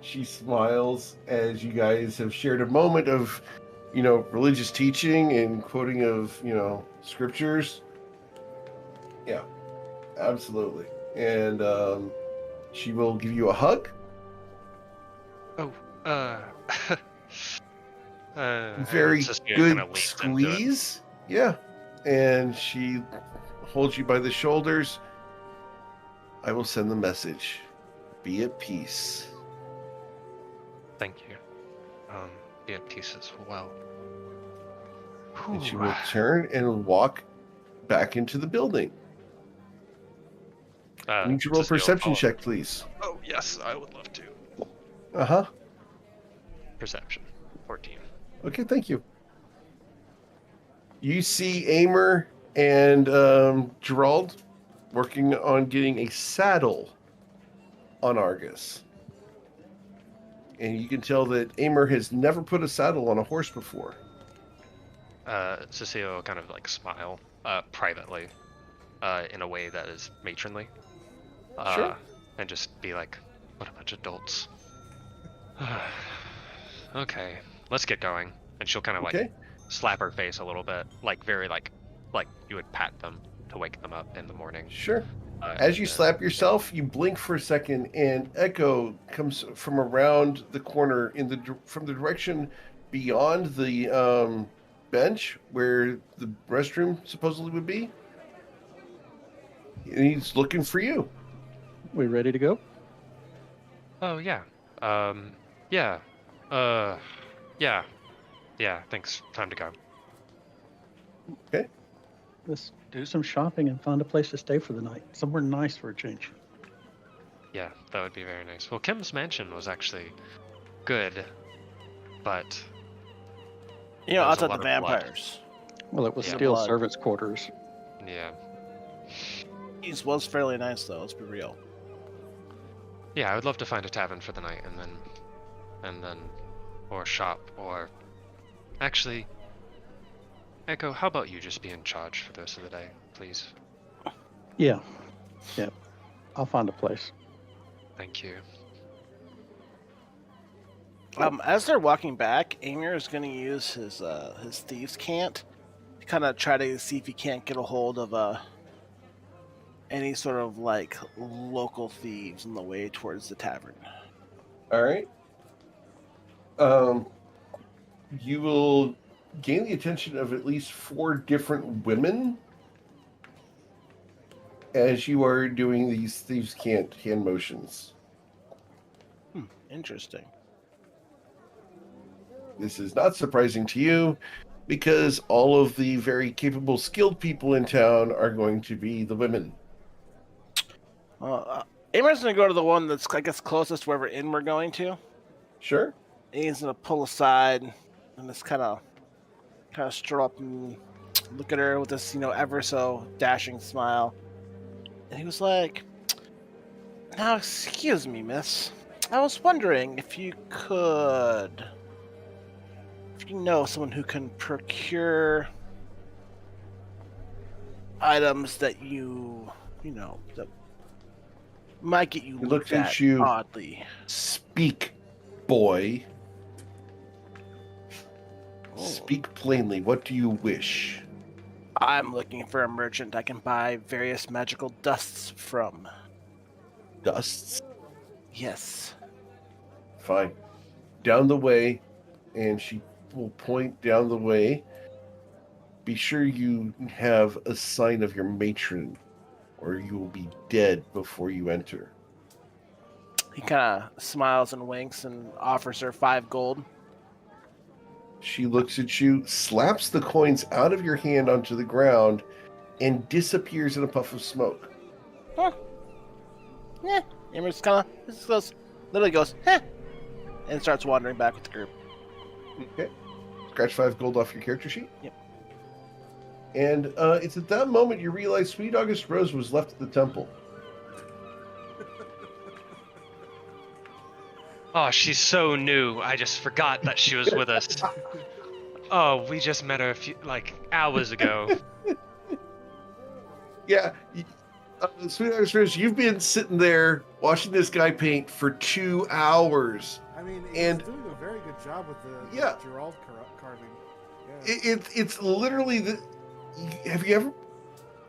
[SPEAKER 1] She smiles as you guys have shared a moment of, religious teaching and quoting of, scriptures. Yeah, absolutely. And she will give you a hug.
[SPEAKER 4] Oh,
[SPEAKER 1] Very
[SPEAKER 4] Cecilia
[SPEAKER 1] good
[SPEAKER 4] kinda leans into it.
[SPEAKER 1] squeeze. Yeah. And she holds you by the shoulders. I will send the message. Be at peace.
[SPEAKER 4] Thank you. Be at peace as well.
[SPEAKER 1] And she
[SPEAKER 4] Whew.
[SPEAKER 1] will turn and walk back into the building. I need you to roll a
[SPEAKER 4] Cecilia will
[SPEAKER 1] perception
[SPEAKER 4] follow.
[SPEAKER 1] check, please.
[SPEAKER 4] Oh yes, I would love to.
[SPEAKER 1] Uh-huh.
[SPEAKER 4] Perception, 14.
[SPEAKER 1] Okay, thank you. You see Amer and Gerald working on getting a saddle on Argus. And you can tell that Amer has never put a saddle on a horse before.
[SPEAKER 4] Cecilia will kind of like smile privately in a way that is matronly.
[SPEAKER 1] Sure.
[SPEAKER 4] And just be like, what a bunch of adults. Okay, let's get going. And she'll kind of like
[SPEAKER 1] Okay.
[SPEAKER 4] slap her face a little bit, like very like you would pat them to wake them up in the morning.
[SPEAKER 1] Sure. As you
[SPEAKER 4] and,
[SPEAKER 1] slap yourself, you blink for a second, and Echo comes from around the corner from the direction beyond the bench where the restroom supposedly would be. And he's looking for you.
[SPEAKER 2] We ready to go?
[SPEAKER 4] Oh yeah. Yeah. Yeah, thanks. Time to go.
[SPEAKER 1] Okay.
[SPEAKER 2] Let's do some shopping and find a place to stay for the night. Somewhere nice for a change.
[SPEAKER 4] Yeah, that would be very nice. Well, Kim's mansion was actually good, but
[SPEAKER 6] You know,
[SPEAKER 4] There's a
[SPEAKER 6] outside the
[SPEAKER 4] lot of blood.
[SPEAKER 6] vampires.
[SPEAKER 2] Well, it was
[SPEAKER 4] Yeah.
[SPEAKER 2] still
[SPEAKER 6] Blood.
[SPEAKER 2] servants' quarters.
[SPEAKER 4] yeah.
[SPEAKER 6] These was fairly nice though. Let's be real.
[SPEAKER 4] Yeah, I would love to find a tavern for the night and then or shop or actually Echo, how about you just be in charge for the rest of the day, please?
[SPEAKER 2] Yeah. I'll find a place.
[SPEAKER 4] Thank you.
[SPEAKER 6] As they're walking back, Amir is going to use his thieves' cant to kind of try to see if he can't get a hold of any sort of like local thieves on the way towards the tavern.
[SPEAKER 1] All right. You will gain the attention of at least 4 different women as you are doing these thieves' cant hand motions.
[SPEAKER 6] Interesting.
[SPEAKER 1] This is not surprising to you because all of the very capable, skilled people in town are going to be the women.
[SPEAKER 6] Amir's going to go to the one that's, I guess, closest to wherever inn we're going to.
[SPEAKER 1] Sure.
[SPEAKER 6] He's going to pull aside and just kind of stroll up and look at her with this, ever so dashing smile. And he was like, "Now, excuse me, miss. I was wondering if you know someone who can procure items that that might get you
[SPEAKER 1] He looked
[SPEAKER 6] looked
[SPEAKER 1] at
[SPEAKER 6] at
[SPEAKER 1] you.
[SPEAKER 6] oddly."
[SPEAKER 1] Speak, boy.
[SPEAKER 6] Oh.
[SPEAKER 1] Speak plainly. What do you wish?
[SPEAKER 6] I'm looking for a merchant I can buy various magical dusts from.
[SPEAKER 1] Dusts?
[SPEAKER 6] Yes.
[SPEAKER 1] Fine. Down the way, and she will point down the way. Be sure you have a sign of your matron, or you will be dead before you enter.
[SPEAKER 6] He kind of smiles and winks and offers her 5 gold.
[SPEAKER 1] She looks at you, slaps the coins out of your hand onto the ground, and disappears in a puff of smoke.
[SPEAKER 6] Huh. Yeah. Amir just literally goes, "Heh," and starts wandering back with the group.
[SPEAKER 1] Okay. Scratch 5 gold off your character sheet.
[SPEAKER 6] Yep.
[SPEAKER 1] And it's at that moment you realize Sweet August Rose was left at the temple.
[SPEAKER 4] Oh, she's so new. I just forgot that she was with us. Oh, we just met her hours ago.
[SPEAKER 1] Yeah, Sweet August Rose, you've been sitting there watching this guy paint for 2 hours.
[SPEAKER 3] I mean,
[SPEAKER 1] And-
[SPEAKER 3] he's doing a very good job with the
[SPEAKER 1] Yeah.
[SPEAKER 3] Gerald carving. Yeah.
[SPEAKER 1] It's literally the. Have you ever?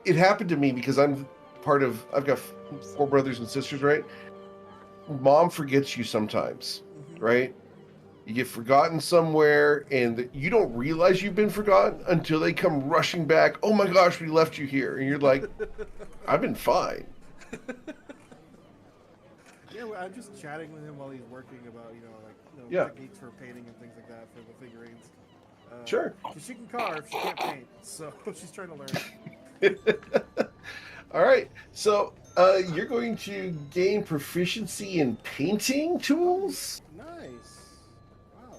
[SPEAKER 1] It happened to me because I've got 4 brothers and sisters, right? Mom forgets you sometimes,
[SPEAKER 3] Mhm.
[SPEAKER 1] right? You get forgotten somewhere, and you don't realize you've been forgotten until they come rushing back. Oh my gosh, we left you here, and you're like, I've been fine.
[SPEAKER 3] Yeah, well, I'm just chatting with him while he's working about
[SPEAKER 1] Yeah.
[SPEAKER 3] techniques for painting and things like that for the figurines.
[SPEAKER 1] Sure.
[SPEAKER 3] 'Cause she can carve, she can't paint, so she's trying to learn.
[SPEAKER 1] All right, so you're going to gain proficiency in painting tools.
[SPEAKER 3] Nice. Wow.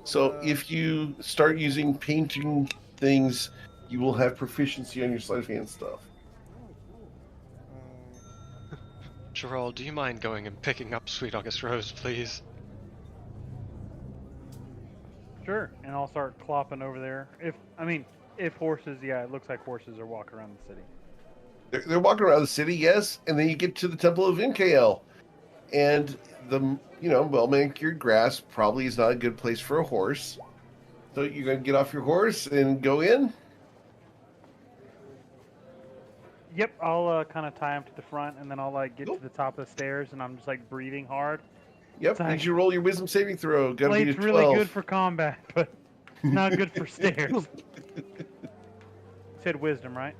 [SPEAKER 1] So if you start using painting things, you will have proficiency on your sleight of hand stuff.
[SPEAKER 3] Oh, cool.
[SPEAKER 4] Gerald, do you mind going and picking up Sweet August Rose, please?
[SPEAKER 5] Sure, and I'll start clopping over there. If horses, yeah, it looks like horses are walking around the city.
[SPEAKER 1] They're walking around the city, yes, and then you get to the Temple of MKL, and the well manicured grass probably is not a good place for a horse. So you're going to get off your horse and go in.
[SPEAKER 5] Yep, I'll kind of tie him to the front, and then I'll get
[SPEAKER 1] Cool.
[SPEAKER 5] to the top of the stairs, and I'm just breathing hard.
[SPEAKER 1] Yep,
[SPEAKER 5] Sorry.
[SPEAKER 1] need you to roll your wisdom saving throw. Got to be a
[SPEAKER 5] Blade's
[SPEAKER 1] 12.
[SPEAKER 5] really good for combat, but it's not good for stairs. Said wisdom, right?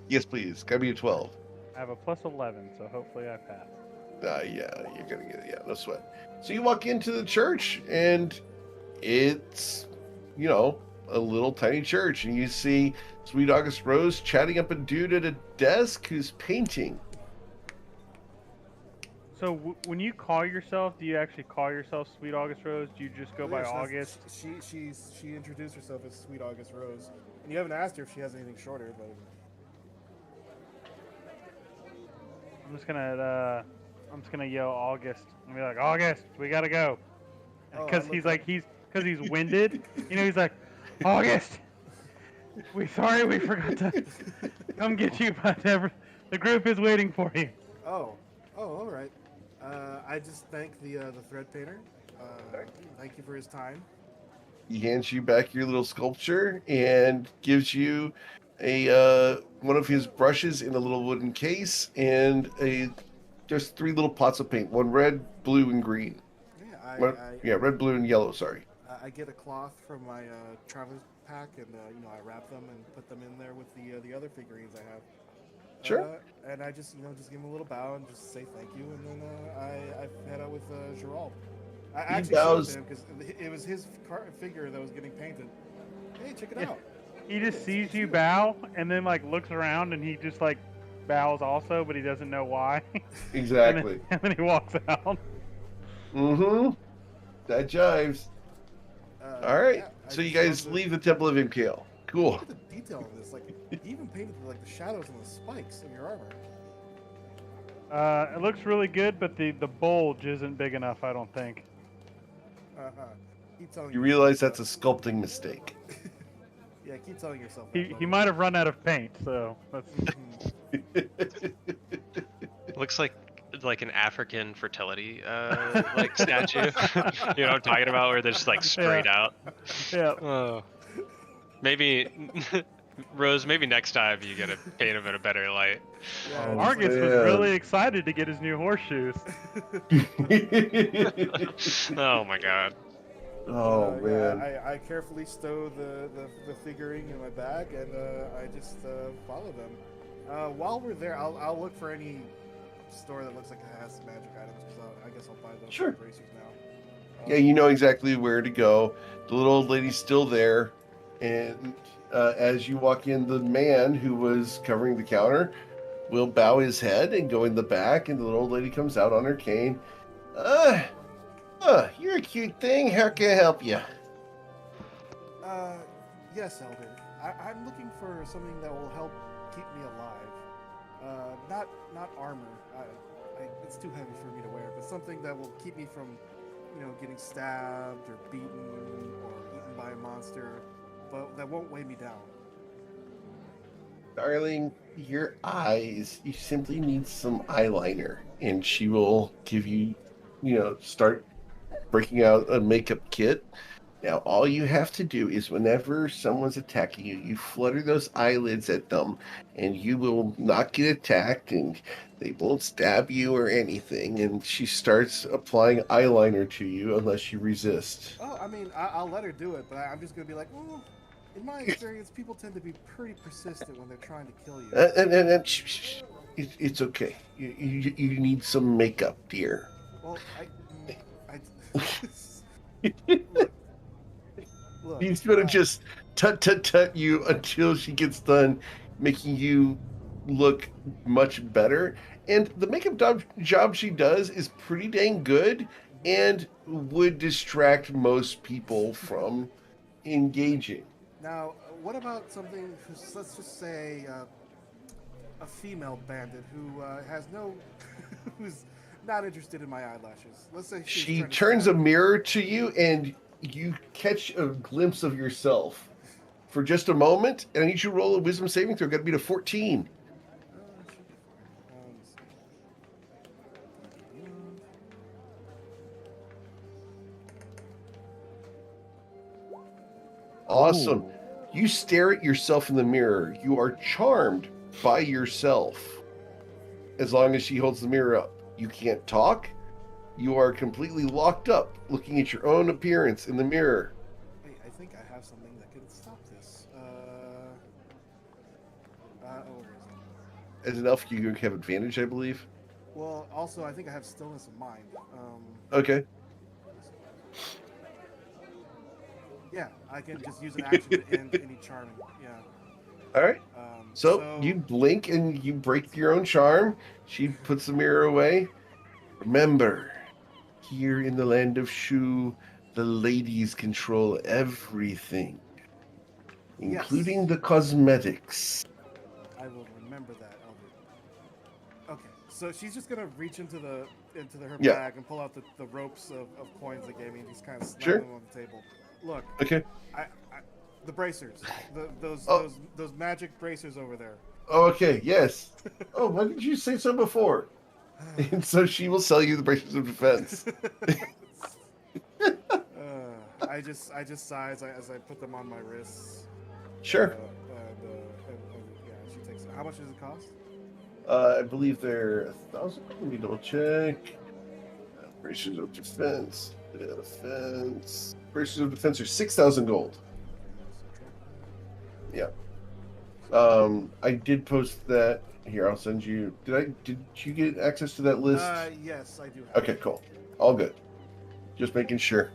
[SPEAKER 1] Yes, please. Got to be a 12.
[SPEAKER 5] I have a plus 11, so hopefully I pass.
[SPEAKER 1] Yeah, you're gonna get it. Yeah, no sweat. So you walk into the church, and it's, a little tiny church, and you see Sweet August Rose chatting up a dude at a desk who's painting.
[SPEAKER 5] So when you call yourself, do you actually call yourself Sweet August Rose? Do you just go by
[SPEAKER 3] Yes,
[SPEAKER 5] August?
[SPEAKER 3] She introduced herself as Sweet August Rose, and you haven't asked her if she has anything shorter, but
[SPEAKER 5] I'm just gonna yell August and be like, August, we gotta go,
[SPEAKER 3] Oh,
[SPEAKER 5] because
[SPEAKER 3] I
[SPEAKER 5] he's
[SPEAKER 3] love
[SPEAKER 5] because he's winded. He's like, August, we forgot to come get you, but the group is waiting for you.
[SPEAKER 3] oh, all right. I just thank the thread painter. Thank you for his time.
[SPEAKER 1] He hands you back your little sculpture and gives you a one of his brushes in a little wooden case and just 3 little pots of paint, one red, blue, and green.
[SPEAKER 3] Yeah,
[SPEAKER 1] Red, blue, and yellow. Sorry.
[SPEAKER 3] I get a cloth from my traveler's pack, and I wrap them and put them in there with the other figurines I have.
[SPEAKER 1] Sure.
[SPEAKER 3] And I just just give him a little bow and just say thank you, and then I head out with Gerald. I actually showed it to him because it was his figure that was getting painted. Hey, check it out.
[SPEAKER 5] He just sees you bow and then looks around and he just bows also, but he doesn't know why.
[SPEAKER 1] Exactly.
[SPEAKER 5] and then he walks out.
[SPEAKER 1] Mm-hmm. That jives. All right.
[SPEAKER 3] Yeah, I
[SPEAKER 1] So you
[SPEAKER 3] just
[SPEAKER 1] guys
[SPEAKER 3] love
[SPEAKER 1] leave the Temple of MKL. Cool.
[SPEAKER 3] Look at the detail in this. He even painted the shadows and the spikes of your armor.
[SPEAKER 5] It looks really good, but the bulge isn't big enough, I don't think.
[SPEAKER 3] Keep telling
[SPEAKER 1] You
[SPEAKER 3] yourself
[SPEAKER 1] realize that's a
[SPEAKER 3] that.
[SPEAKER 1] sculpting mistake.
[SPEAKER 3] Yeah, keep telling yourself that.
[SPEAKER 5] He might have run out of paint, so that's.
[SPEAKER 4] Looks like an African fertility statue. You know what I'm talking about, where they're just sprayed out.
[SPEAKER 5] Yeah.
[SPEAKER 4] Oh. Maybe Rose, maybe next time you gotta paint him in a better light.
[SPEAKER 3] Yeah,
[SPEAKER 1] Oh,
[SPEAKER 5] Argus was
[SPEAKER 1] man.
[SPEAKER 5] really excited to get his new horseshoes.
[SPEAKER 4] Oh my god.
[SPEAKER 1] Oh man.
[SPEAKER 3] I carefully stow the figuring in my bag, and I just follow them. While we're there, I'll look for any store that looks like it has magic items, because I guess I'll buy those
[SPEAKER 1] Sure.
[SPEAKER 3] bracers now.
[SPEAKER 1] Yeah, you know exactly where to go. The little old lady's still there, and as you walk in, the man who was covering the counter will bow his head and go in the back, and the little old lady comes out on her cane. You're a cute thing. How can I help you?
[SPEAKER 3] Yes, Elder. I'm looking for something that will help keep me alive. Not armor. It's too heavy for me to wear, but something that will keep me from, getting stabbed or beaten or eaten by a monster, but that won't weigh me down.
[SPEAKER 1] Darling, your eyes, you simply need some eyeliner, and she will give you, start breaking out a makeup kit. Now, all you have to do is whenever someone's attacking you, you flutter those eyelids at them, and you will not get attacked, and they won't stab you or anything. And she starts applying eyeliner to you unless you resist.
[SPEAKER 3] Oh, I mean, I'll let her do it, but I'm just gonna be like, in my experience, people tend to be pretty persistent when they're trying to kill you.
[SPEAKER 1] It's okay. You need some makeup, dear.
[SPEAKER 3] Well, look, look.
[SPEAKER 1] He's gonna just tut you until she gets done making you look much better. And the makeup job she does is pretty dang good and would distract most people from engaging.
[SPEAKER 3] Now, what about something? Let's just say a female bandit who has no, who's not interested in my eyelashes. Let's say
[SPEAKER 1] She turns a mirror to you, and you catch a glimpse of yourself for just a moment. And I need you to roll a wisdom saving throw. Got to be to 14. Awesome.
[SPEAKER 2] Ooh.
[SPEAKER 1] You stare at yourself in the mirror. You are charmed by yourself as long as she holds the mirror up. You can't talk. You are completely locked up looking at your own appearance in the mirror.
[SPEAKER 3] Hey, I think I have something that could stop this. Where is it?
[SPEAKER 1] As an elf, you have advantage, I believe.
[SPEAKER 3] Well, also, I think I have stillness of mind.
[SPEAKER 1] Okay.
[SPEAKER 3] Yeah, I can just use an action to end any charming. Yeah.
[SPEAKER 1] All right. So you blink and you break your own charm. She puts the mirror away. Remember, here in the land of Shu, the ladies control everything, including the cosmetics.
[SPEAKER 3] I will remember that, Elder. Okay, so she's just gonna reach into her bag and pull out the ropes of coins they gave me and just kind of slam them on the table. Look.
[SPEAKER 1] Okay.
[SPEAKER 3] The bracers, those magic bracers over there.
[SPEAKER 1] Okay. Yes. Oh, why didn't you say so before? And so she will sell you the bracers of defense.
[SPEAKER 3] I just sigh as I put them on my wrists.
[SPEAKER 1] Sure.
[SPEAKER 3] Yeah, she takes it. How much does it cost?
[SPEAKER 1] I believe they're 1,000. Let me double check. Bracers of defense. Bracers of defense are 6,000 gold. Yeah. I did post that. Here, I'll send you. Did you get access to that list?
[SPEAKER 3] Yes, I do have.
[SPEAKER 1] Okay, cool. All good. Just making sure.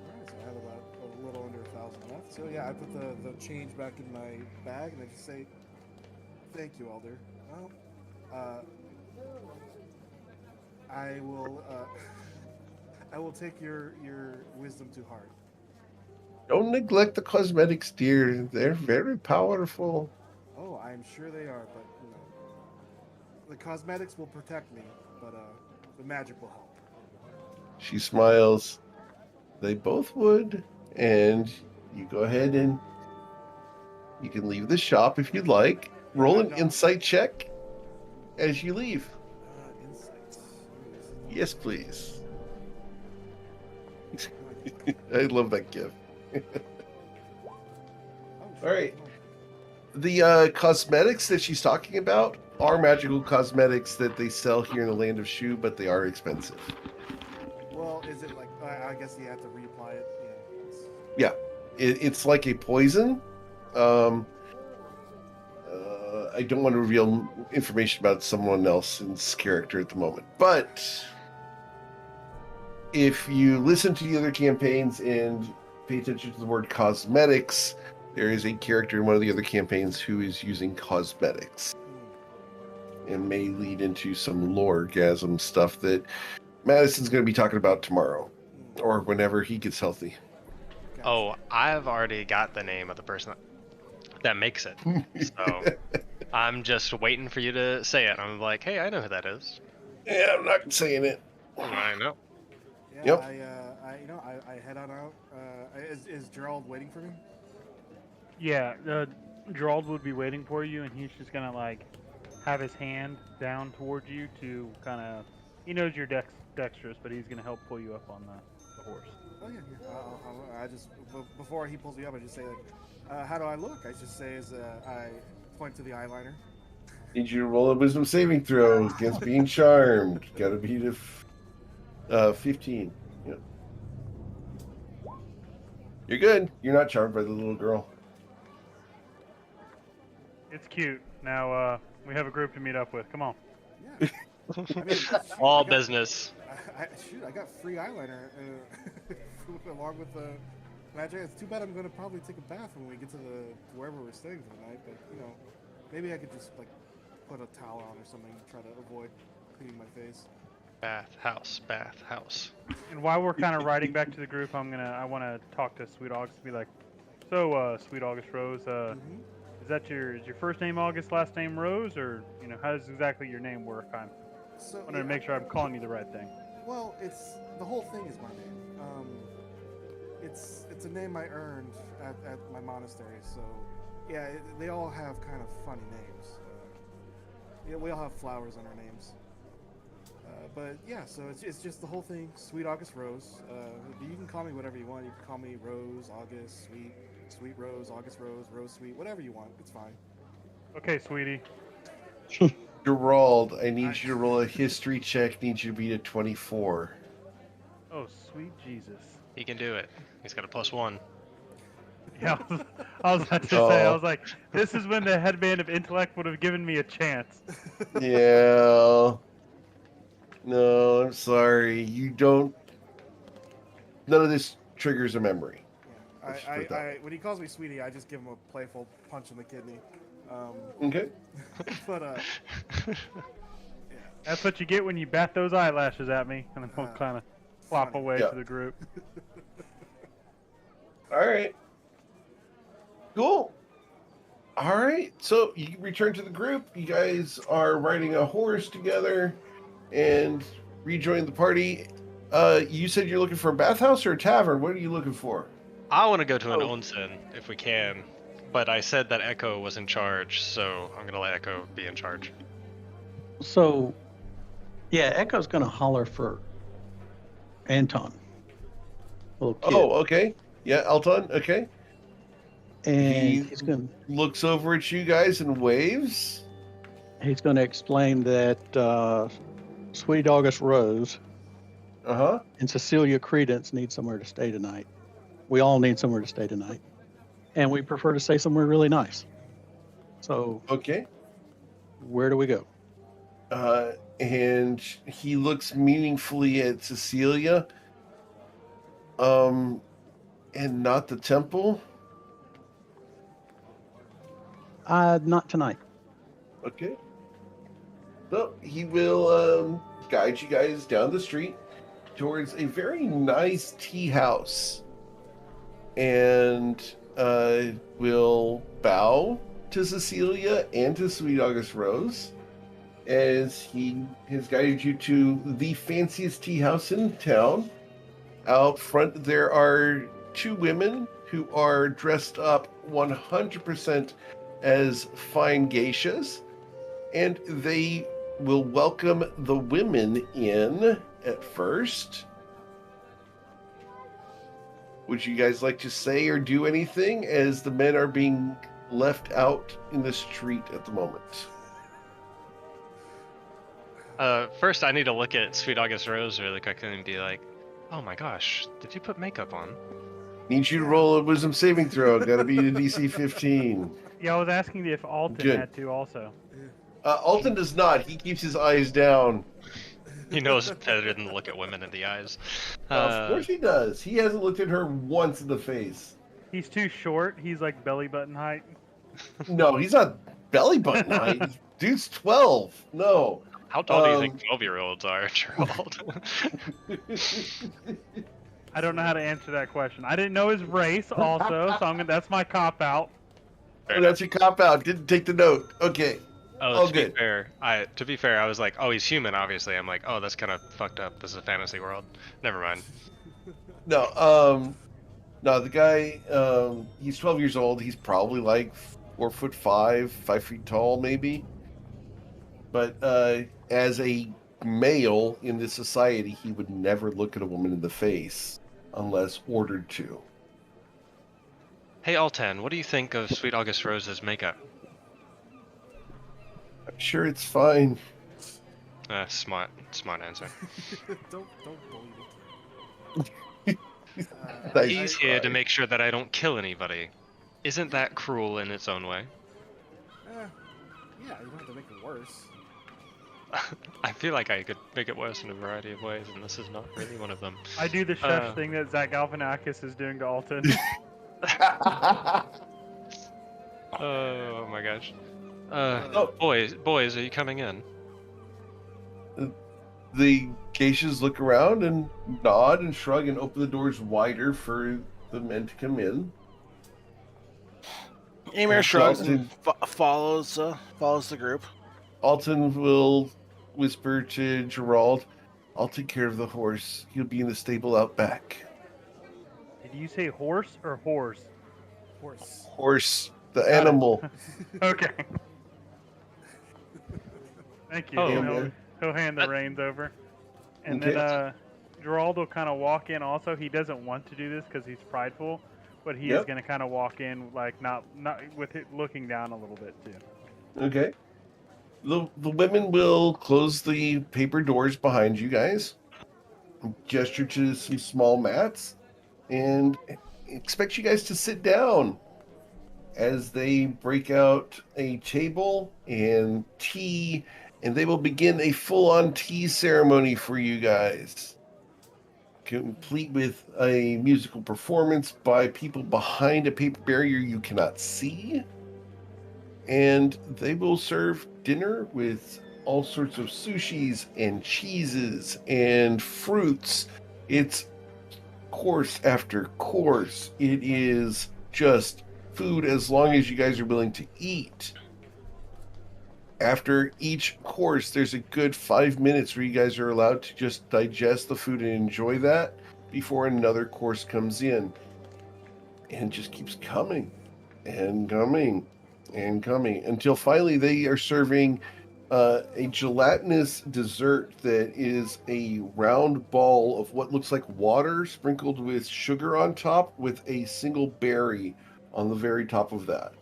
[SPEAKER 3] Alright, so I have about a little under 1,000 left. So yeah, I put the change back in my bag and I just say, "Thank you, Elder." Well, I will I will take your wisdom to heart.
[SPEAKER 1] Don't neglect the cosmetics, dear. They're very powerful.
[SPEAKER 3] Oh, I'm sure they are, but the cosmetics will protect me, but the magic will help.
[SPEAKER 1] She smiles. They both would. And you go ahead and you can leave the shop if you'd like. Roll an insight check as you leave.
[SPEAKER 3] Insight.
[SPEAKER 1] Yes, please. I love that gift. All right. The cosmetics that she's talking about are magical cosmetics that they sell here in the land of Shu, but they are expensive.
[SPEAKER 3] Well, is it like, I guess you have to reapply it?
[SPEAKER 1] Yeah. It's like a poison. I don't want to reveal information about someone else's character at the moment, but if you listen to the other campaigns and pay attention to the word cosmetics, there is a character in one of the other campaigns who is using cosmetics. And may lead into some lore-gasm stuff that Madison's going to be talking about tomorrow. Or whenever he gets healthy.
[SPEAKER 4] Oh, I've already got the name of the person that makes it. So I'm just waiting for you to say it. I'm like, hey, I know who that is.
[SPEAKER 1] Yeah, I'm not saying it.
[SPEAKER 4] I know.
[SPEAKER 3] Yeah,
[SPEAKER 1] Yep.
[SPEAKER 3] I head on out. Is Gerald waiting for me?
[SPEAKER 5] Yeah, Gerald would be waiting for you, and he's just gonna like have his hand down towards you to kind of. He knows you're dexterous, but he's gonna help pull you up on the horse.
[SPEAKER 3] Oh yeah, yeah. I just before he pulls me up, I just say like, "How do I look?" I just say as I point to the eyeliner.
[SPEAKER 1] Need you to roll a wisdom saving throw against being charmed. Gotta beat a 15. Yep. You're good. You're not charmed by the little girl.
[SPEAKER 5] It's cute. Now we have a group to meet up with. Come on.
[SPEAKER 3] Yeah. I mean, shoot,
[SPEAKER 4] All
[SPEAKER 3] I got-
[SPEAKER 4] business.
[SPEAKER 3] I got free eyeliner along with the magic. It's too bad I'm gonna probably take a bath when we get to wherever we're staying for the night. But maybe I could just like put a towel on or something and try to avoid cleaning my face.
[SPEAKER 4] Bath house, bath house.
[SPEAKER 5] And while we're kind of riding back to the group, I want to talk to Sweet August. Be like, so Sweet August Rose,
[SPEAKER 3] Mm-hmm.
[SPEAKER 5] is your first name August, last name Rose, or how does exactly your name work? I
[SPEAKER 3] So
[SPEAKER 5] wanted to make sure I'm calling you the right thing.
[SPEAKER 3] Well, it's the whole thing is my name. It's a name I earned at my monastery. So yeah, they all have kind of funny names. Yeah, we all have flowers on our names. But yeah, so it's just the whole thing. Sweet August Rose. You can call me whatever you want. You can call me Rose, August, Sweet Rose, August Rose, Rose Sweet, whatever you want. It's fine.
[SPEAKER 5] Okay, sweetie.
[SPEAKER 1] Gerald, I need you to roll a history check. Need you to beat a 24.
[SPEAKER 5] Oh, sweet Jesus.
[SPEAKER 4] He can do it. He's got a +1.
[SPEAKER 5] Yeah, I was about to say. I was like, this is when the headband of intellect would have given me a chance.
[SPEAKER 1] Yeah. No, I'm sorry. You don't. None of this triggers a memory.
[SPEAKER 3] Yeah.
[SPEAKER 1] Let's put that.
[SPEAKER 3] When he calls me sweetie, I just give him a playful punch in the kidney.
[SPEAKER 1] Okay.
[SPEAKER 3] But
[SPEAKER 5] That's what you get when you bat those eyelashes at me, and then we'll kind of flop
[SPEAKER 3] funny.
[SPEAKER 5] away
[SPEAKER 1] Yeah.
[SPEAKER 5] to the group.
[SPEAKER 1] All right. Cool. All right. So you return to the group. You guys are riding a horse together and rejoin the party. You said you're looking for a bathhouse or a tavern. What are you looking for?
[SPEAKER 4] I want to go to an
[SPEAKER 1] Oh.
[SPEAKER 4] onsen if we can, but I said that Echo was in charge, so I'm gonna let Echo be in charge.
[SPEAKER 2] So, yeah, Echo's going to holler for Anton, little kid,
[SPEAKER 1] Oh, okay. Yeah, Alton. Okay.
[SPEAKER 2] and
[SPEAKER 1] he looks over at you guys and waves.
[SPEAKER 2] he's going to explain that Sweet August Rose
[SPEAKER 1] Uh-huh.
[SPEAKER 2] and Cecilia Credence need somewhere to stay tonight. We all need somewhere to stay tonight, and we prefer to stay somewhere really nice. So,
[SPEAKER 1] Okay.
[SPEAKER 2] where do we go?
[SPEAKER 1] And he looks meaningfully at Cecilia. And not the temple.
[SPEAKER 2] Not tonight.
[SPEAKER 1] Okay. So he will guide you guys down the street towards a very nice tea house, and will bow to Cecilia and to Sweet August Rose as he has guided you to the fanciest tea house in town. Out front, there are two women who are dressed up 100% as fine geishas, and they will welcome the women in at first. Would you guys like to say or do anything as the men are being left out in the street at the moment?
[SPEAKER 4] First, I need to look at Sweet August Rose really quickly and be like, oh my gosh, did you put makeup on?
[SPEAKER 1] Need you to roll a wisdom saving throw. Gotta be a DC 15.
[SPEAKER 5] Yeah, I was asking if Alton
[SPEAKER 1] Good.
[SPEAKER 5] had to also.
[SPEAKER 1] Alton does not. He keeps his eyes down.
[SPEAKER 4] He knows better than to look at women in the eyes.
[SPEAKER 1] Of course he does. He hasn't looked at her once in the face.
[SPEAKER 5] He's too short. He's like belly button height.
[SPEAKER 1] No, he's not belly button height. Dude's 12. No.
[SPEAKER 4] How tall do you think 12-year-olds are, Gerald?
[SPEAKER 5] I don't know how to answer that question. I didn't know his race also, so that's my cop out.
[SPEAKER 1] Oh, that's a cop out. Didn't take the note. Okay.
[SPEAKER 4] Oh,
[SPEAKER 1] Oh,
[SPEAKER 4] to
[SPEAKER 1] good.
[SPEAKER 4] be fair, I was like, oh, he's human. Obviously, I'm like, oh, that's kind of fucked up. This is a fantasy world. Never mind.
[SPEAKER 1] No, the guy, he's 12 years old. He's probably like 4'5", 5 feet tall, maybe. But as a male in this society, he would never look at a woman in the face unless ordered to.
[SPEAKER 4] Hey, Altan, what do you think of Sweet August Rose's makeup?
[SPEAKER 1] I'm sure it's fine.
[SPEAKER 4] Smart answer.
[SPEAKER 3] don't bully the kid.
[SPEAKER 1] Nice
[SPEAKER 4] He's
[SPEAKER 1] try.
[SPEAKER 4] here to make sure that I don't kill anybody. Isn't that cruel in its own way?
[SPEAKER 3] Yeah, you don't have to make it worse.
[SPEAKER 4] I feel like I could make it worse in a variety of ways, and this is not really one of them.
[SPEAKER 5] I do the shush thing that Zach Galifianakis is doing to Alton.
[SPEAKER 4] Oh my gosh.
[SPEAKER 1] Oh.
[SPEAKER 4] Boys, are you coming in?
[SPEAKER 1] The geishas look around and nod and shrug and open the doors wider for the men to come in.
[SPEAKER 6] Emir shrugs and follows the group.
[SPEAKER 1] Alton will whisper to Gerald, "I'll take care of the horse. He'll be in the stable out back."
[SPEAKER 5] Did you say horse or horse?
[SPEAKER 1] Horse, the
[SPEAKER 5] Got it.
[SPEAKER 1] animal.
[SPEAKER 5] Okay. Thank you.
[SPEAKER 4] Oh,
[SPEAKER 5] And
[SPEAKER 1] man.
[SPEAKER 5] he'll hand the reins over. And
[SPEAKER 1] Okay.
[SPEAKER 5] then Gerald will kind of walk in also. He doesn't want to do this because he's prideful, but he is
[SPEAKER 1] Yep.
[SPEAKER 5] going to kind of walk in like not with it looking down a little bit too.
[SPEAKER 1] Okay. The women will close the paper doors behind you guys, gesture to some small mats, and expect you guys to sit down as they break out a table and tea, and they will begin a full-on tea ceremony for you guys, complete with a musical performance by people behind a paper barrier you cannot see. And they will serve dinner with all sorts of sushis and cheeses and fruits. It's course after course. It is just food as long as you guys are willing to eat. After each course, there's a good 5 minutes where you guys are allowed to just digest the food and enjoy that before another course comes in. And it just keeps coming and coming and coming until finally they are serving a gelatinous dessert that is a round ball of what looks like water sprinkled with sugar on top with a single berry on the very top of that.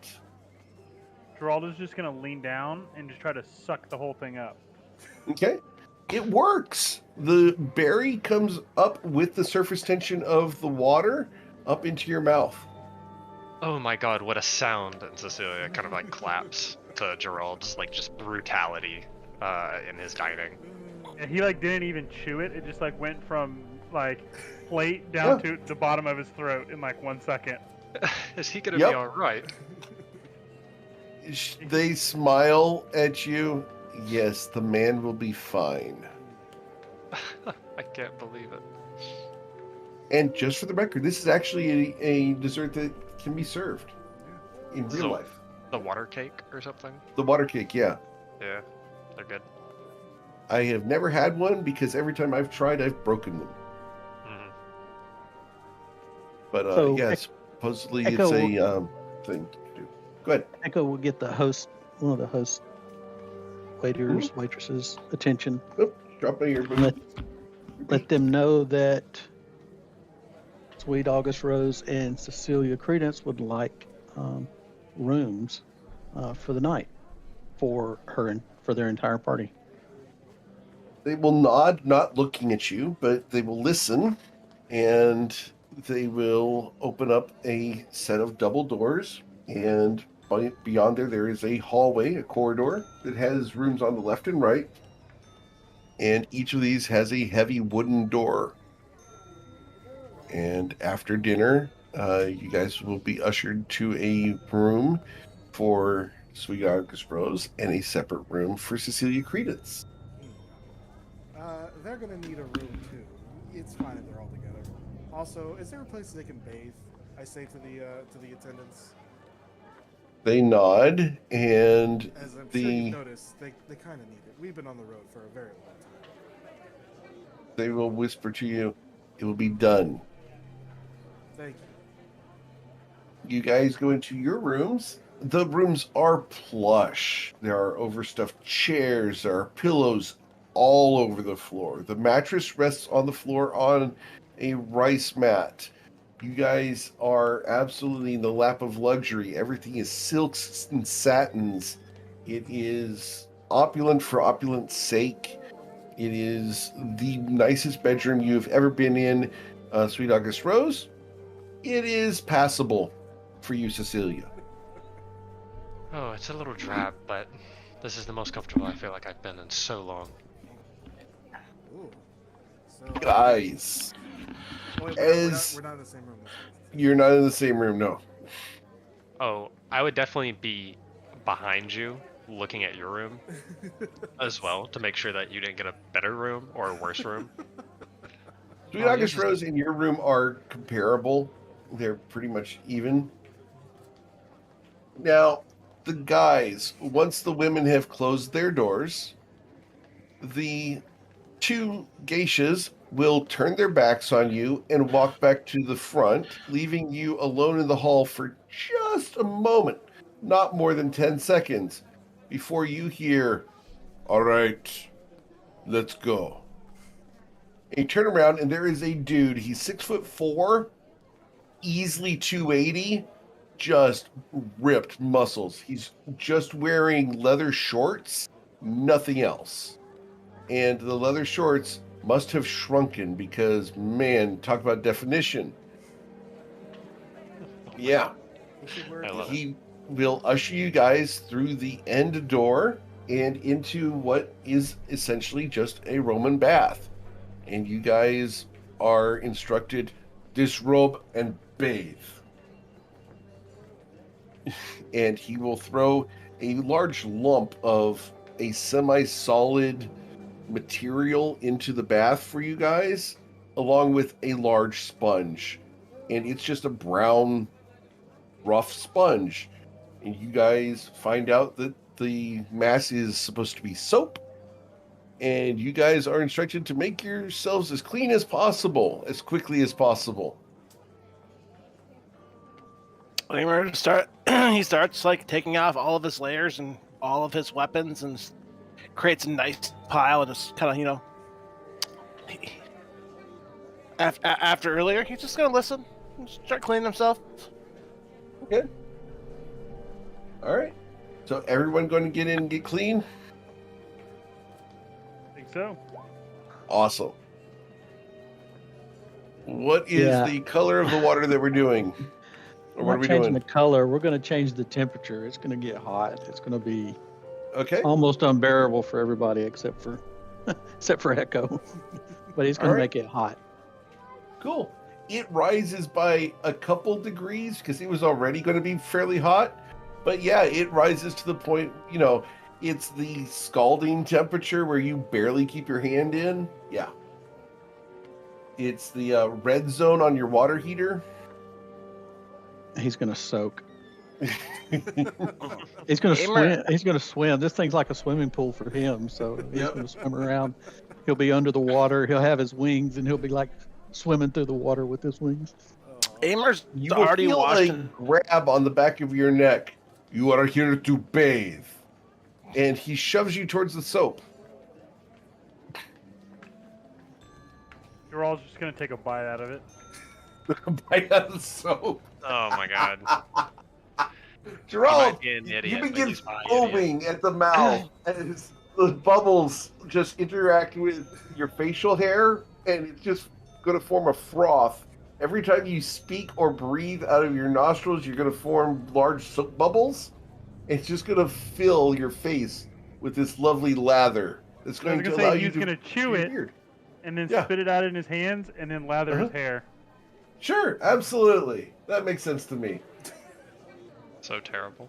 [SPEAKER 5] Geraldo's just going to lean down and just try to suck the whole thing up.
[SPEAKER 1] Okay. It works. The berry comes up with the surface tension of the water up into your mouth.
[SPEAKER 4] Oh my god, what a sound! And Cecilia kind of like claps to Gerald's like just brutality in his dining.
[SPEAKER 5] Yeah, he like didn't even chew it. It just like went from like plate down to the bottom of his throat in like 1 second.
[SPEAKER 4] Is he gonna
[SPEAKER 1] Yep.
[SPEAKER 4] be alright?
[SPEAKER 1] They smile at you. Yes, the man will be fine.
[SPEAKER 4] I can't believe it.
[SPEAKER 1] And just for the record, this is actually a dessert that can be served in real
[SPEAKER 4] So-
[SPEAKER 1] life.
[SPEAKER 4] The water cake or something?
[SPEAKER 1] The water cake, yeah.
[SPEAKER 4] Yeah, they're good.
[SPEAKER 1] I have never had one because every time I've tried, I've broken them.
[SPEAKER 4] Mhm.
[SPEAKER 1] But
[SPEAKER 2] So,
[SPEAKER 1] yeah, supposedly
[SPEAKER 2] Echo-
[SPEAKER 1] it's a thing to do. Go ahead.
[SPEAKER 2] Echo will get one of the host waiters, waitresses attention.
[SPEAKER 1] Drop my earbud.
[SPEAKER 2] Let, let them know that Sweet August Rose and Cecilia Credence would like rooms for the night for her and for their entire party.
[SPEAKER 1] They will nod, not looking at you, but they will listen, and they will open up a set of double doors, and beyond there is a hallway, a corridor that has rooms on the left and right, and each of these has a heavy wooden door. And after dinner, you guys will be ushered to a room for Sweet August Rose and a separate room for Cecilia Credence.
[SPEAKER 3] They're gonna need a room too. It's fine if they're all together. Also, is there a place they can bathe? I say to the attendants.
[SPEAKER 1] They nod, and
[SPEAKER 3] As I'm sure
[SPEAKER 1] the
[SPEAKER 3] you've noticed, they kind of need it. We've been on the road for a very long time.
[SPEAKER 1] they will whisper to you, "It will be done."
[SPEAKER 3] Thank you.
[SPEAKER 1] You guys go into your rooms. The rooms are plush. There are overstuffed chairs. There are pillows all over the floor. The mattress rests on the floor on a rice mat. You guys are absolutely in the lap of luxury. Everything is silks and satins. It is opulent for opulent's sake. It is the nicest bedroom you've ever been in, Sweet August Rose. It is passable for you, Cecilia.
[SPEAKER 4] Oh, it's a little drab, but this is the most comfortable I feel like I've been in so long.
[SPEAKER 3] Ooh. So,
[SPEAKER 1] Guys,
[SPEAKER 3] wait,
[SPEAKER 1] as-
[SPEAKER 3] we're not in the same room.
[SPEAKER 1] you're not in the same room, no.
[SPEAKER 4] Oh, I would definitely be behind you, looking at your room as well, to make sure that you didn't get a better room or a worse room.
[SPEAKER 1] Sweet
[SPEAKER 4] Oh,
[SPEAKER 1] August
[SPEAKER 4] yours is-
[SPEAKER 1] Rose and your room are comparable. They're pretty much even. Now, the guys, once the women have closed their doors, the two geishas will turn their backs on you and walk back to the front, leaving you alone in the hall for just a moment, not more than 10 seconds, before you hear, "All right, let's go." And you turn around and there is a dude. He's 6'4", easily 280, just ripped muscles. He's just wearing leather shorts, nothing else. And the leather shorts must have shrunken because, man, talk about definition. Yeah,
[SPEAKER 3] He should wear
[SPEAKER 4] I love it.
[SPEAKER 1] he will usher you guys through the end door and into what is essentially just a Roman bath. And you guys are instructed, disrobe and bathe. And he will throw a large lump of a semi-solid material into the bath for you guys, along with a large sponge. And it's just a brown, rough sponge. And you guys find out that the mass is supposed to be soap. And you guys are instructed to make yourselves as clean as possible, as quickly as possible.
[SPEAKER 6] He starts like taking off all of his layers and all of his weapons and creates a nice pile and just kind of, after earlier, he's just gonna listen and start cleaning himself.
[SPEAKER 1] Okay. All right. So everyone going to get in and get clean?
[SPEAKER 5] I think so.
[SPEAKER 1] Awesome. What is
[SPEAKER 2] Yeah.
[SPEAKER 1] the color of the water that we're doing? Or
[SPEAKER 2] We're
[SPEAKER 1] what are
[SPEAKER 2] not
[SPEAKER 1] we
[SPEAKER 2] changing
[SPEAKER 1] doing?
[SPEAKER 2] the color. We're going to change the temperature. It's going to get hot. It's going to be
[SPEAKER 1] Okay.
[SPEAKER 2] almost unbearable for everybody except for Echo. But he's going
[SPEAKER 1] All
[SPEAKER 2] to
[SPEAKER 1] right.
[SPEAKER 2] make it hot.
[SPEAKER 1] Cool. It rises by a couple degrees because it was already going to be fairly hot. But yeah, it rises to the point, it's the scalding temperature where you barely keep your hand in. Yeah. It's the red zone on your water heater.
[SPEAKER 2] He's going to soak. He's going to swim. He's going to swim. This thing's like a swimming pool for him. So he's
[SPEAKER 1] Yep.
[SPEAKER 2] going to swim around. He'll be under the water. He'll have his wings, and he'll be like swimming through the water with his wings.
[SPEAKER 6] Amer's
[SPEAKER 1] You will
[SPEAKER 6] already
[SPEAKER 1] feel
[SPEAKER 6] washed.
[SPEAKER 1] a grab on the back of your neck. "You are here to bathe." And he shoves you towards the soap.
[SPEAKER 5] You're all just gonna take a bite out of it.
[SPEAKER 1] Bite out of the soap.
[SPEAKER 4] Oh my god.
[SPEAKER 1] Gerald,
[SPEAKER 4] might be an idiot,
[SPEAKER 1] you
[SPEAKER 4] but
[SPEAKER 1] begin
[SPEAKER 4] he's not an
[SPEAKER 1] foaming at the mouth as the bubbles just interact with your facial hair, and it's just going to form a froth. Every time you speak or breathe out of your nostrils, you're going to form large soap bubbles. It's just going to fill your face with this lovely lather. It's
[SPEAKER 5] I
[SPEAKER 1] going
[SPEAKER 5] was
[SPEAKER 1] to
[SPEAKER 5] gonna
[SPEAKER 1] allow
[SPEAKER 5] say
[SPEAKER 1] you
[SPEAKER 5] he's
[SPEAKER 1] to
[SPEAKER 5] gonna chew
[SPEAKER 1] do your
[SPEAKER 5] it
[SPEAKER 1] beard.
[SPEAKER 5] and then
[SPEAKER 1] Yeah.
[SPEAKER 5] spit it out in his hands and then lather his hair.
[SPEAKER 1] Sure, absolutely. That makes sense to me.
[SPEAKER 4] So terrible.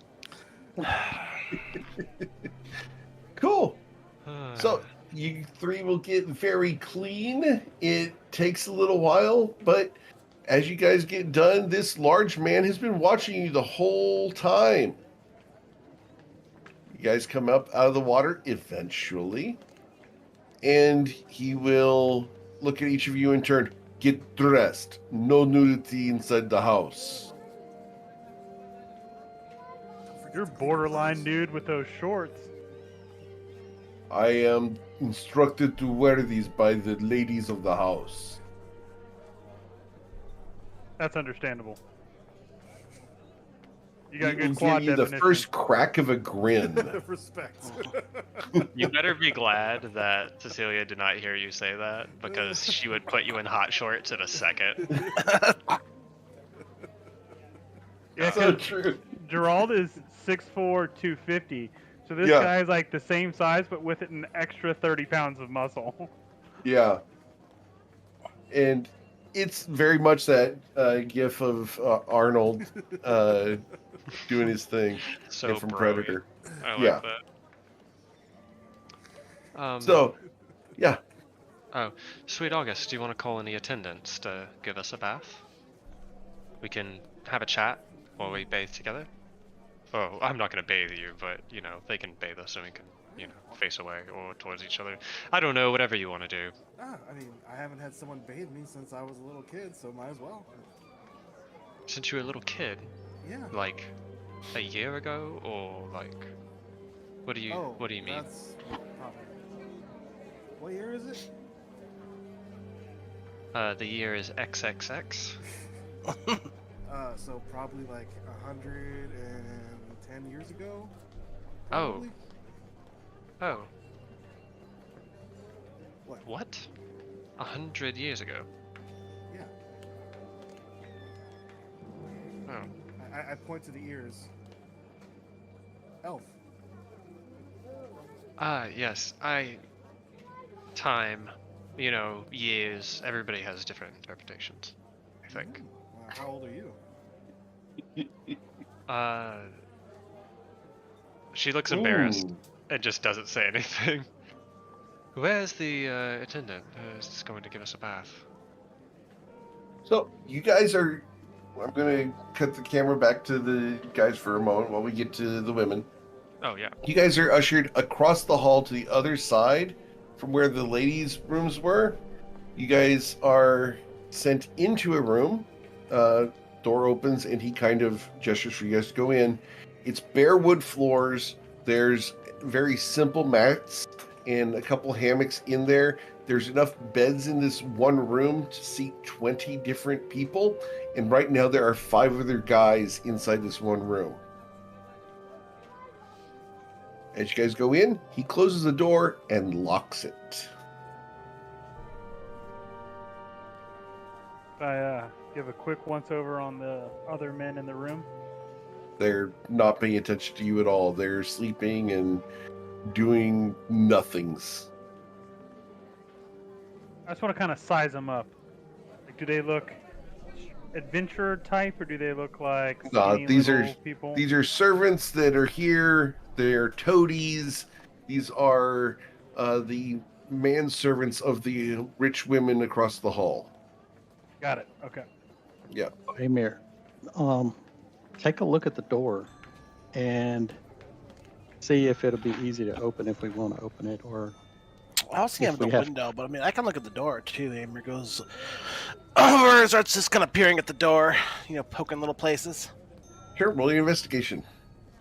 [SPEAKER 1] Cool. So you three will get very clean. It takes a little while, but as you guys get done, this large man has been watching you the whole time. You guys come up out of the water eventually, and he will look at each of you in turn. Get dressed. No nudity inside the house.
[SPEAKER 5] You're borderline dude with those shorts.
[SPEAKER 1] I am instructed to wear these by the ladies of the house.
[SPEAKER 5] That's understandable. You
[SPEAKER 1] He
[SPEAKER 5] got
[SPEAKER 1] will
[SPEAKER 5] good
[SPEAKER 1] give
[SPEAKER 5] quad
[SPEAKER 1] you the
[SPEAKER 5] definition.
[SPEAKER 1] first crack of a grin.
[SPEAKER 3] Respect.
[SPEAKER 4] You better be glad that Cecilia did not hear you say that, because she would put you in hot shorts in a second.
[SPEAKER 5] Yeah,
[SPEAKER 1] So
[SPEAKER 5] 'cause
[SPEAKER 1] true.
[SPEAKER 5] Gerald is 6'4", 250. So this
[SPEAKER 1] Yeah.
[SPEAKER 5] guy's like the same size, but with it an extra 30 pounds of muscle.
[SPEAKER 1] Yeah. And it's very much that gif of Arnold doing his thing
[SPEAKER 4] So
[SPEAKER 1] from
[SPEAKER 4] broy.
[SPEAKER 1] Predator.
[SPEAKER 4] I like
[SPEAKER 1] Yeah.
[SPEAKER 4] that.
[SPEAKER 1] So, yeah.
[SPEAKER 4] Oh, Sweet August, do you want to call any attendants to give us a bath? We can have a chat while we bathe together. Oh, I'm not going to bathe you, but, you know, they can bathe us and we can, you know, face away or towards each other. I don't know, whatever you want to do.
[SPEAKER 3] I mean, I haven't had someone bathe me since I was a little kid, so might as well.
[SPEAKER 4] Since you were a little kid,
[SPEAKER 3] Yeah.
[SPEAKER 4] like a year ago, or like, what do you mean?
[SPEAKER 3] That's probably. What year is it?
[SPEAKER 4] The year is XXX.
[SPEAKER 3] So probably like 110 years ago.
[SPEAKER 4] Oh.
[SPEAKER 3] Probably?
[SPEAKER 4] Oh,
[SPEAKER 3] What?
[SPEAKER 4] 100 years ago.
[SPEAKER 3] Yeah.
[SPEAKER 4] Oh.
[SPEAKER 3] I point to the ears. Elf.
[SPEAKER 4] Yes, time, you know, years, everybody has different interpretations, I think.
[SPEAKER 3] How old are you?
[SPEAKER 4] She looks embarrassed
[SPEAKER 1] Ooh.
[SPEAKER 4] and just doesn't say anything. Where's the attendant who's going to give us a bath?
[SPEAKER 1] So, you guys are... I'm going to cut the camera back to the guys for a moment while we get to the women.
[SPEAKER 4] Oh, yeah.
[SPEAKER 1] You guys are ushered across the hall to the other side from where the ladies' rooms were. You guys are sent into a room. Door opens and he kind of gestures for you guys to go in. It's bare wood floors. There's very simple mats and a couple hammocks in there. There's enough beds in this one room to seat 20 different people. And right now there are 5 other guys inside this one room. As you guys go in, he closes the door and locks it.
[SPEAKER 5] I give a quick once over on the other men in the room.
[SPEAKER 1] They're not paying attention to you at all. They're sleeping and doing nothings.
[SPEAKER 5] I just want to kind of size them up. Like, do they look adventurer type, or do they look like skinny
[SPEAKER 1] these are
[SPEAKER 5] little people?
[SPEAKER 1] These are servants that are here. They're toadies. These are the manservants of the rich women across the hall.
[SPEAKER 5] Got it. Okay.
[SPEAKER 1] Yeah.
[SPEAKER 2] Hey, Mayor, take a look at the door and see if it'll be easy to open if we want to open it, or
[SPEAKER 6] I was thinking
[SPEAKER 2] If
[SPEAKER 6] of the
[SPEAKER 2] we have-
[SPEAKER 6] window, but I mean, I can look at the door too. The Amber goes over and starts just kind of peering at the door, you know, poking little places.
[SPEAKER 1] Sure, roll your investigation.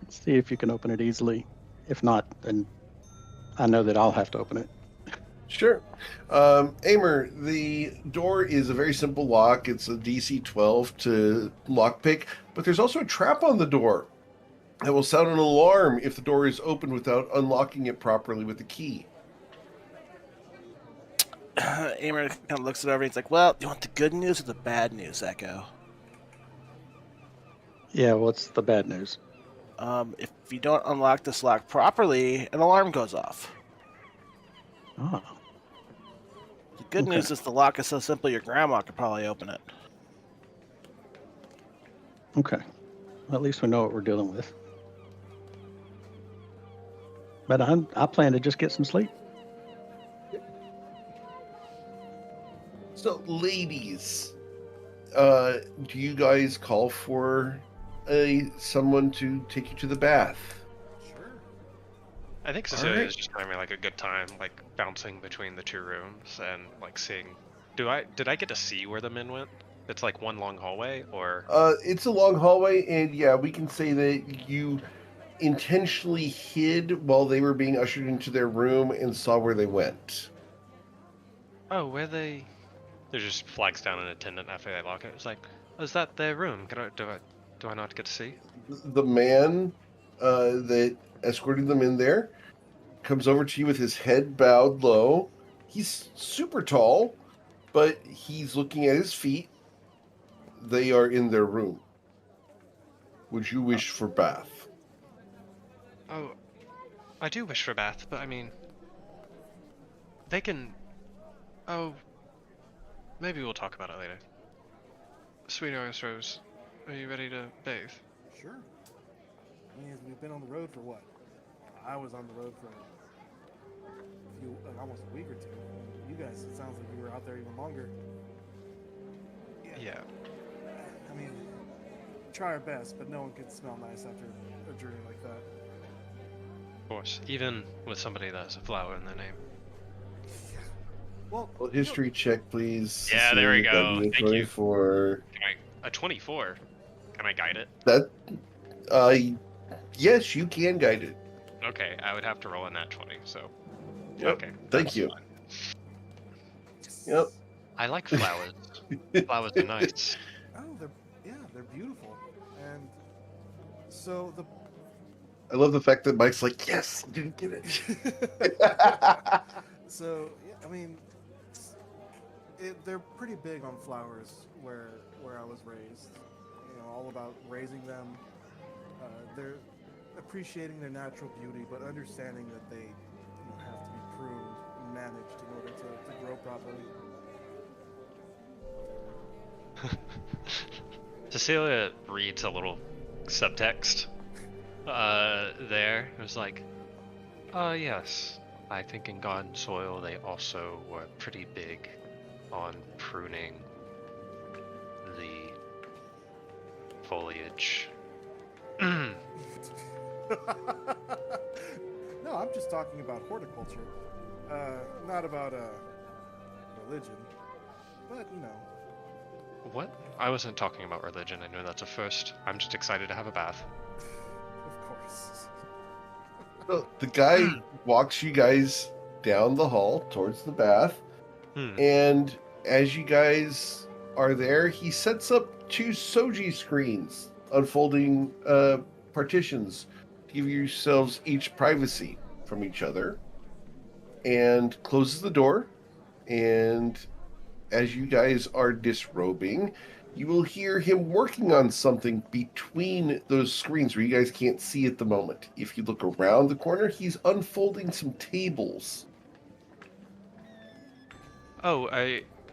[SPEAKER 2] see if you can open it easily. If not, then I know that I'll have to open it.
[SPEAKER 1] Sure. Amer, the door is a very simple lock. It's a DC 12 to lockpick, but there's also a trap on the door that will sound an alarm if the door is opened without unlocking it properly with the key.
[SPEAKER 6] Amer kind of looks it over and he's like, well, do you want the good news or the bad news, Echo?
[SPEAKER 2] Yeah, what's the bad news?
[SPEAKER 6] If you don't unlock this lock properly, an alarm goes off.
[SPEAKER 2] Ah,
[SPEAKER 6] The good
[SPEAKER 2] Okay.
[SPEAKER 6] news is the lock is so simple your grandma could probably open it.
[SPEAKER 2] okay. Well, at least we know what we're dealing with. But I plan to just get some sleep.
[SPEAKER 1] So, ladies, do you guys call for someone to take you to the bath?
[SPEAKER 3] Sure.
[SPEAKER 4] I think
[SPEAKER 1] All
[SPEAKER 4] Cecilia
[SPEAKER 1] right.
[SPEAKER 4] is just having like a good time, like bouncing between the two rooms and like seeing. Did I get to see where the men went? It's like one long hallway, or
[SPEAKER 1] It's a long hallway, and yeah, we can say that you intentionally hid while they were being ushered into their room and saw where they went.
[SPEAKER 4] oh, where they? There's just flags down an attendant after they lock it. It's like, oh, is that their room? Do I not get to see?
[SPEAKER 1] The man that escorted them in there comes over to you with his head bowed low. He's super tall, but he's looking at his feet. They are in their room. Would you wish for bath?
[SPEAKER 4] Oh, I do wish for a bath, but I mean, they can. Oh, maybe we'll talk about it later. Sweet August Rose, are you ready to bathe?
[SPEAKER 3] Sure. I mean, we've been on the road for what? I was on the road for almost a week or two. You guys, it sounds like you were out there even longer.
[SPEAKER 4] Yeah.
[SPEAKER 3] I mean, try our best, but no one can smell nice after a journey like that.
[SPEAKER 4] Of course, even with somebody that has a flower in their name.
[SPEAKER 3] Well,
[SPEAKER 1] Well, history check, please.
[SPEAKER 4] Yeah, there we
[SPEAKER 1] Cecilia,
[SPEAKER 4] go.
[SPEAKER 1] that'd be a
[SPEAKER 4] Thank you.
[SPEAKER 1] 24.
[SPEAKER 4] A 24? Can I guide it?
[SPEAKER 1] That, yes, you can guide it.
[SPEAKER 4] Okay, I would have to roll a nat 20, so.
[SPEAKER 1] Yep.
[SPEAKER 4] Okay.
[SPEAKER 1] Thank
[SPEAKER 4] that's
[SPEAKER 1] you.
[SPEAKER 4] fine.
[SPEAKER 1] Yep.
[SPEAKER 4] I like flowers. Flowers are nice.
[SPEAKER 3] oh, they're beautiful, and so the
[SPEAKER 1] I love the fact that Mike's like, yes, you didn't get it.
[SPEAKER 3] so yeah, I mean, they're pretty big on flowers where I was raised. You know, all about raising them. They're appreciating their natural beauty, but understanding that they have to be pruned and managed in order to grow properly.
[SPEAKER 4] Cecilia reads a little subtext there. It was like, yes, I think in Garden Soil they also were pretty big on pruning the foliage.
[SPEAKER 3] No, I'm just talking about horticulture, not about religion. But
[SPEAKER 4] What? I wasn't talking about religion. I know that's a first. I'm just excited to have a bath.
[SPEAKER 3] of course.
[SPEAKER 1] So the guy walks you guys down the hall towards the bath, and as you guys are there, he sets up 2 Soji screens, unfolding partitions to give yourselves each privacy from each other, and closes the door. And as you guys are disrobing, you will hear him working on something between those screens where you guys can't see at the moment. If you look around the corner, he's unfolding some tables.
[SPEAKER 4] Oh,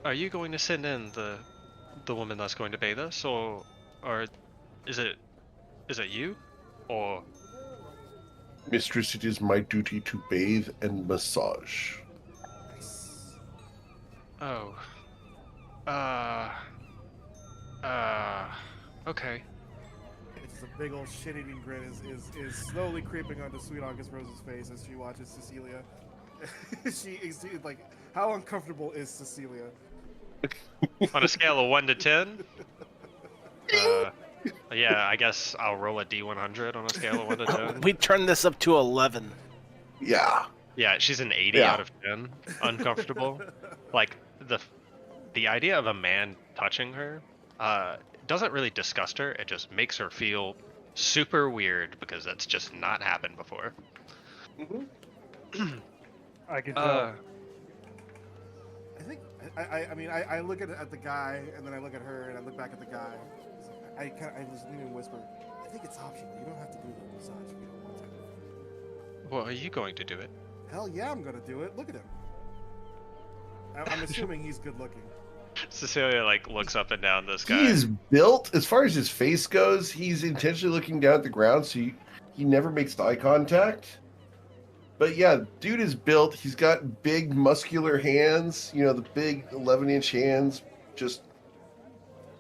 [SPEAKER 4] are you going to send in the woman that's going to bathe us, or is it you, or?
[SPEAKER 1] Mistress, it is my duty to bathe and massage.
[SPEAKER 4] Oh. Okay.
[SPEAKER 3] It's a big old shit-eating grin is slowly creeping onto Sweet August Rose's face as she watches Cecilia. she is like, how uncomfortable is Cecilia?
[SPEAKER 4] On a scale of 1 to 10? Yeah, I guess I'll roll a D100 on a scale of 1 to 10.
[SPEAKER 6] We turned this up to 11.
[SPEAKER 1] Yeah.
[SPEAKER 4] Yeah, she's an 80 out of 10. Uncomfortable. Like, the idea of a man touching her doesn't really disgust her. It just makes her feel super weird because that's just not happened before.
[SPEAKER 5] I can tell.
[SPEAKER 3] I think I mean I look at the guy and then I look at her and I look back at the guy. I just lean and whisper. I think it's optional. You don't have to do the massage if you don't want to.
[SPEAKER 4] Well, are you going to do it?
[SPEAKER 3] Hell yeah, I'm gonna do it. Look at him. I'm assuming he's good looking.
[SPEAKER 4] Cecilia like looks up and down this guy.
[SPEAKER 1] He is built, as far as his face goes, he's intentionally looking down at the ground, so he never makes eye contact. But yeah, dude is built. He's got big, muscular hands. You know, the big 11-inch hands. Just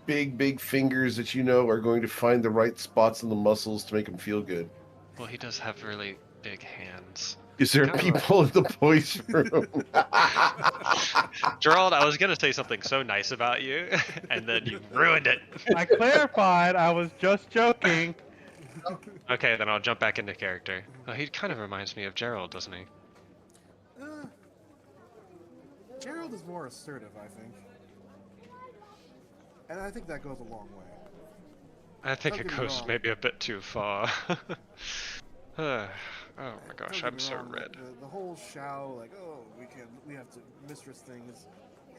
[SPEAKER 1] big fingers that you know are going to find the right spots in the muscles to make him feel good.
[SPEAKER 4] Well, he does have really big hands.
[SPEAKER 1] Is there
[SPEAKER 4] Kinda
[SPEAKER 1] people in the boys' room?
[SPEAKER 4] Gerald, I was gonna say something so nice about you, and then you ruined it.
[SPEAKER 5] I clarified. I was just joking.
[SPEAKER 4] Okay, then I'll jump back into character. Oh, he kind of reminds me of Gerald, doesn't he?
[SPEAKER 3] Uh, Gerald is more assertive, I think. And I think that goes a long way.
[SPEAKER 4] I think
[SPEAKER 3] Don't
[SPEAKER 4] it
[SPEAKER 3] get me
[SPEAKER 4] goes
[SPEAKER 3] wrong.
[SPEAKER 4] maybe a bit too far. Oh my gosh,
[SPEAKER 3] Don't
[SPEAKER 4] I'm
[SPEAKER 3] get me
[SPEAKER 4] so
[SPEAKER 3] wrong,
[SPEAKER 4] red.
[SPEAKER 3] The whole show, like, oh, we have to mistress things.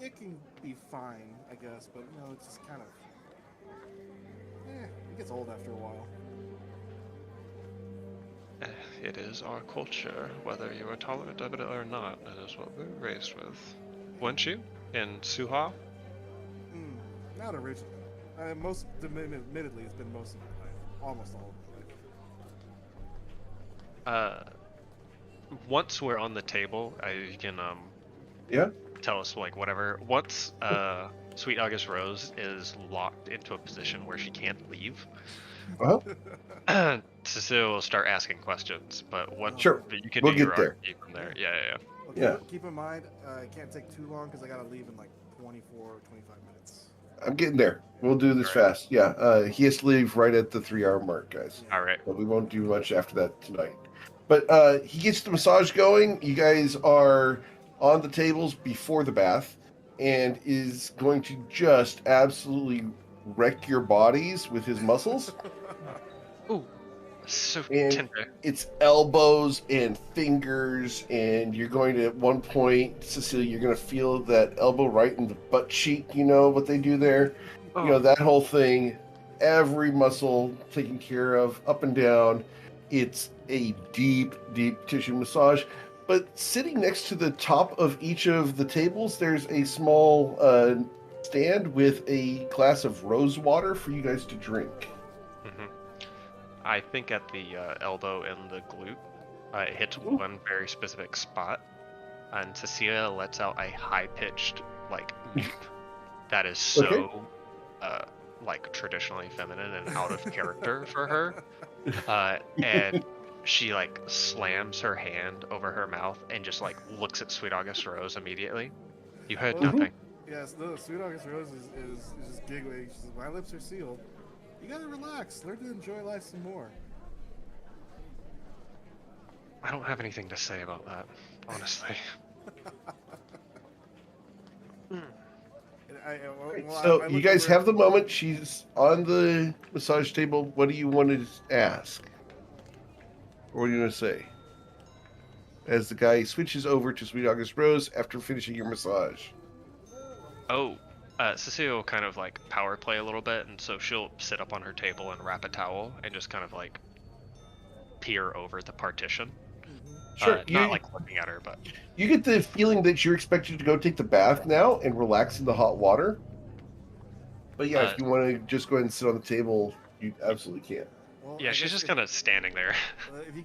[SPEAKER 3] It can be fine, I guess, but you know, it's just kind of, it gets old after a while.
[SPEAKER 4] It is our culture, whether you are tolerant of it or not. That is what we were raised with. Weren't you? In Suha?
[SPEAKER 3] Not originally. Admittedly, it's been most of my life, almost all of my life.
[SPEAKER 4] Once we're on the table, you can
[SPEAKER 1] Yeah.
[SPEAKER 4] tell us like whatever. Once Sweet August Rose is locked into a position where she can't leave, Cecile will start asking questions. But what?
[SPEAKER 1] Sure.
[SPEAKER 4] But you can
[SPEAKER 1] We'll
[SPEAKER 4] do
[SPEAKER 1] get
[SPEAKER 4] your
[SPEAKER 1] there.
[SPEAKER 4] RP from there. Yeah.
[SPEAKER 3] Well, keep in mind, it can't take too long because I gotta leave in like 24 or 25 minutes.
[SPEAKER 1] I'm getting there. We'll do this
[SPEAKER 4] All right.
[SPEAKER 1] fast. Yeah. He has to leave right at the 3-hour mark, guys.
[SPEAKER 4] All right.
[SPEAKER 1] But we won't do much after that tonight. But he gets the massage going. You guys are on the tables before the bath and is going to just absolutely wreck your bodies with his muscles.
[SPEAKER 4] Ooh, so
[SPEAKER 1] And
[SPEAKER 4] tender.
[SPEAKER 1] it's elbows and fingers, and you're going to, at one point, Cecilia, you're going to feel that elbow right in the butt cheek. You know what they do there?
[SPEAKER 4] Oh.
[SPEAKER 1] You know, that whole thing, every muscle taken care of, up and down. It's a deep, deep tissue massage. But sitting next to the top of each of the tables, there's a small stand with a glass of rose water for you guys to drink.
[SPEAKER 4] I think at the elbow and the glute, it hits one very specific spot, and Cecilia lets out a high-pitched like meep that is so like traditionally feminine and out of character for her, and she like slams her hand over her mouth and just like looks at Sweet August Rose immediately. You heard nothing.
[SPEAKER 3] Yes, no, Sweet August Rose is just giggling. She says, "My lips are sealed. You gotta relax. Learn to enjoy life some more."
[SPEAKER 4] I don't have anything to say about that, honestly.
[SPEAKER 1] So you guys have the moment. She's on the massage table. What do you want to ask? Or what are you going to say? As the guy switches over to Sweet August Rose after finishing your massage.
[SPEAKER 4] Oh, Cecilia will kind of like power play a little bit, and so she'll sit up on her table and wrap a towel and just kind of like peer over the partition.
[SPEAKER 1] Sure.
[SPEAKER 4] Not like looking at her, but
[SPEAKER 1] you get the feeling that you're expected to go take the bath now and relax in the hot water. But yeah, if you want to just go ahead and sit on the table, you absolutely can.
[SPEAKER 3] Well,
[SPEAKER 4] yeah, she's just kind of standing there.
[SPEAKER 3] If you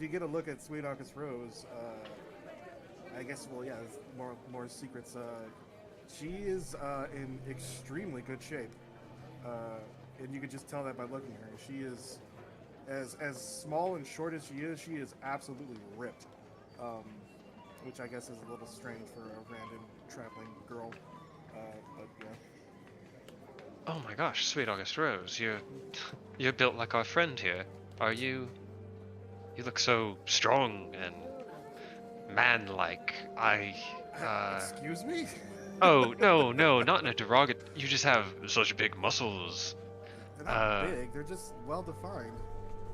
[SPEAKER 3] get a look at Sweet August Rose, I guess there's more secrets. She is in extremely good shape, and you could just tell that by looking at her. She is as small and short as she is absolutely ripped, which I guess is a little strange for a random traveling girl. But yeah.
[SPEAKER 4] Oh my gosh, Sweet August Rose, you're built like our friend here. Are you? You look so strong and man-like.
[SPEAKER 3] Excuse me?
[SPEAKER 4] Oh no, not in a derogatory. You just have such big muscles.
[SPEAKER 3] They're not big. They're just well defined.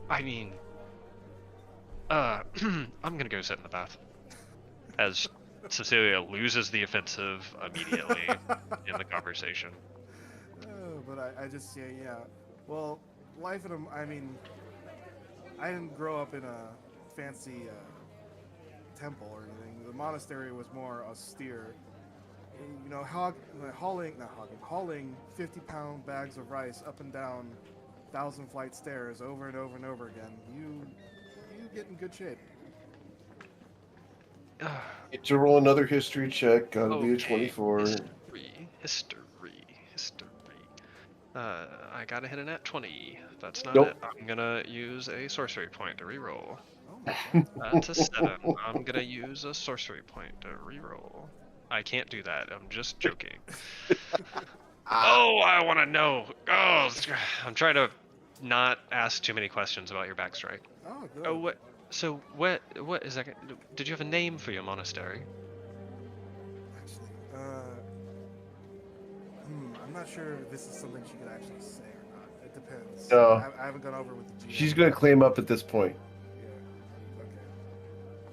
[SPEAKER 4] I mean, I'm gonna go sit in the bath. As Cecilia loses the offensive immediately in the conversation.
[SPEAKER 3] But I just say, yeah. Well, life in I mean, I didn't grow up in a fancy temple or anything. The monastery was more austere. You know, hauling 50-pound bags of rice up and down 1,000-flight stairs over and over and over again. You get in good shape.
[SPEAKER 1] Get to roll another history check on VH24.
[SPEAKER 4] History. I gotta hit a nat 20. That's not
[SPEAKER 1] Nope.
[SPEAKER 4] it. I'm gonna use a sorcery point to reroll.
[SPEAKER 3] Oh
[SPEAKER 4] To 7, I'm gonna use a sorcery point to reroll. I can't do that. I'm just joking. Oh, I want to know. Oh, I'm trying to not ask too many questions about your backstory.
[SPEAKER 3] Oh, good.
[SPEAKER 4] Oh, what? So what is that? Did you have a name for your monastery?
[SPEAKER 3] Actually, I'm not sure if this is something she could actually say or not. It depends.
[SPEAKER 1] No.
[SPEAKER 3] I haven't gone over with the GM.
[SPEAKER 1] She's going to claim up at this point.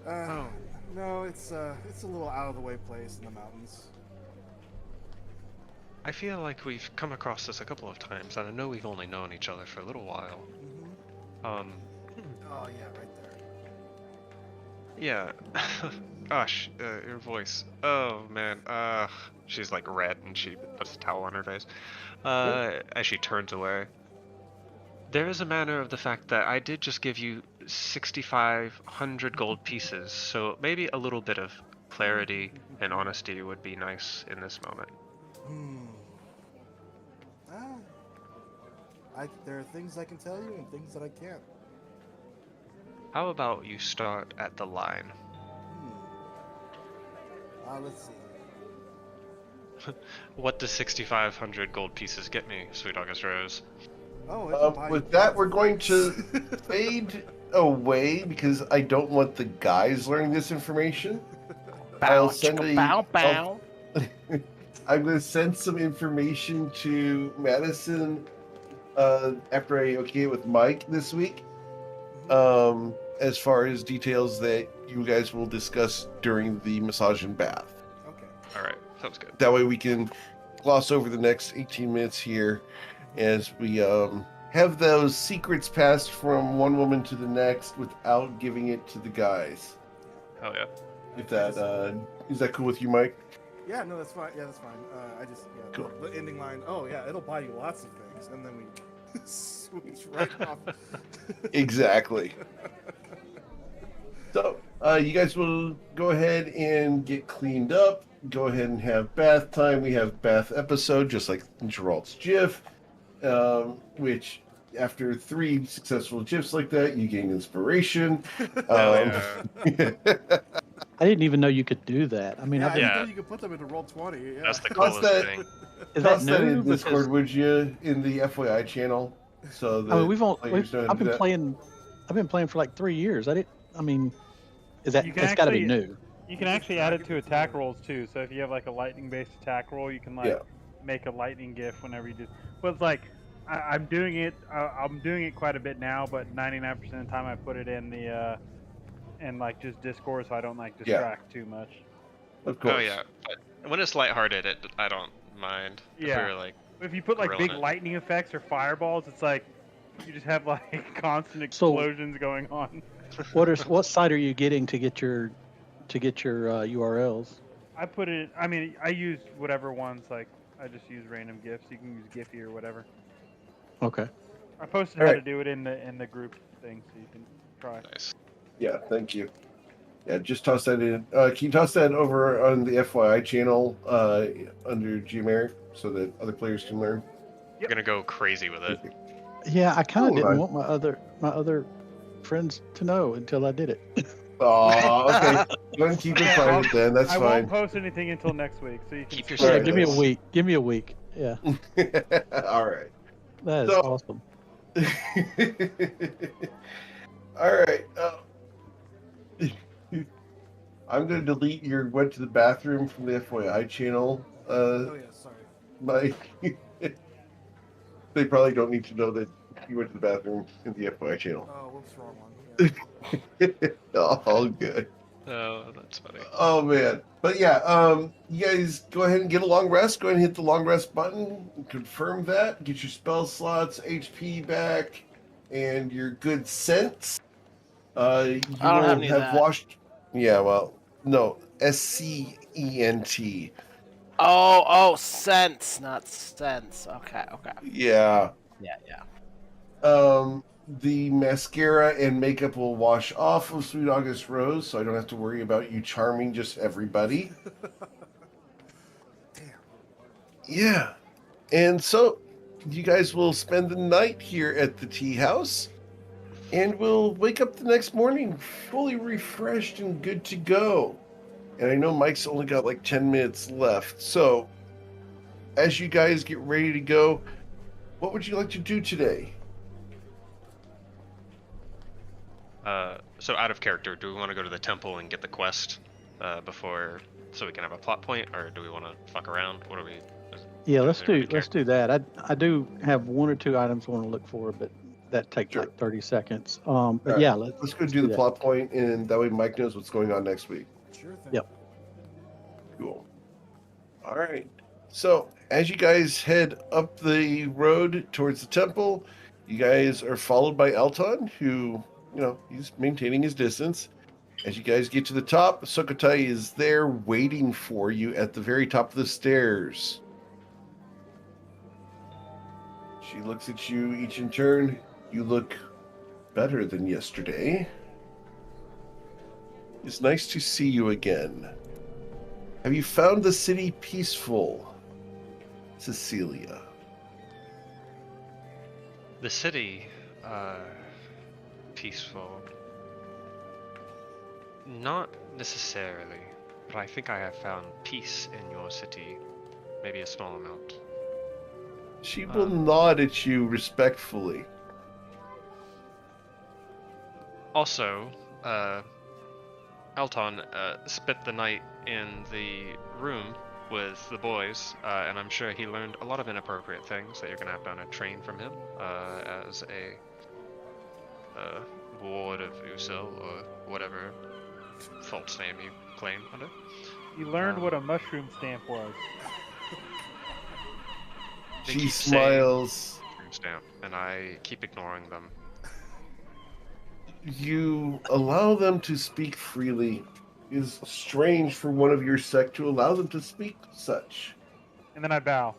[SPEAKER 3] Yeah. Okay.
[SPEAKER 4] Oh.
[SPEAKER 3] No, it's a little out of the way place in the mountains.
[SPEAKER 4] I feel like we've come across this a couple of times, and I know we've only known each other for a little while.
[SPEAKER 3] Oh yeah, right there.
[SPEAKER 4] Yeah. Gosh, your voice. Oh man. She's like red, and she puts a towel on her face. As she turns away. There is a manner of the fact that I did just give you 6,500 gold pieces, so maybe a little bit of clarity and honesty would be nice in this moment.
[SPEAKER 3] There are things I can tell you and things that I can't.
[SPEAKER 4] How about you start at the line?
[SPEAKER 3] Let's see.
[SPEAKER 4] What does 6,500 gold pieces get me, Sweet August Rose?
[SPEAKER 3] Oh,
[SPEAKER 1] With that, we're going to fade away because I don't want the guys learning this information.
[SPEAKER 6] Bow,
[SPEAKER 1] I'll send
[SPEAKER 6] chicka,
[SPEAKER 1] a-
[SPEAKER 6] bow, bow.
[SPEAKER 1] I'm going to send some information to Madison after I okay it with Mike this week. As far as details that you guys will discuss during the massage and bath.
[SPEAKER 3] Okay.
[SPEAKER 4] All right, sounds good.
[SPEAKER 1] That way we can gloss over the next 18 minutes here as we have those secrets passed from one woman to the next without giving it to the guys.
[SPEAKER 4] Oh yeah.
[SPEAKER 1] If that is that cool with you, Mike?
[SPEAKER 3] Yeah, no, that's fine. Yeah, that's fine.
[SPEAKER 1] Cool.
[SPEAKER 3] The ending line. Oh yeah, it'll buy you lots of things, and then we switch right off.
[SPEAKER 1] Exactly. So you guys will go ahead and get cleaned up. Go ahead and have bath time. We have bath episode, just like Gerald's GIF, which after 3 successful GIFs like that, you gain inspiration.
[SPEAKER 2] I didn't even know you could do that. I mean,
[SPEAKER 3] Yeah,
[SPEAKER 2] I've
[SPEAKER 3] I
[SPEAKER 2] been,
[SPEAKER 3] didn't
[SPEAKER 4] Yeah.
[SPEAKER 3] know you could put them into Roll20. Yeah.
[SPEAKER 4] That's the
[SPEAKER 1] Toss
[SPEAKER 4] coolest
[SPEAKER 1] that-
[SPEAKER 4] thing.
[SPEAKER 2] is that
[SPEAKER 1] Toss that
[SPEAKER 2] new?
[SPEAKER 1] in Discord,
[SPEAKER 2] Because,
[SPEAKER 1] would you, in the FYI channel? So that
[SPEAKER 2] I mean,
[SPEAKER 1] players know how to
[SPEAKER 2] I've
[SPEAKER 1] do
[SPEAKER 2] been
[SPEAKER 1] that?
[SPEAKER 2] playing. I've been playing for like 3 years. I mean, is that
[SPEAKER 5] You can
[SPEAKER 2] it's got to be
[SPEAKER 5] actually-
[SPEAKER 2] new?
[SPEAKER 5] You can actually add it to attack rolls too. So if you have like a lightning-based attack roll, you can like
[SPEAKER 1] Yeah.
[SPEAKER 5] make a lightning gif whenever you do. But it's like I'm doing it. I'm doing it quite a bit now, but 99% of the time I put it in the in like just Discord, so I don't like distract too much.
[SPEAKER 1] Of course.
[SPEAKER 4] Oh yeah. But when it's lighthearted, I don't mind. If
[SPEAKER 5] Yeah.
[SPEAKER 4] we were like,
[SPEAKER 5] If you put like
[SPEAKER 4] Grilling
[SPEAKER 5] big
[SPEAKER 4] it.
[SPEAKER 5] lightning effects or fireballs, it's like you just have like constant
[SPEAKER 2] So-
[SPEAKER 5] explosions going on.
[SPEAKER 2] What site are you getting to get your URLs?
[SPEAKER 5] I put it. I mean, I use whatever ones. Like I just use random gifs. You can use Giphy or whatever.
[SPEAKER 2] Okay.
[SPEAKER 5] I posted
[SPEAKER 1] All
[SPEAKER 5] how
[SPEAKER 1] right.
[SPEAKER 5] to do it in the group thing, so you can try.
[SPEAKER 4] nice.
[SPEAKER 1] Yeah, thank you. Yeah, just toss that in. Can you toss that over on the FYI channel under GMR so that other players can learn?
[SPEAKER 4] We're gonna go crazy with it.
[SPEAKER 2] Yeah, I kind of
[SPEAKER 1] Hold
[SPEAKER 2] didn't
[SPEAKER 1] on.
[SPEAKER 2] want my other friends to know until I did it.
[SPEAKER 1] Oh, okay. Go ahead and keep it
[SPEAKER 5] Yeah,
[SPEAKER 1] private then. That's
[SPEAKER 5] I
[SPEAKER 1] fine.
[SPEAKER 5] won't post anything until next week, so you can
[SPEAKER 4] Keep your
[SPEAKER 2] Yeah,
[SPEAKER 1] Alright,
[SPEAKER 2] give me a
[SPEAKER 1] nice.
[SPEAKER 2] week. Give me a week. Yeah,
[SPEAKER 1] All right.
[SPEAKER 2] that is
[SPEAKER 1] So-
[SPEAKER 2] awesome.
[SPEAKER 1] All right. I'm going to delete your went to the bathroom from the FYI channel,
[SPEAKER 3] Oh yeah, sorry.
[SPEAKER 1] Mike. They probably don't need to know that you went to the bathroom in the FYI channel.
[SPEAKER 3] Oh, whoops, wrong one. Yeah.
[SPEAKER 1] All good.
[SPEAKER 4] Oh, that's funny.
[SPEAKER 1] Oh man, but yeah, you guys go ahead and get a long rest. Go ahead and hit the long rest button. Confirm that. Get your spell slots, HP back, and your good sense. You
[SPEAKER 6] I don't
[SPEAKER 1] will
[SPEAKER 6] have any of that.
[SPEAKER 1] washed. Yeah, well, no, SCENT.
[SPEAKER 6] Oh, sense, not sense. Okay.
[SPEAKER 1] Yeah.
[SPEAKER 6] Yeah.
[SPEAKER 1] The mascara and makeup will wash off of Sweet August Rose, so I don't have to worry about you charming just everybody.
[SPEAKER 3] Damn.
[SPEAKER 1] Yeah. And so you guys will spend the night here at the tea house. and we'll wake up the next morning fully refreshed and good to go. And I know Mike's only got like 10 minutes left. So, as you guys get ready to go, what would you like to do today?
[SPEAKER 4] So out of character, do we want to go to the temple and get the quest before, so we can have a plot point, or do we want to fuck around? What are we?
[SPEAKER 2] Yeah,
[SPEAKER 4] does
[SPEAKER 2] let's
[SPEAKER 4] anybody
[SPEAKER 2] do
[SPEAKER 4] care?
[SPEAKER 2] let's do that. I do have 1 or 2 items I want to look for, but that takes
[SPEAKER 1] Sure.
[SPEAKER 2] like 30 seconds. But
[SPEAKER 1] All right,
[SPEAKER 2] yeah,
[SPEAKER 1] let's go
[SPEAKER 2] let's
[SPEAKER 1] do the
[SPEAKER 2] that.
[SPEAKER 1] plot point, and that way Mike knows what's going on next week.
[SPEAKER 3] Sure thing.
[SPEAKER 2] Yep.
[SPEAKER 1] Cool. All right. So, as you guys head up the road towards the temple, you guys are followed by Elton, who, he's maintaining his distance. As you guys get to the top, Sukhothai is there waiting for you at the very top of the stairs. She looks at you each in turn. You look better than yesterday. It's nice to see you again. Have you found the city peaceful, Cecilia?
[SPEAKER 4] The city, peaceful. Not necessarily, but I think I have found peace in your city. Maybe a small amount.
[SPEAKER 1] She will nod at you respectfully.
[SPEAKER 4] Also, Alton spent the night in the room with the boys, and I'm sure he learned a lot of inappropriate things that you're going to have to train from him as a ward of Usil, or whatever false name you claim under.
[SPEAKER 5] You learned what a mushroom stamp was.
[SPEAKER 4] They
[SPEAKER 1] She
[SPEAKER 4] keep saying
[SPEAKER 1] smiles.
[SPEAKER 4] mushroom stamp, and I keep ignoring them.
[SPEAKER 1] You allow them to speak freely. It is strange for one of your sect to allow them to speak such.
[SPEAKER 5] And then I bow.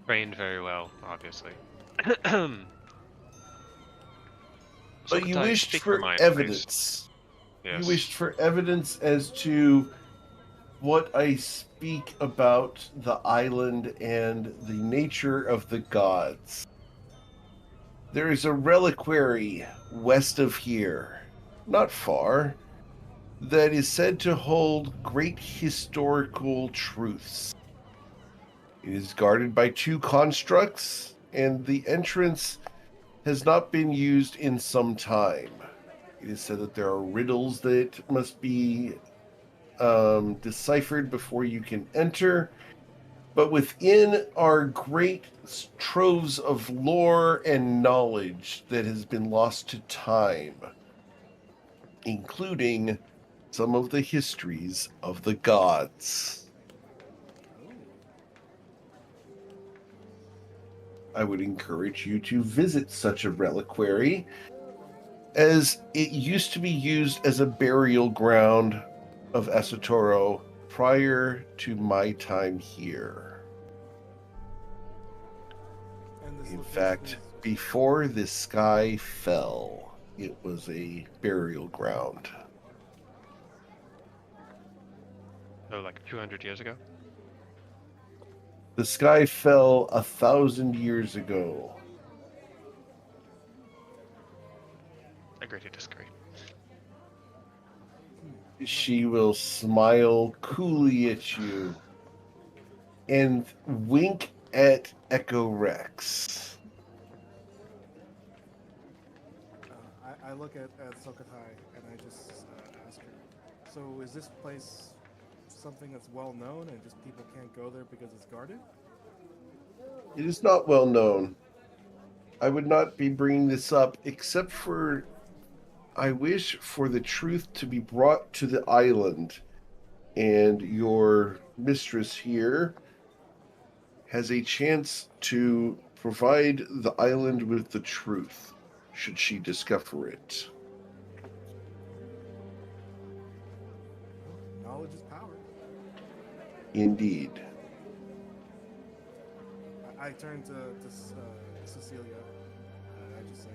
[SPEAKER 4] Trained very well, obviously.
[SPEAKER 1] But you
[SPEAKER 4] Sukhothai,
[SPEAKER 1] wished
[SPEAKER 4] speak
[SPEAKER 1] for
[SPEAKER 4] your mind,
[SPEAKER 1] evidence.
[SPEAKER 4] please. Yes.
[SPEAKER 1] You wished for evidence as to what I speak about the island and the nature of the gods. There is a reliquary west of here, not far, that is said to hold great historical truths. It is guarded by 2 constructs, and the entrance has not been used in some time. It is said that there are riddles that must be deciphered before you can enter. But within are great troves of lore and knowledge that has been lost to time, including some of the histories of the gods. I would encourage you to visit such a reliquary, as it used to be used as a burial ground of Asatoro prior to my time here.
[SPEAKER 3] And this
[SPEAKER 1] In
[SPEAKER 3] location
[SPEAKER 1] fact,
[SPEAKER 3] is-
[SPEAKER 1] before the sky fell, it was a burial ground.
[SPEAKER 4] Oh, like 200 years ago?
[SPEAKER 1] The sky fell 1,000 years ago.
[SPEAKER 4] Agree to disagree.
[SPEAKER 1] She will smile coolly at you and wink at Echo Rex.
[SPEAKER 3] I look at Sukhothai and I just ask her, so is this place something that's well known and just people can't go there because it's guarded?
[SPEAKER 1] It is not well known. I would not be bringing this up except for I wish for the truth to be brought to the island, and your mistress here has a chance to provide the island with the truth, should she discover it.
[SPEAKER 3] Knowledge is power.
[SPEAKER 1] Indeed.
[SPEAKER 3] I turn to Cecilia and I just say,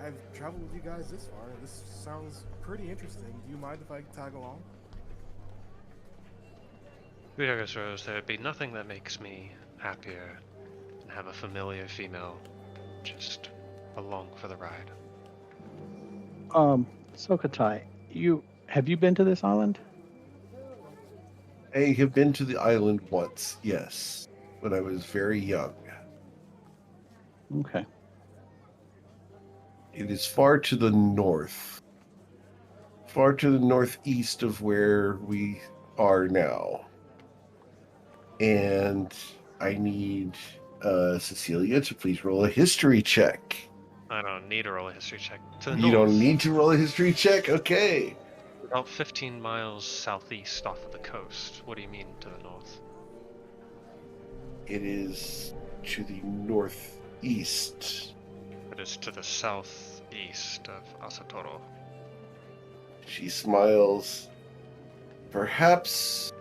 [SPEAKER 3] I've traveled with you guys this far. This sounds pretty interesting. Do you mind if I tag along?
[SPEAKER 4] Kuyagas Rose, there would be nothing that makes me happier than have a familiar female just along for the ride.
[SPEAKER 2] Sokatai, have you been to this island?
[SPEAKER 1] I have been to the island once, yes, when I was very young.
[SPEAKER 2] Okay.
[SPEAKER 1] It is far to the north, far to the northeast of where we are now. And I need Cecilia to please roll a history check.
[SPEAKER 4] I don't need to roll a history check. To the
[SPEAKER 1] You
[SPEAKER 4] north.
[SPEAKER 1] don't need to roll a history check? Okay.
[SPEAKER 4] About 15 miles southeast off of the coast. What do you mean to the north?
[SPEAKER 1] It is to the northeast.
[SPEAKER 4] It is to the southeast of Asatoro.
[SPEAKER 1] She smiles. Perhaps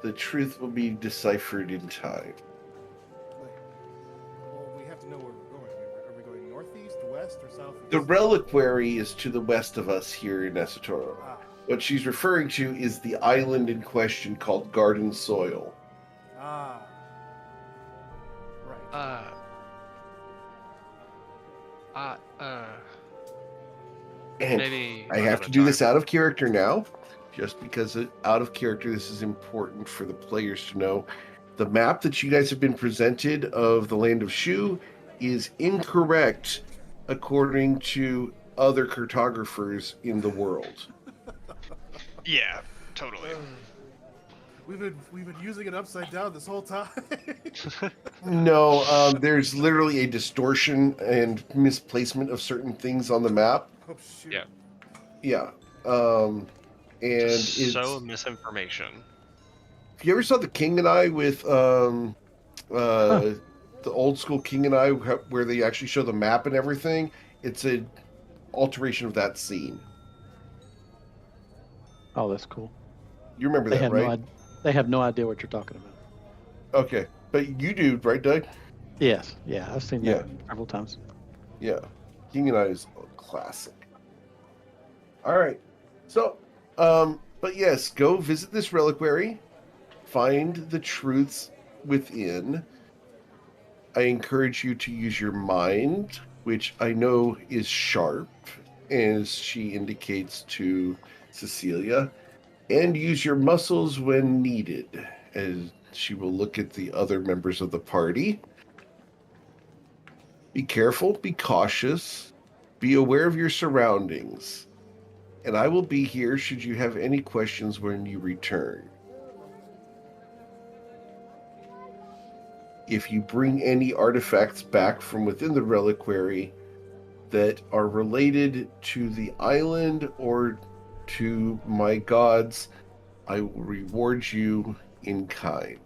[SPEAKER 1] the truth will be deciphered in time.
[SPEAKER 3] Well, we have to know where we're going. Are we going northeast, west, or southeast?
[SPEAKER 1] The reliquary is to the west of us here in Asatoro.
[SPEAKER 3] Ah,
[SPEAKER 1] What she's referring to is the island in question called Garden Soil.
[SPEAKER 3] right.
[SPEAKER 1] And
[SPEAKER 4] Maybe
[SPEAKER 1] I have to do this out of character now, just because out of character, this is important for the players to know. The map that you guys have been presented of the land of Shu is incorrect according to other cartographers in the world.
[SPEAKER 4] Yeah, totally.
[SPEAKER 3] We've been using it upside down this whole time.
[SPEAKER 1] No, there's literally a distortion and misplacement of certain things on the map.
[SPEAKER 3] Oh shoot.
[SPEAKER 4] Yeah.
[SPEAKER 1] Yeah. And
[SPEAKER 4] Just
[SPEAKER 1] it's,
[SPEAKER 4] so misinformation.
[SPEAKER 1] if you ever saw The King and I with the old school King and I, where they actually show the map and everything, it's an alteration of that scene.
[SPEAKER 2] Oh, that's cool.
[SPEAKER 1] You remember that, right?
[SPEAKER 2] They have no idea what you're talking about.
[SPEAKER 1] Okay, but you do, right, Doug?
[SPEAKER 2] Yes, yeah, I've seen that several times.
[SPEAKER 1] Yeah, King and I is a classic. All right, so, but yes, go visit this reliquary, find the truths within. I encourage you to use your mind, which I know is sharp, as she indicates to Cecilia, and use your muscles when needed, as she will look at the other members of the party. Be careful, be cautious, be aware of your surroundings, and I will be here should you have any questions when you return. If you bring any artifacts back from within the reliquary that are related to the island or to my gods, I will reward you in kind.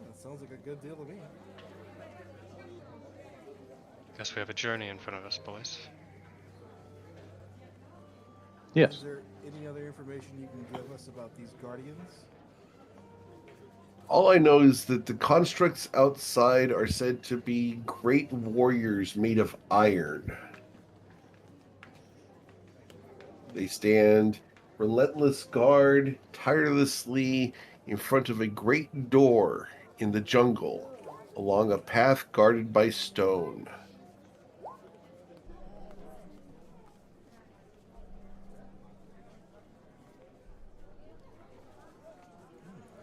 [SPEAKER 3] That sounds like a good deal to me.
[SPEAKER 4] Guess we have a journey in front of us, boys.
[SPEAKER 2] Yes.
[SPEAKER 3] Is there any other information you can give us about these guardians?
[SPEAKER 1] All I know is that the constructs outside are said to be great warriors made of iron. They stand relentless guard tirelessly in front of a great door in the jungle, along a path guarded by stone.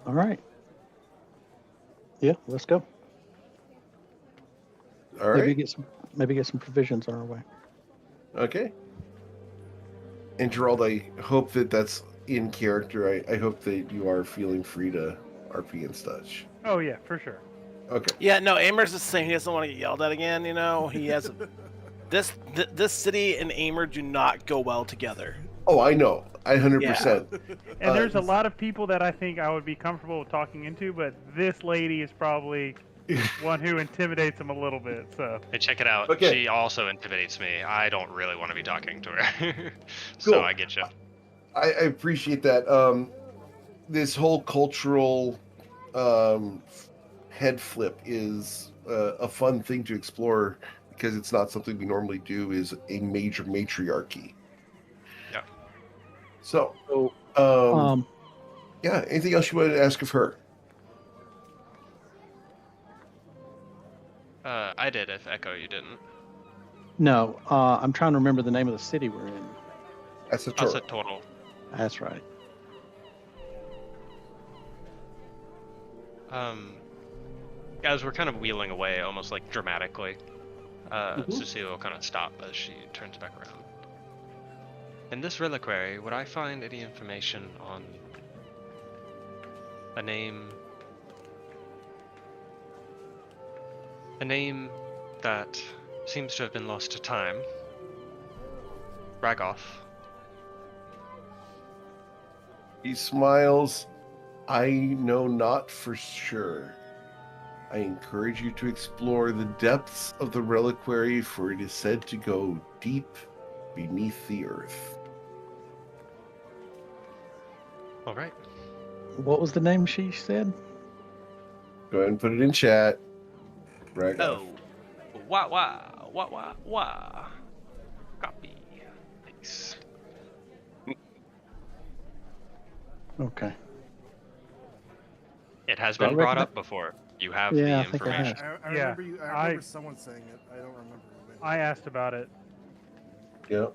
[SPEAKER 2] All right. Yeah, let's go.
[SPEAKER 1] All right.
[SPEAKER 2] Maybe get some provisions on our way.
[SPEAKER 1] Okay. And Gerald, I hope that that's in character. I hope that you are feeling free to RP and such.
[SPEAKER 5] Oh yeah, for sure.
[SPEAKER 1] Okay.
[SPEAKER 6] Yeah, no, Amer's the same. He doesn't want to get yelled at again. You know, he has this city and Amer do not go well together.
[SPEAKER 1] Oh, I know. 100%.
[SPEAKER 5] And there's a lot of people that I think I would be comfortable with talking into, but this lady is probably one who intimidates him a little bit. So
[SPEAKER 4] Hey, check it out.
[SPEAKER 1] Okay.
[SPEAKER 4] She also intimidates me. I don't really want to be talking to her.
[SPEAKER 1] Cool.
[SPEAKER 4] So I get you.
[SPEAKER 1] I appreciate that. This whole cultural head flip is a fun thing to explore because it's not something we normally do. Is a major matriarchy.
[SPEAKER 4] Yeah.
[SPEAKER 1] So, Yeah. Anything else you wanted to ask of her?
[SPEAKER 4] I did. If Echo, you didn't.
[SPEAKER 2] No, I'm trying to remember the name of the city we're in.
[SPEAKER 1] That's a
[SPEAKER 4] I
[SPEAKER 1] tour.
[SPEAKER 4] said total.
[SPEAKER 2] That's right.
[SPEAKER 4] As we're kind of wheeling away, almost like dramatically, Cecile will kind of stop as she turns back around. In this reliquary, would I find any information on a name that seems to have been lost to time? Ragoth.
[SPEAKER 1] He smiles. I know not for sure. I encourage you to explore the depths of the reliquary, for it is said to go deep beneath the earth.
[SPEAKER 4] All right.
[SPEAKER 2] What was the name she said?
[SPEAKER 1] Go ahead and put it in chat. Right.
[SPEAKER 4] Oh, wah. Copy. Thanks.
[SPEAKER 2] Okay.
[SPEAKER 4] It has
[SPEAKER 2] I
[SPEAKER 4] been brought
[SPEAKER 2] reckon
[SPEAKER 4] up before. You have
[SPEAKER 2] Yeah, I
[SPEAKER 4] the
[SPEAKER 2] think I
[SPEAKER 4] information.
[SPEAKER 2] have.
[SPEAKER 3] I
[SPEAKER 5] Yeah,
[SPEAKER 3] remember you. I remember someone saying it. I don't remember when.
[SPEAKER 5] I asked about it.
[SPEAKER 1] Yep.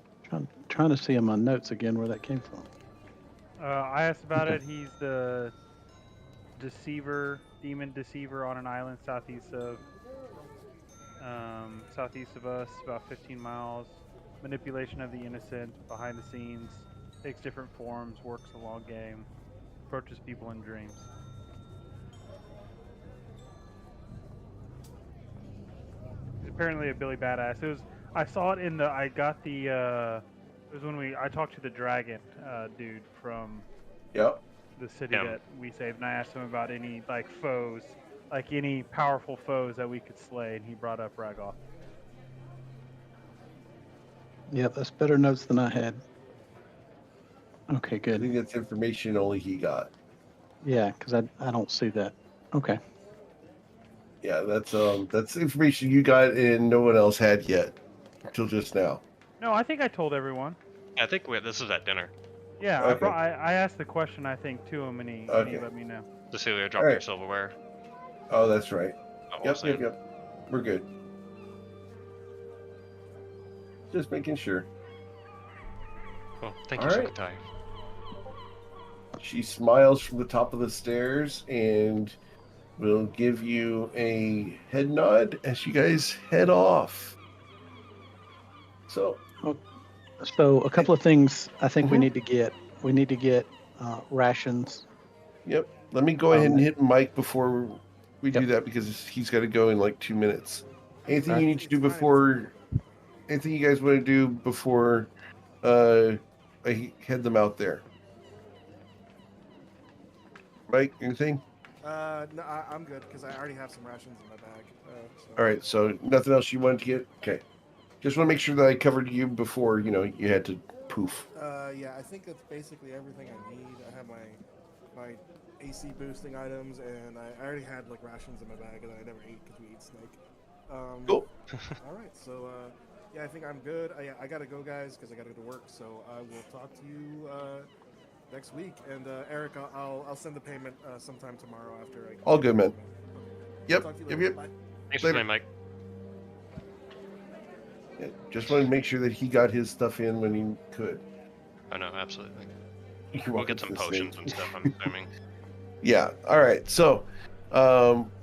[SPEAKER 2] Trying to see in my notes again where that came from.
[SPEAKER 5] I asked about
[SPEAKER 2] Okay.
[SPEAKER 5] it. He's the demon deceiver on an island southeast of us, about 15 miles. Manipulation of the innocent, behind the scenes, takes different forms, works a long game, approaches people in dreams. He's apparently a Billy Badass. I saw it in the. I got the. It was when I talked to the dragon dude from
[SPEAKER 1] Yep.
[SPEAKER 5] the city
[SPEAKER 4] Yeah.
[SPEAKER 5] that we saved, and I asked him about any foes, any powerful foes that we could slay, and he brought up Ragoth.
[SPEAKER 2] Yep, that's better notes than I had. Okay,
[SPEAKER 1] I
[SPEAKER 2] good.
[SPEAKER 1] think that's information only he got.
[SPEAKER 2] Yeah, because I don't see that. Okay.
[SPEAKER 1] Yeah, that's information you got and no one else had yet until just now.
[SPEAKER 5] No, I think I told everyone.
[SPEAKER 4] I think this is at dinner.
[SPEAKER 5] Yeah,
[SPEAKER 1] Okay.
[SPEAKER 5] I asked the question, I think, to him, and he
[SPEAKER 1] Okay.
[SPEAKER 5] let me know.
[SPEAKER 4] Cecilia, drop
[SPEAKER 1] Alright.
[SPEAKER 4] your silverware.
[SPEAKER 1] Oh, that's right.
[SPEAKER 4] Oh,
[SPEAKER 1] Yep,
[SPEAKER 4] Sam.
[SPEAKER 1] yep. We're good. Just making sure.
[SPEAKER 4] Well, thank you,
[SPEAKER 1] Alright.
[SPEAKER 4] Sukutai.
[SPEAKER 1] She smiles from the top of the stairs and will give you a head nod as you guys head off. So,
[SPEAKER 2] So a couple of things I think we
[SPEAKER 1] Mhm.
[SPEAKER 2] need to get. We need to get rations.
[SPEAKER 1] yep. Let me go ahead and hit Mike before we do
[SPEAKER 2] Yep.
[SPEAKER 1] that because he's got to go in like 2 minutes. Anything
[SPEAKER 2] Okay.
[SPEAKER 1] you need to do before? Anything you guys want to do before I head them out there? Mike, anything?
[SPEAKER 3] No, I'm good because I already have some rations in my bag. So.
[SPEAKER 1] All right. So nothing else you wanted to get? Okay. Just want to make sure that I covered you before you had to poof.
[SPEAKER 3] Yeah, I think that's basically everything I need. I have my AC boosting items, and I already had rations in my bag that I never ate because we ate snake.
[SPEAKER 1] Cool.
[SPEAKER 3] All right, so yeah, I think I'm good. I gotta go, guys, because I gotta go to work. So I will talk to you next week. And Eric, I'll send the payment sometime tomorrow after I.
[SPEAKER 1] All good, man.
[SPEAKER 3] Okay.
[SPEAKER 1] Yep.
[SPEAKER 3] Talk to you
[SPEAKER 1] Yep.
[SPEAKER 3] later.
[SPEAKER 1] Yep.
[SPEAKER 3] Bye.
[SPEAKER 4] Thanks
[SPEAKER 1] Later.
[SPEAKER 4] for playing, Mike.
[SPEAKER 1] Yeah, just wanted to make sure that he got his stuff in when he could.
[SPEAKER 4] Oh no, absolutely.
[SPEAKER 1] You're
[SPEAKER 4] We'll
[SPEAKER 1] welcome
[SPEAKER 4] get some
[SPEAKER 1] to the
[SPEAKER 4] potions
[SPEAKER 1] snake.
[SPEAKER 4] and stuff, I'm assuming.
[SPEAKER 1] Yeah. All right. So,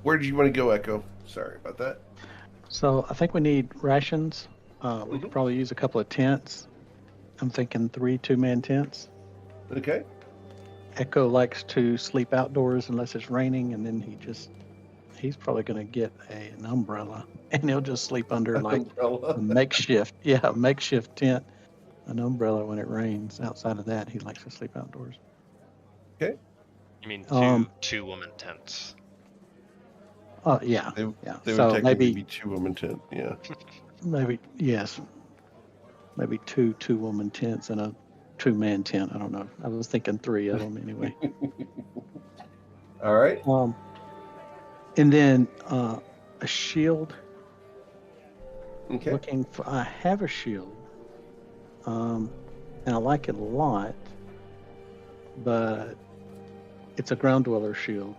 [SPEAKER 1] where did you want to go, Echo? Sorry about that.
[SPEAKER 2] So I think we need rations. We could probably use a couple of tents. I'm thinking 3 2-man tents.
[SPEAKER 1] Okay.
[SPEAKER 2] Echo likes to sleep outdoors unless it's raining, and then he's probably going to get an umbrella, and he'll just sleep under
[SPEAKER 1] An
[SPEAKER 2] like
[SPEAKER 1] umbrella.
[SPEAKER 2] a makeshift tent, an umbrella when it rains. Outside of that, he likes to sleep outdoors.
[SPEAKER 4] You mean
[SPEAKER 2] Um,
[SPEAKER 4] two woman tents?
[SPEAKER 2] Yeah.
[SPEAKER 1] They,
[SPEAKER 2] Yeah.
[SPEAKER 1] they
[SPEAKER 2] So
[SPEAKER 1] would technically
[SPEAKER 2] maybe
[SPEAKER 1] be 2 women tent. Yeah.
[SPEAKER 2] yes, maybe 2 2-woman tents and a 2-man tent. I don't know. I was thinking 3 of them anyway.
[SPEAKER 1] All right.
[SPEAKER 2] And then a shield.
[SPEAKER 1] Okay.
[SPEAKER 2] I have a shield, and I like it a lot, but it's a ground dweller shield.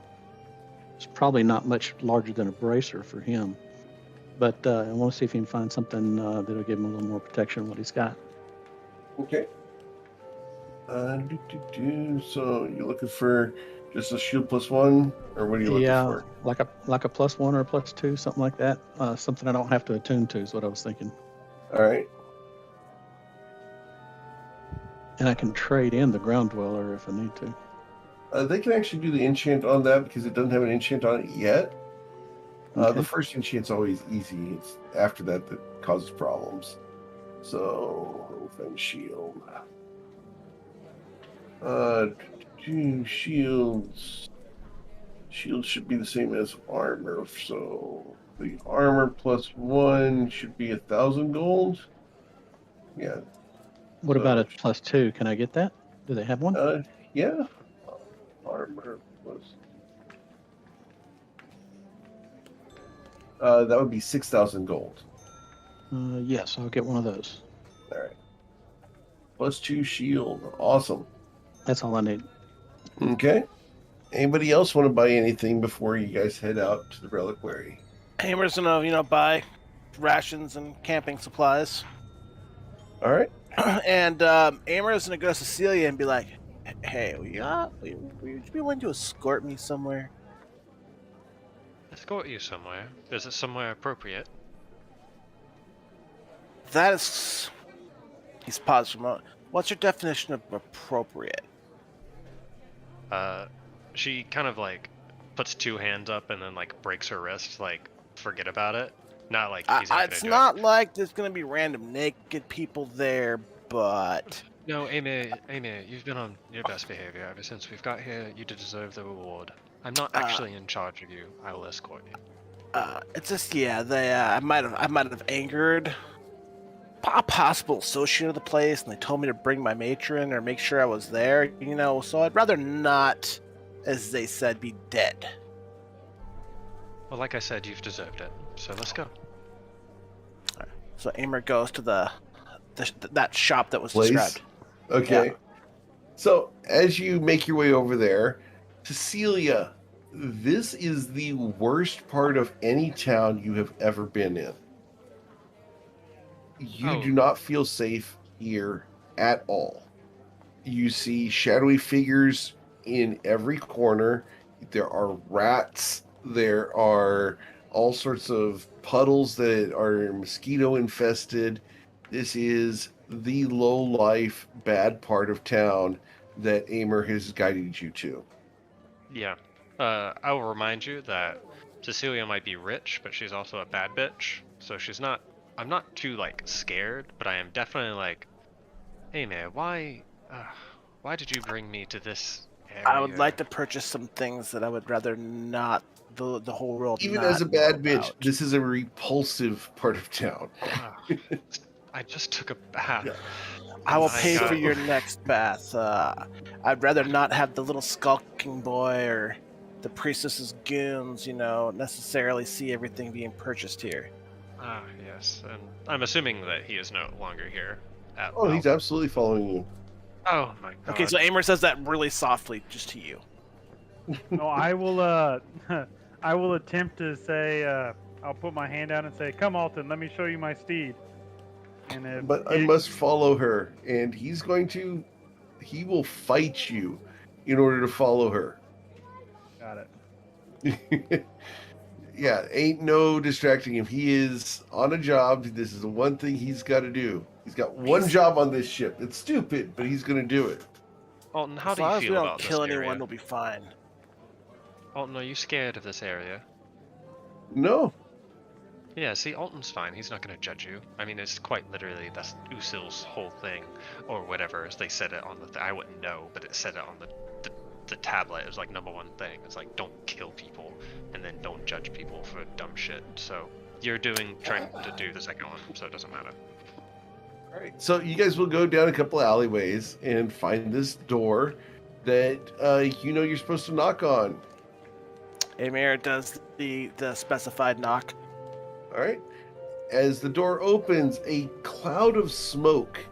[SPEAKER 2] It's probably not much larger than a bracer for him, but I want to see if he can find something that'll give him a little more protection than what he's got.
[SPEAKER 1] Okay. So you're looking for just a shield +1, or what are you looking for?
[SPEAKER 2] like a +1 or a +2, something like that. Something I don't have to attune to is what I was thinking.
[SPEAKER 1] All right.
[SPEAKER 2] And I can trade in the ground dweller if I need to.
[SPEAKER 1] They can actually do the enchant on that because it doesn't have an enchant on it yet.
[SPEAKER 2] Okay.
[SPEAKER 1] The first enchant's always easy. It's after that causes problems. So, and shield. Shields. Shields should be the same as armor. So the armor +1 should be 1,000 gold. Yeah.
[SPEAKER 2] What about a +2? Can I get that? Do they have one?
[SPEAKER 1] Yeah. Armor plus. That would be 6,000 gold.
[SPEAKER 2] Yes, I'll get one of those.
[SPEAKER 1] All right. +2 shield. Awesome.
[SPEAKER 2] That's all I need.
[SPEAKER 1] Okay. Anybody else want to buy anything before you guys head out to the reliquary?
[SPEAKER 6] Hamer's gonna, buy rations and camping supplies.
[SPEAKER 1] All right.
[SPEAKER 6] And Amer's gonna go to Cecilia and be like, "Hey, would you be willing to escort me somewhere?"
[SPEAKER 4] Escort you somewhere? Is it somewhere appropriate?
[SPEAKER 6] That is. He's paused for a moment. What's your definition of appropriate?
[SPEAKER 4] She kind of puts two hands up and then breaks her wrist, forget about it. Not like he's not
[SPEAKER 6] it's
[SPEAKER 4] gonna do
[SPEAKER 6] not like there's gonna be random naked people there, but
[SPEAKER 4] No, Amy, you've been on your best behavior ever since we've got here. You deserve the reward. I'm not actually in charge of you. I will escort you.
[SPEAKER 6] It's just I might have angered a possible associate of the place, and they told me to bring my matron or make sure I was there. So I'd rather not, as they said, be dead.
[SPEAKER 4] Well, like I said, you've deserved it. So let's go.
[SPEAKER 6] Right. So Amer goes to that shop that was
[SPEAKER 1] Place?
[SPEAKER 6] described.
[SPEAKER 1] Okay.
[SPEAKER 6] Yeah.
[SPEAKER 1] So as you make your way over there, Cecilia, this is the worst part of any town you have ever been in. You do not feel safe here at all. You see shadowy figures in every corner. There are rats. There are all sorts of puddles that are mosquito infested. This is the low-life, bad part of town that Amer has guided you to.
[SPEAKER 4] Yeah. I will remind you that Cecilia might be rich, but she's also a bad bitch. So I'm not too scared, but I am definitely hey man, why did you bring me to this area?
[SPEAKER 6] I would like to purchase some things that I would rather not the whole world.
[SPEAKER 1] Even
[SPEAKER 6] not
[SPEAKER 1] as a bad
[SPEAKER 6] know
[SPEAKER 1] bitch,
[SPEAKER 6] about.
[SPEAKER 1] this is a repulsive part of town.
[SPEAKER 4] I just took a bath.
[SPEAKER 1] Yeah.
[SPEAKER 6] I will
[SPEAKER 4] My
[SPEAKER 6] pay for
[SPEAKER 4] God.
[SPEAKER 6] your next bath. I'd rather not have the little skulking boy or the priestess's goons, necessarily see everything being purchased here.
[SPEAKER 4] Ah, yes, and I'm assuming that he is no longer here.
[SPEAKER 1] Oh, he's absolutely following you.
[SPEAKER 4] Oh my God.
[SPEAKER 6] Okay, so Amer says that really softly, just to you.
[SPEAKER 5] No, I will. I will attempt to say. I'll put my hand out and say, "Come, Alton, let me show you my steed." And if
[SPEAKER 1] But I must follow her, and he will fight you in order to follow her.
[SPEAKER 5] Got it.
[SPEAKER 1] Yeah, ain't no distracting him. He is on a job. This is the one thing he's got to do. He's got one job on this ship. It's stupid, but he's going to do it.
[SPEAKER 4] Alton, how
[SPEAKER 6] As
[SPEAKER 4] do
[SPEAKER 6] long
[SPEAKER 4] you
[SPEAKER 6] as we
[SPEAKER 4] feel
[SPEAKER 6] don't
[SPEAKER 4] about
[SPEAKER 6] kill
[SPEAKER 4] this area?
[SPEAKER 6] anyone, we'll be fine.
[SPEAKER 4] Alton, are you scared of this area?
[SPEAKER 1] No.
[SPEAKER 4] Yeah, see, Alton's fine. He's not going to judge you. I mean, it's quite literally, that's Usil's whole thing, or whatever, as they said it on the I wouldn't know, but it said it on the tablet. It was #1 thing. It's don't kill people, and then don't judge people for dumb shit. So you're trying to do the second one, so it doesn't matter.
[SPEAKER 1] All right. So you guys will go down a couple alleyways and find this door that you're supposed to knock on.
[SPEAKER 6] Amer does the specified knock.
[SPEAKER 1] All right. As the door opens, a cloud of smoke,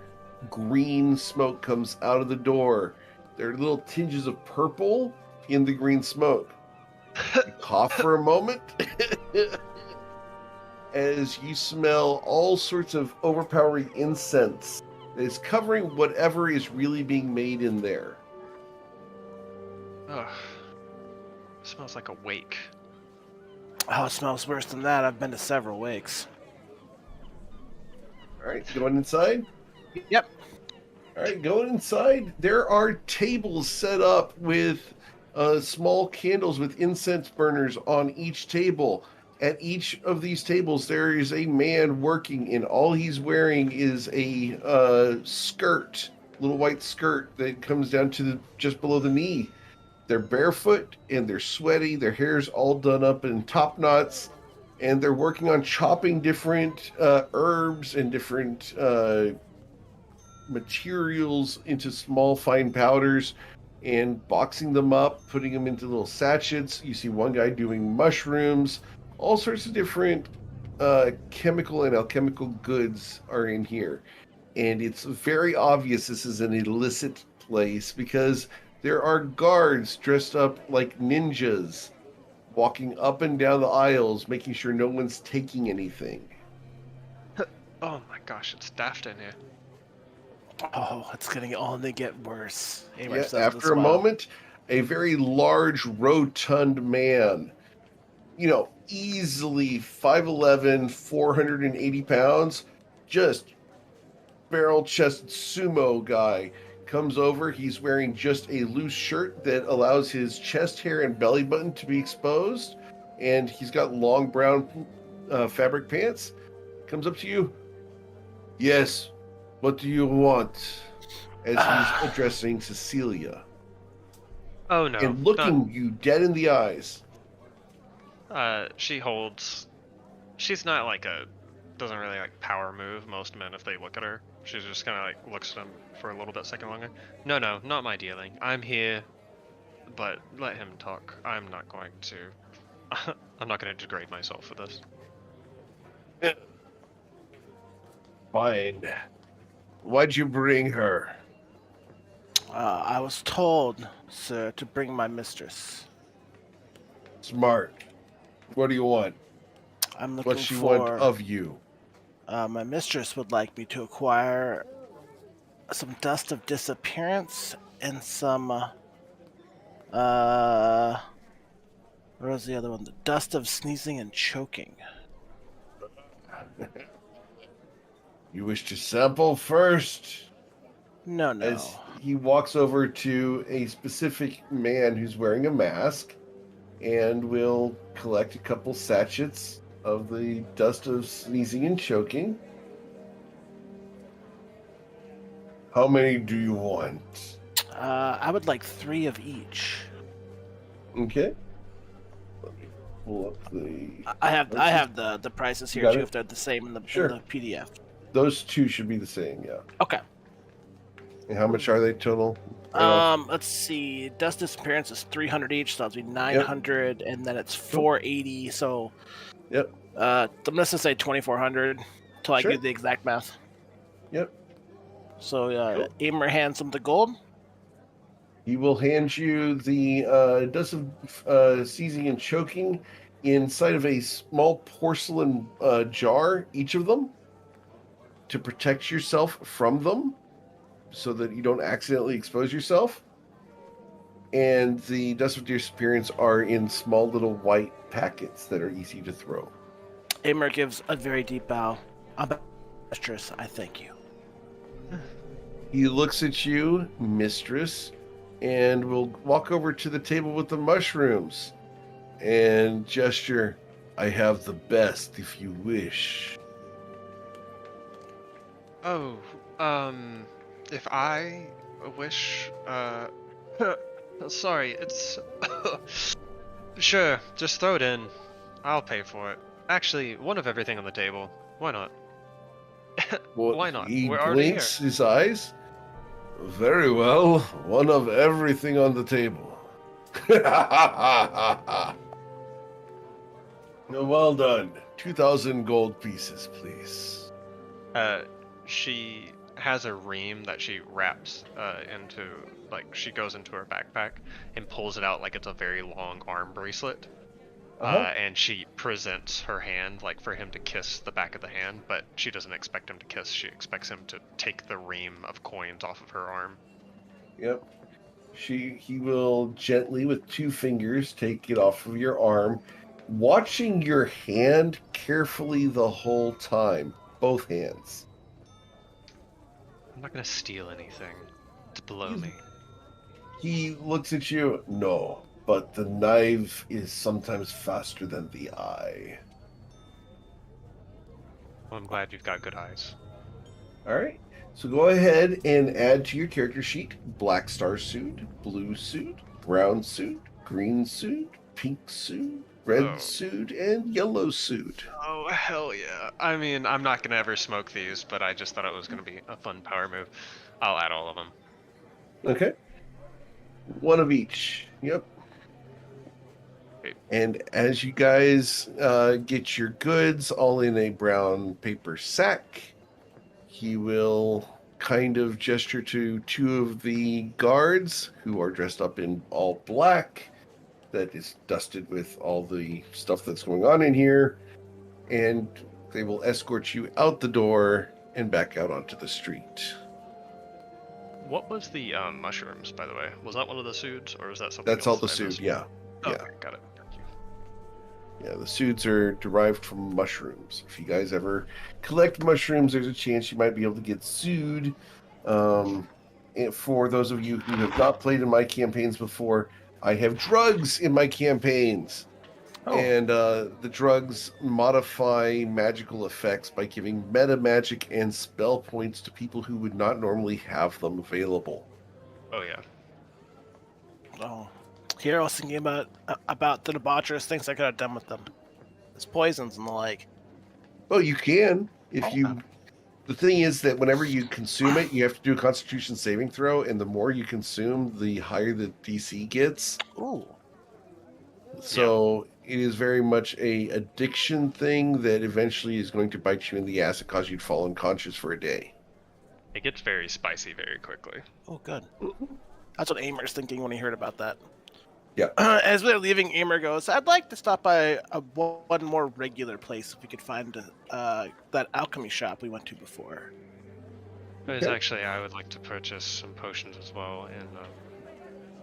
[SPEAKER 1] green smoke, comes out of the door. There are little tinges of purple in the green smoke. You cough for a moment as you smell all sorts of overpowering incense that is covering whatever is really being made in there.
[SPEAKER 4] Ugh. Smells like a wake.
[SPEAKER 6] Oh, it smells worse than that. I've been to several wakes.
[SPEAKER 1] All right, going inside?
[SPEAKER 6] Yep.
[SPEAKER 1] All right, going inside. There are tables set up with small candles with incense burners on each table. At each of these tables, there is a man working, and all he's wearing is a skirt, little white skirt that comes down to just below the knee. They're barefoot and they're sweaty. Their hair's all done up in top knots, and they're working on chopping different herbs and different materials into small, fine powders and boxing them up, putting them into little sachets. You see one guy doing mushrooms. All sorts of different chemical and alchemical goods are in here. And it's very obvious this is an illicit place because there are guards dressed up like ninjas walking up and down the aisles, making sure no one's taking anything.
[SPEAKER 4] Oh my gosh, it's daft in here.
[SPEAKER 6] Oh, it's gonna only get worse. Amor
[SPEAKER 1] Yeah,
[SPEAKER 6] says with
[SPEAKER 1] after a
[SPEAKER 6] smile.
[SPEAKER 1] moment, a very large, rotund man, easily 5'11", 480 pounds, just barrel-chested sumo guy, comes over. He's wearing just a loose shirt that allows his chest hair and belly button to be exposed, and he's got long brown fabric pants. Comes up to you. Yes, what do you want? As he's addressing Cecilia.
[SPEAKER 4] Oh no.
[SPEAKER 1] And looking you dead in the eyes.
[SPEAKER 4] She holds. She's not like doesn't really like power move most men if they look at her. She's just kind of like looks at him for a little bit second longer. No, not my dealing. I'm here, but let him talk. I'm not going to. I'm not going to degrade myself for this.
[SPEAKER 1] Fine. Why'd you bring her?
[SPEAKER 6] I was told, sir, to bring my mistress.
[SPEAKER 1] Smart. What do you want?
[SPEAKER 6] I'm looking
[SPEAKER 1] What she
[SPEAKER 6] for.
[SPEAKER 1] want of you?
[SPEAKER 6] My mistress would like me to acquire some dust of disappearance and some. What was the other one? The dust of sneezing and choking.
[SPEAKER 1] You wish to sample first?
[SPEAKER 6] No.
[SPEAKER 1] As he walks over to a specific man who's wearing a mask and will collect a couple sachets of the dust of sneezing and choking. How many do you want?
[SPEAKER 6] I would like 3 of each.
[SPEAKER 1] Okay. Let me pull up the...
[SPEAKER 6] I have the prices
[SPEAKER 1] You
[SPEAKER 6] here
[SPEAKER 1] got
[SPEAKER 6] too
[SPEAKER 1] it?
[SPEAKER 6] if they're the same in the
[SPEAKER 1] Sure.
[SPEAKER 6] PDF.
[SPEAKER 1] Those two should be the same, yeah.
[SPEAKER 6] Okay.
[SPEAKER 1] And how much are they total?
[SPEAKER 6] Let's see. Dust disappearance is 300 each, so that'll be 900, and then it's 480. So,
[SPEAKER 1] Yep.
[SPEAKER 6] I'm just say 2,400 till I
[SPEAKER 1] Sure.
[SPEAKER 6] get the exact math.
[SPEAKER 1] Yep.
[SPEAKER 6] So,
[SPEAKER 1] Cool.
[SPEAKER 6] Amer hands him the gold.
[SPEAKER 1] He will hand you the dust of seizing and choking inside of a small porcelain jar, each of them, to protect yourself from them so that you don't accidentally expose yourself. And the dust of disappearance are in small little white packets that are easy to throw.
[SPEAKER 6] Amer gives a very deep bow. Mistress, I thank you.
[SPEAKER 1] He looks at you, mistress, and will walk over to the table with the mushrooms and gesture, I have the best if you wish.
[SPEAKER 4] Oh, if I wish, sorry, it's, sure, just throw it in. I'll pay for it. Actually, one of everything on the table. Why not? Why not?
[SPEAKER 1] He
[SPEAKER 4] We're already
[SPEAKER 1] blinks his eyes. Very well, one of everything on the table. Well done. 2,000 gold pieces, please.
[SPEAKER 4] She has a ream that she wraps into, like, she goes into her backpack and pulls it out like it's a very long arm bracelet. And she presents her hand, like, for him to kiss the back of the hand, but she doesn't expect him to kiss. She expects him to take the ream of coins off of her arm.
[SPEAKER 1] Yep. He will gently, with 2 fingers, take it off of your arm, watching your hand carefully the whole time. Both hands.
[SPEAKER 4] I'm not gonna steal anything. It's below me.
[SPEAKER 1] He looks at you. No, but the knife is sometimes faster than the eye.
[SPEAKER 4] Well, I'm glad you've got good eyes.
[SPEAKER 1] All right. So go ahead and add to your character sheet black star suit, blue suit, brown suit, green suit, pink suit, red suit, and yellow suit.
[SPEAKER 4] Oh, hell yeah. I mean, I'm not going to ever smoke these, but I just thought it was going to be a fun power move. I'll add all of them.
[SPEAKER 1] Okay. 1 of each. Yep.
[SPEAKER 4] Okay.
[SPEAKER 1] And as you guys get your goods all in a brown paper sack, he will kind of gesture to 2 of the guards who are dressed up in all black, that is dusted with all the stuff that's going on in here, and they will escort you out the door and back out onto the street.
[SPEAKER 4] What was the mushrooms, by the way? Was that one of the suits, or was that something
[SPEAKER 1] That's all
[SPEAKER 4] else
[SPEAKER 1] the
[SPEAKER 4] that I
[SPEAKER 1] suit,
[SPEAKER 4] missed?
[SPEAKER 1] yeah.
[SPEAKER 4] Okay,
[SPEAKER 1] Yeah.
[SPEAKER 4] got it. Thank you.
[SPEAKER 1] Yeah, the suits are derived from mushrooms. If you guys ever collect mushrooms, there's a chance you might be able to get sued. And for those of you who have not played in my campaigns before, I have drugs in my campaigns.
[SPEAKER 6] Oh.
[SPEAKER 1] And the drugs modify magical effects by giving meta magic and spell points to people who would not normally have them available.
[SPEAKER 4] Oh, yeah.
[SPEAKER 6] Oh, here I was thinking about the debaucherous things I could have done with them. It's poisons and the like.
[SPEAKER 1] Well, you can if you. The thing is that whenever you consume it, you have to do a Constitution saving throw, and the more you consume, the higher the DC gets.
[SPEAKER 6] Ooh.
[SPEAKER 1] So it is very much a addiction thing that eventually is going to bite you in the ass and cause you to fall unconscious for a day.
[SPEAKER 4] It gets very spicy very quickly.
[SPEAKER 6] Oh, good. That's what Amer's thinking when he heard about that.
[SPEAKER 1] Yeah.
[SPEAKER 6] As we're leaving, Amer goes, I'd like to stop by one more regular place if we could find that alchemy shop we went to before.
[SPEAKER 4] Because actually, I would like to purchase some potions as well, and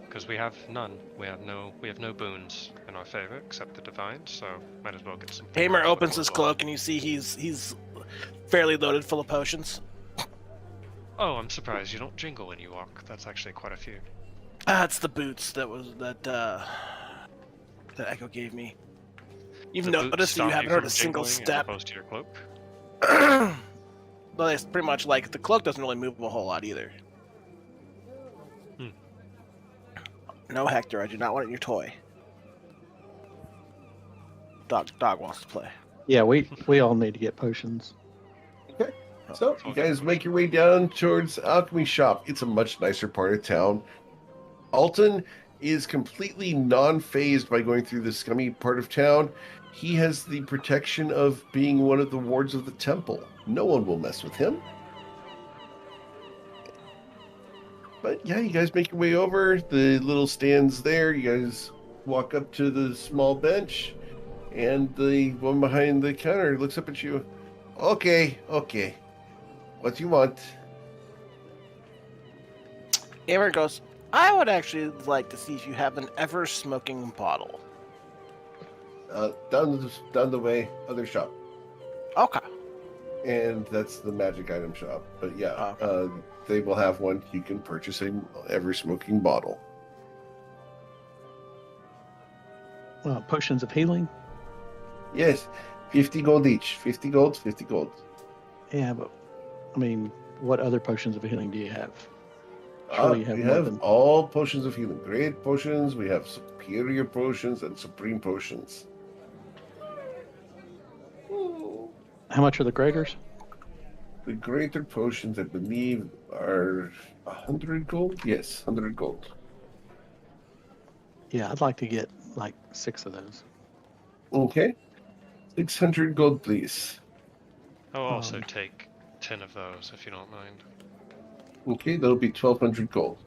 [SPEAKER 4] because we have none, we have no boons in our favor except the divine, so might as well get some.
[SPEAKER 6] Amer opens his cloak, and you see he's fairly loaded full of potions.
[SPEAKER 4] Oh, I'm surprised you don't jingle when you walk. That's actually quite a few.
[SPEAKER 6] It's the boots that Echo gave me. You've
[SPEAKER 4] The boots
[SPEAKER 6] noticed
[SPEAKER 4] stop
[SPEAKER 6] you haven't
[SPEAKER 4] you
[SPEAKER 6] heard
[SPEAKER 4] from
[SPEAKER 6] a single
[SPEAKER 4] jingling as
[SPEAKER 6] step.
[SPEAKER 4] opposed to your cloak.
[SPEAKER 6] Well, it's pretty much like the cloak doesn't really move a whole lot either. No, Hector, I do not want your toy. Dog wants to play.
[SPEAKER 2] Yeah, we all need to get potions.
[SPEAKER 1] So you guys make your way down towards Alchemy Shop. It's a much nicer part of town. Alton is completely non-phased by going through the scummy part of town. He has the protection of being one of the wards of the temple. No one will mess with him. But yeah, you guys make your way over. The little stand's there. You guys walk up to the small bench, and the one behind the counter looks up at you. Okay. What do you want?
[SPEAKER 6] Amer goes, I would actually like to see if you have an ever-smoking bottle.
[SPEAKER 1] Down the way, other shop.
[SPEAKER 6] Okay.
[SPEAKER 1] And that's the magic item shop. But yeah,
[SPEAKER 6] Okay.
[SPEAKER 1] They will have one. You can purchase an ever-smoking bottle.
[SPEAKER 2] Potions of healing.
[SPEAKER 1] Yes, 50 gold each. 50 gold, 50 gold.
[SPEAKER 2] Yeah, but I mean, what other potions of healing do you have? Surely you have
[SPEAKER 1] We
[SPEAKER 2] more
[SPEAKER 1] have
[SPEAKER 2] than-
[SPEAKER 1] all potions of healing. Great potions. We have superior potions and supreme potions.
[SPEAKER 2] How much are the graders?
[SPEAKER 1] The greater potions, I believe, are 100 gold. Yes, 100 gold.
[SPEAKER 2] Yeah, I'd like to get like 6 of those.
[SPEAKER 1] Okay. 600 gold, please.
[SPEAKER 4] I'll also
[SPEAKER 2] Um,
[SPEAKER 4] take 10 of those, if you don't mind.
[SPEAKER 1] Okay, that'll be 1,200 gold.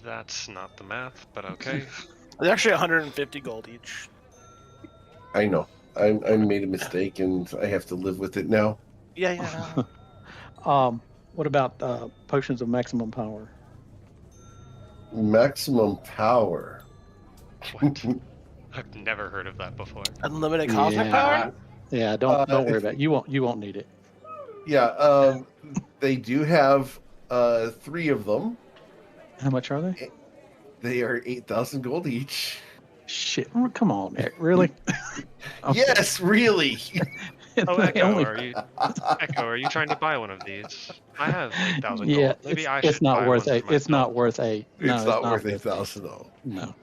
[SPEAKER 4] That's not the math, but okay.
[SPEAKER 6] It's actually 150 gold each.
[SPEAKER 1] I know. I made a mistake, and I have to live with it now.
[SPEAKER 6] Yeah.
[SPEAKER 2] What about potions of maximum power?
[SPEAKER 1] Maximum power.
[SPEAKER 4] What? I've never heard of that before.
[SPEAKER 6] Unlimited cosmic power?
[SPEAKER 2] Yeah, don't worry about it. You won't need it.
[SPEAKER 1] Yeah, they do have 3 of them.
[SPEAKER 2] How much are they?
[SPEAKER 1] They are 8,000 gold each.
[SPEAKER 2] Shit, come on, Eric. Really? Okay.
[SPEAKER 1] Yes, really.
[SPEAKER 4] Oh,
[SPEAKER 2] They
[SPEAKER 4] Echo,
[SPEAKER 2] only-
[SPEAKER 4] are you trying to buy one of these? I have 8,000
[SPEAKER 2] Yeah,
[SPEAKER 4] gold. Maybe I
[SPEAKER 2] it's
[SPEAKER 4] should
[SPEAKER 2] not
[SPEAKER 4] buy
[SPEAKER 2] worth
[SPEAKER 4] one
[SPEAKER 2] it.
[SPEAKER 4] for
[SPEAKER 2] It's not
[SPEAKER 4] myself.
[SPEAKER 2] worth a. No,
[SPEAKER 1] It's not worth 8,000 though.
[SPEAKER 2] No.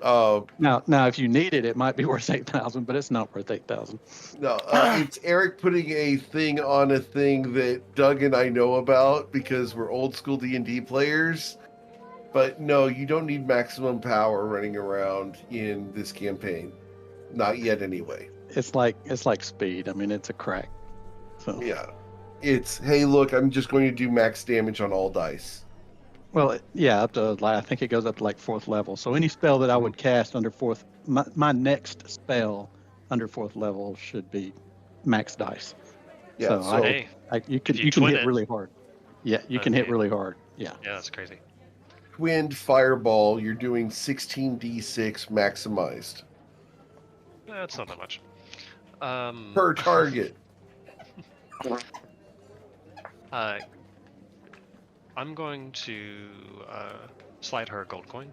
[SPEAKER 1] No.
[SPEAKER 2] Now, if you need it, it might be worth 8,000, but it's not worth 8,000.
[SPEAKER 1] No, it's Eric putting a thing on a thing that Doug and I know about because we're old school D&D players. But no, you don't need maximum power running around in this campaign. Not yet, anyway.
[SPEAKER 2] It's like speed. I mean, it's a crack. So
[SPEAKER 1] Yeah. It's, hey, look, I'm just going to do max damage on all dice.
[SPEAKER 2] well, yeah, up to I think it goes up to like 4th level. So any spell that I would cast under 4th, my next spell under 4th level should be max dice.
[SPEAKER 1] Yeah,
[SPEAKER 2] So
[SPEAKER 1] so
[SPEAKER 4] Hey,
[SPEAKER 2] you can
[SPEAKER 4] if you twin
[SPEAKER 2] hit
[SPEAKER 4] it-
[SPEAKER 2] really hard. Yeah, you can hit
[SPEAKER 4] Okay.
[SPEAKER 2] really hard. Yeah.
[SPEAKER 4] yeah, that's crazy.
[SPEAKER 1] twinned fireball, you're doing 16d6 maximized
[SPEAKER 4] That's not that much.
[SPEAKER 1] per target.
[SPEAKER 4] I'm going to slide her a gold coin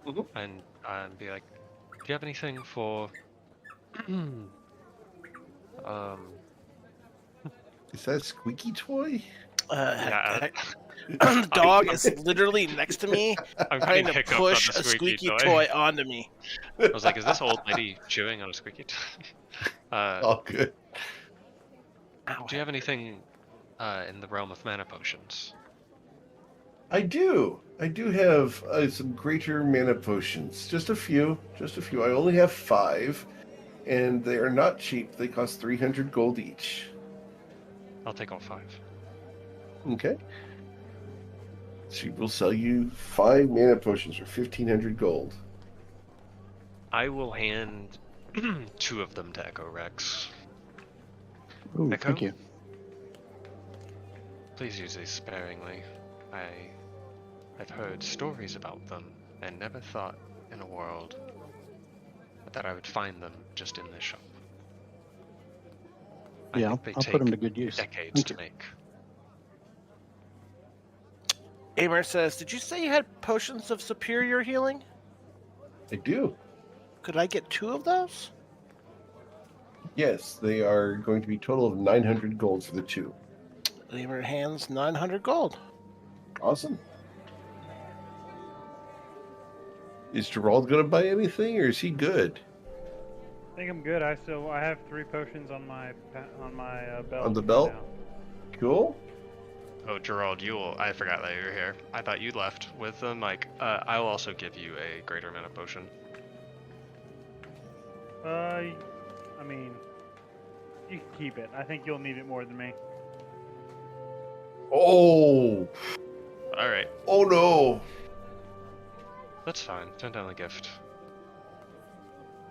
[SPEAKER 1] Mhm.
[SPEAKER 4] and be like, "Do you have anything for?"
[SPEAKER 1] Is that a squeaky toy?
[SPEAKER 4] Yeah,
[SPEAKER 6] The dog is literally next to me,
[SPEAKER 4] I'm
[SPEAKER 6] trying
[SPEAKER 4] getting
[SPEAKER 6] to
[SPEAKER 4] hiccups
[SPEAKER 6] push
[SPEAKER 4] on the
[SPEAKER 6] a squeaky toy onto me.
[SPEAKER 4] I was like, "Is this old lady chewing on a squeaky toy?"
[SPEAKER 1] All good.
[SPEAKER 4] Do you have anything in the realm of mana potions?
[SPEAKER 1] I do have some greater mana potions. Just a few. I only have 5, and they are not cheap. They cost 300 gold each.
[SPEAKER 4] I'll take all 5.
[SPEAKER 1] Okay. She will sell you 5 mana potions for 1,500 gold.
[SPEAKER 4] I will hand 2 of them to Echo Rex.
[SPEAKER 2] Ooh,
[SPEAKER 4] Echo?
[SPEAKER 2] thank you.
[SPEAKER 4] Please use these sparingly. I've heard stories about them and never thought in a world that I would find them just in this shop. I
[SPEAKER 2] Yeah,
[SPEAKER 4] think they
[SPEAKER 2] I'll
[SPEAKER 4] take
[SPEAKER 2] put them to good use.
[SPEAKER 4] decades
[SPEAKER 2] Thank
[SPEAKER 4] to
[SPEAKER 2] you.
[SPEAKER 4] make.
[SPEAKER 6] Amer says, "Did you say you had potions of superior healing?
[SPEAKER 1] I do.
[SPEAKER 6] Could I get 2 of those?"
[SPEAKER 1] Yes, they are going to be a total of 900 gold for the 2.
[SPEAKER 6] Amer hands 900 gold.
[SPEAKER 1] Awesome. Is Gerald going to buy anything, or is he good?
[SPEAKER 5] I think I'm good. I have 3 potions on my belt.
[SPEAKER 1] On the
[SPEAKER 5] right
[SPEAKER 1] belt?
[SPEAKER 5] now.
[SPEAKER 1] Cool.
[SPEAKER 4] Oh, Gerald, I forgot that you were here. I thought you left with them. I will also give you a greater mana potion.
[SPEAKER 5] I mean, you can keep it. I think you'll need it more than me.
[SPEAKER 1] Oh!
[SPEAKER 4] All right,
[SPEAKER 1] Oh no!
[SPEAKER 4] that's fine. Send down the gift.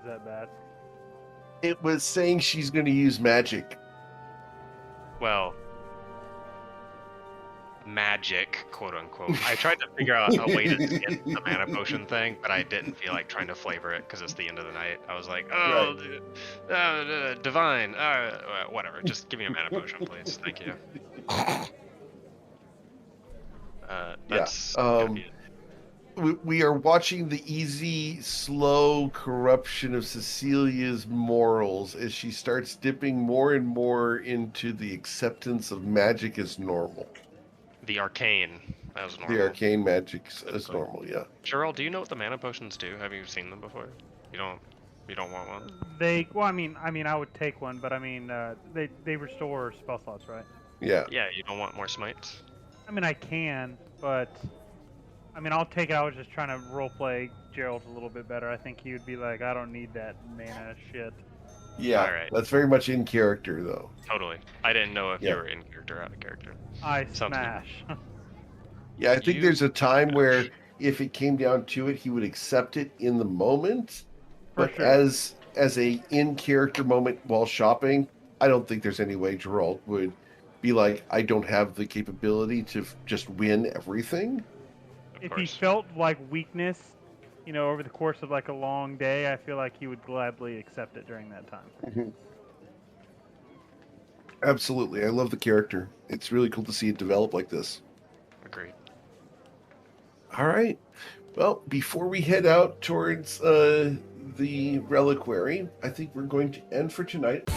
[SPEAKER 5] Is that bad?
[SPEAKER 1] It was saying she's going to use magic.
[SPEAKER 4] Well, magic, quote unquote. I tried to figure out a way to skip the mana potion thing, but I didn't feel like trying to flavor it because it's the end of the night. I was like, oh, divine, whatever. Just give me a mana potion, please. Thank you. That's gonna be it.
[SPEAKER 1] We are watching the easy, slow corruption of Cecilia's morals as she starts dipping more and more into the acceptance of magic as normal.
[SPEAKER 4] The arcane. That was normal.
[SPEAKER 1] The arcane magic as normal, yeah.
[SPEAKER 4] Gerald, do you know what the mana potions do? Have you seen them before? You don't want one?
[SPEAKER 5] I mean, I would take one, but I mean, they restore spell slots, right?
[SPEAKER 1] Yeah.
[SPEAKER 4] Yeah, you don't want more smites?
[SPEAKER 5] I mean, I can, but I mean, I'll take it. I was just trying to roleplay Gerald a little bit better. I think he would be like, I don't need that mana shit.
[SPEAKER 1] Yeah,
[SPEAKER 4] Alright.
[SPEAKER 1] that's very much in character, though.
[SPEAKER 4] Totally. I didn't know if
[SPEAKER 1] Yeah.
[SPEAKER 4] you were in character or out of character.
[SPEAKER 5] I
[SPEAKER 4] Sounds good.
[SPEAKER 5] smash.
[SPEAKER 1] Yeah, I think
[SPEAKER 4] You-
[SPEAKER 1] there's a time where if it came down to it, he would accept it in the moment.
[SPEAKER 5] For
[SPEAKER 1] But
[SPEAKER 5] sure.
[SPEAKER 1] as a in character moment while shopping, I don't think there's any way Gerald would be like, I don't have the capability to just win everything.
[SPEAKER 4] Of
[SPEAKER 5] If he
[SPEAKER 4] course.
[SPEAKER 5] felt like weakness, over the course of like a long day, I feel like he would gladly accept it during that time.
[SPEAKER 1] Absolutely. I love the character. It's really cool to see it develop like this.
[SPEAKER 4] Agreed.
[SPEAKER 1] All right. Well, before we head out towards the reliquary, I think we're going to end for tonight.